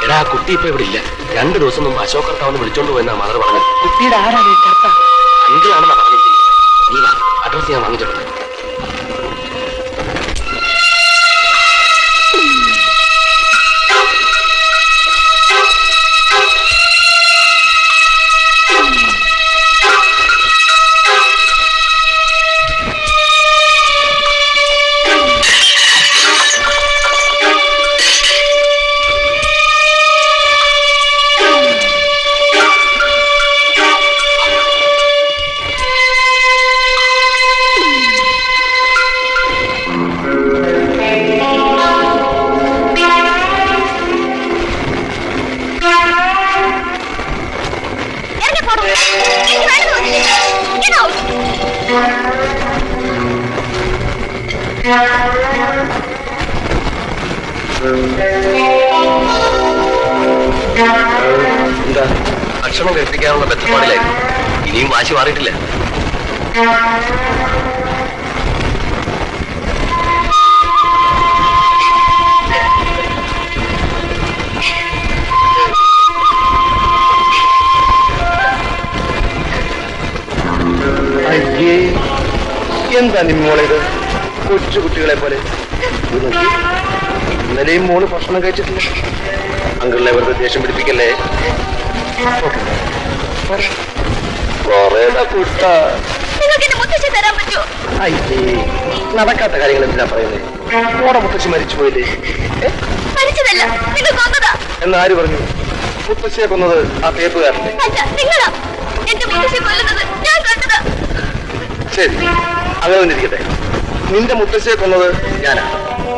എടാ ആ കുട്ടി ഇപ്പൊ ഇവിടെ ഇല്ല. 2 ദിവസം മുമ്പ് അശോക് കർത്താവിന് വിളിച്ചോണ്ട് പോയെന്നാ മദർ പറഞ്ഞത്. കുട്ടിയുടെ ആരാണ് ഈ കർത്ത? അങ്കിളാണെന്നാ പറഞ്ഞിരിക്കുന്നത്. നീ വാ, അഡ്രസ് ഞാൻ വാങ്ങിച്ചോളൂ. പോടും. എനിക്ക് വേണ്ടത് വന്നില്ല. Get out. എന്താ ഭക്ഷണം കഴിപ്പിക്കാനുള്ള ബന്ധപ്പാടിലായിരുന്നു. ഇനിയും വാശി മാറിയിട്ടില്ല. അയ്യേ, എന്താ നിമ്മോളിത്? കൊച്ചു കുട്ടികളെ പോലെ ഇന്നലെയും മോള് ഭക്ഷണം കഴിച്ചിട്ടില്ല. അങ്കിളിനെ വെറുതെ ദേഷ്യം പിടിപ്പിക്കല്ലേ. അയ്യേ, നടക്കാത്ത കാര്യങ്ങൾ എന്തിനാ പറയുന്നേ? മോടെ മുത്തശ്ശി മരിച്ചു പോയില്ലേ? എന്നാര് പറഞ്ഞു? മുത്തശ്ശിയെ കൊന്നത് ആ തേപ്പുകാരനെ. ശരി, അങ്ങനെ തന്നെ ഇരിക്കട്ടെ. നിന്റെ മുത്തശ്ശിയെ കൊന്നത് ഞാനാ.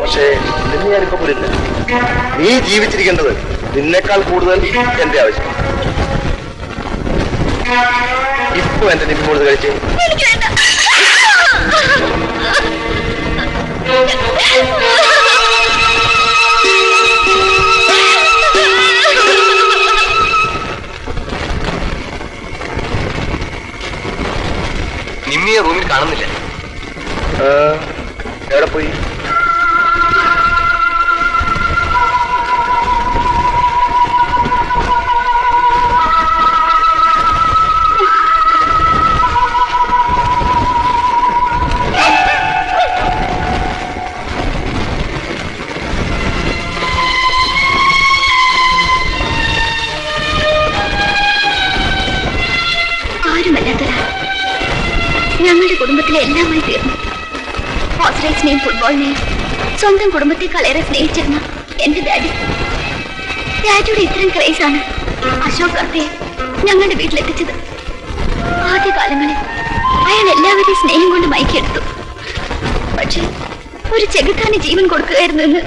പക്ഷേ നിന്നെ ഞാനിപ്പോ കൊല്ലില്ല. നീ ജീവിച്ചിരിക്കേണ്ടത് നിന്നെക്കാൾ കൂടുതൽ എന്റെ ആവശ്യം. ഇപ്പൊ എന്റെ നിമ്മോട് കഴിച്ചേ. നിമ്മിയെ റൂമിൽ കാണുന്നില്ല. എവിടെ പോയി? ഞങ്ങളുടെ കുടുംബത്തിലെ എല്ലാമായി തീർന്നു. ഹോഴ്സ് റേസിനെയും ഫുട്ബോളിനെയും സ്വന്തം കുടുംബത്തെക്കാൾ ഏറെ സ്നേഹിച്ചിരുന്ന എന്റെ ഡാഡിയുടെ ഇത്തരം ക്രേസാണ് അശോക് കർത്തയെ ഞങ്ങളുടെ വീട്ടിലെത്തിച്ചത്. ആദ്യകാലങ്ങളിൽ അയാൾ എല്ലാവരെയും സ്നേഹം കൊണ്ട് മയക്കിയെടുത്തു. പക്ഷെ ഒരു ചെകുത്താന് ജീവൻ കൊടുക്കുകയായിരുന്നു എന്ന്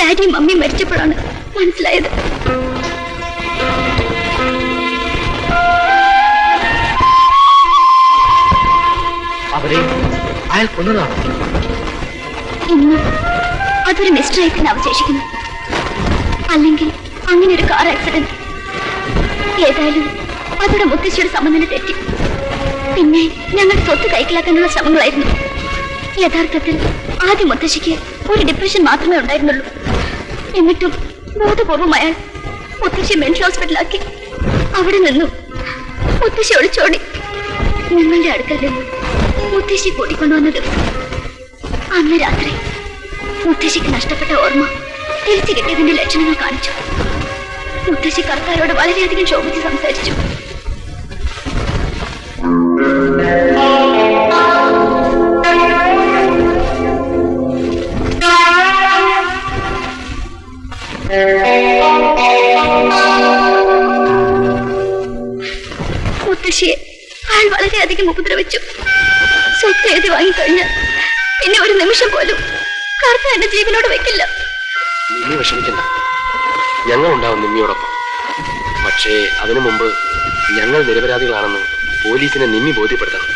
ഡാഡിയും മമ്മിയും മരിച്ചപ്പോഴാണ് മനസ്സിലായത്. അവരെ അയാൾ കൊന്നതാണ്. ഇന്ന് അതൊരു മിസ്റ്ററായി തന്നെ അവശേഷിക്കുന്നു. അല്ലെങ്കിൽ അങ്ങനെ ഒരു കാർ ആക്സിഡന്റ്. ഏതായാലും അവരുടെ മുത്തശ്ശിയുടെ സമനില തെറ്റി. പിന്നെ ഞങ്ങൾ സ്വത്ത് കൈക്കലാക്കാനുള്ള ശ്രമങ്ങളായിരുന്നു. യഥാർത്ഥത്തിൽ ആദ്യ മുത്തശ്ശിക്ക് ഒരു ഡിപ്രഷൻ മാത്രമേ ഉണ്ടായിരുന്നുള്ളൂ. എന്നിട്ടും ബോധപൂർവം അയാൾ മുത്തശ്ശി മെന്റൽ ഹോസ്പിറ്റലാക്കി. അവിടെ നിന്നും മുത്തശ്ശി ഒളിച്ചോടി. ഞങ്ങളുടെ അടുക്കൽ നിന്നും മുത്തശ്ശി കൂട്ടിക്കൊണ്ടുവന്ന ദിവസം അന്ന് രാത്രി മുത്തശ്ശിക്ക് നഷ്ടപ്പെട്ട ഓർമ്മ തിരിച്ചു കിട്ടിയതിന്റെ ലക്ഷണങ്ങൾ കാണിച്ചു. മുത്തശ്ശി കർത്താരോട് വളരെയധികം ക്ഷോഭിച്ച് സംസാരിച്ചു. മുത്തശ്ശിയെ അയാൾ വളരെയധികം ഉപദ്രവിച്ചു. സ്വത്ത് എഴുതി വാങ്ങിക്കഴിഞ്ഞാൽ പിന്നെ ഒരു നിമിഷം പോലും കർത്ത എന്റെ ജീവനോട് വെക്കില്ല. നിമ്മി വിഷമിക്കണ്ട, ഞങ്ങൾ ഉണ്ടാവും നിമ്മിയോടൊപ്പം. പക്ഷേ അതിനു മുമ്പ് ഞങ്ങൾ നിരപരാധികളാണെന്ന് പോലീസിനെ നിമ്മി ബോധ്യപ്പെടുത്തണം.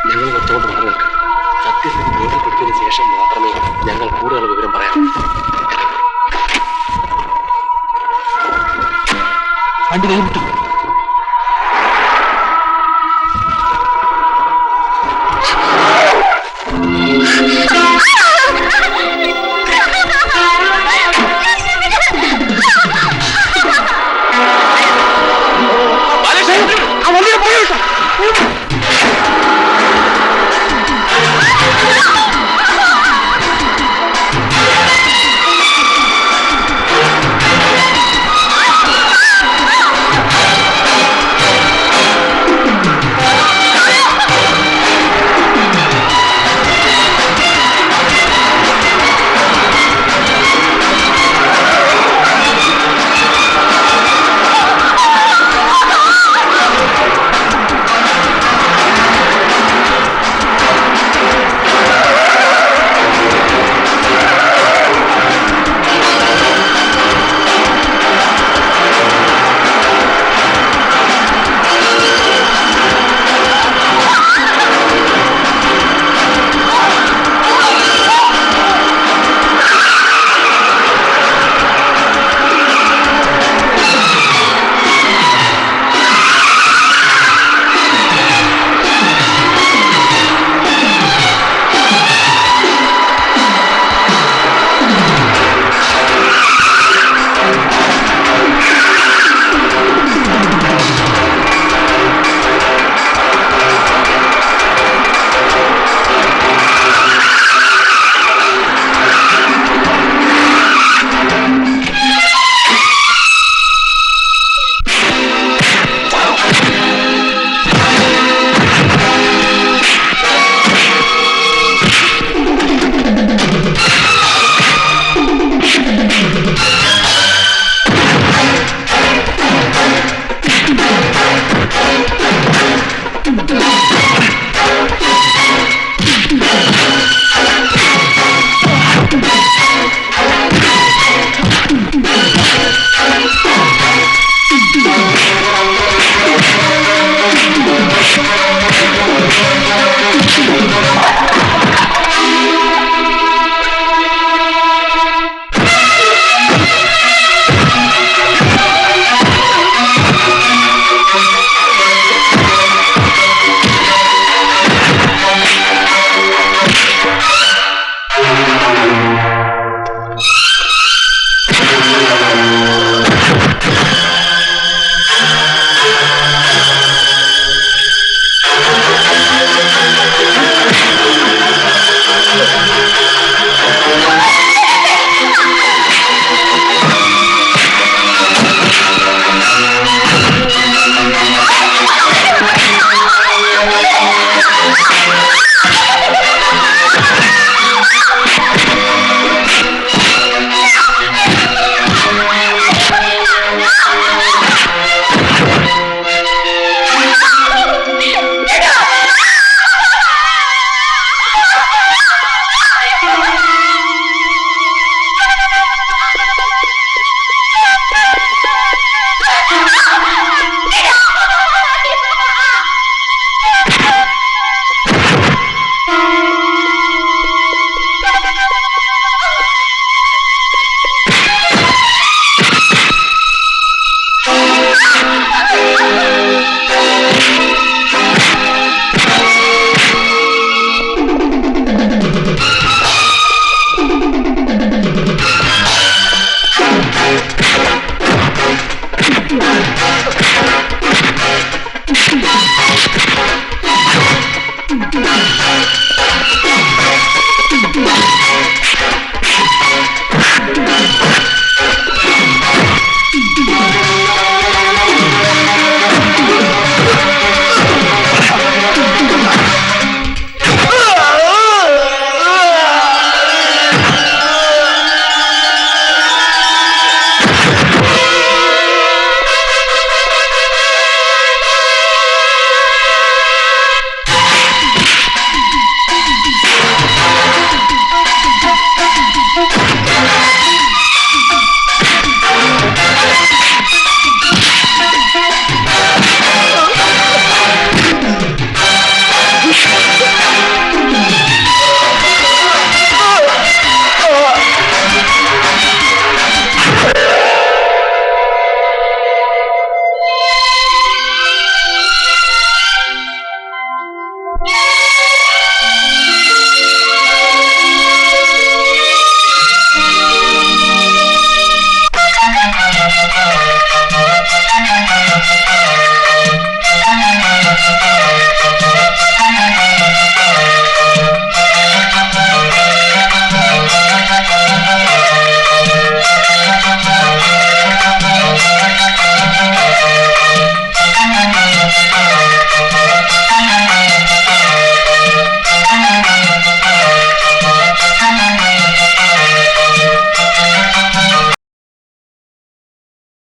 ഞങ്ങൾ ഒത്തുകൊണ്ട് മാറി നിൽക്കാം. സത്യസ്ഥിതി ബോധ്യപ്പെടുത്തിയതിനു ശേഷം മാത്രമേ ഞങ്ങൾ കൂടുതൽ വിവരം പറയാം. വണ്ടി കൈവിട്ടു.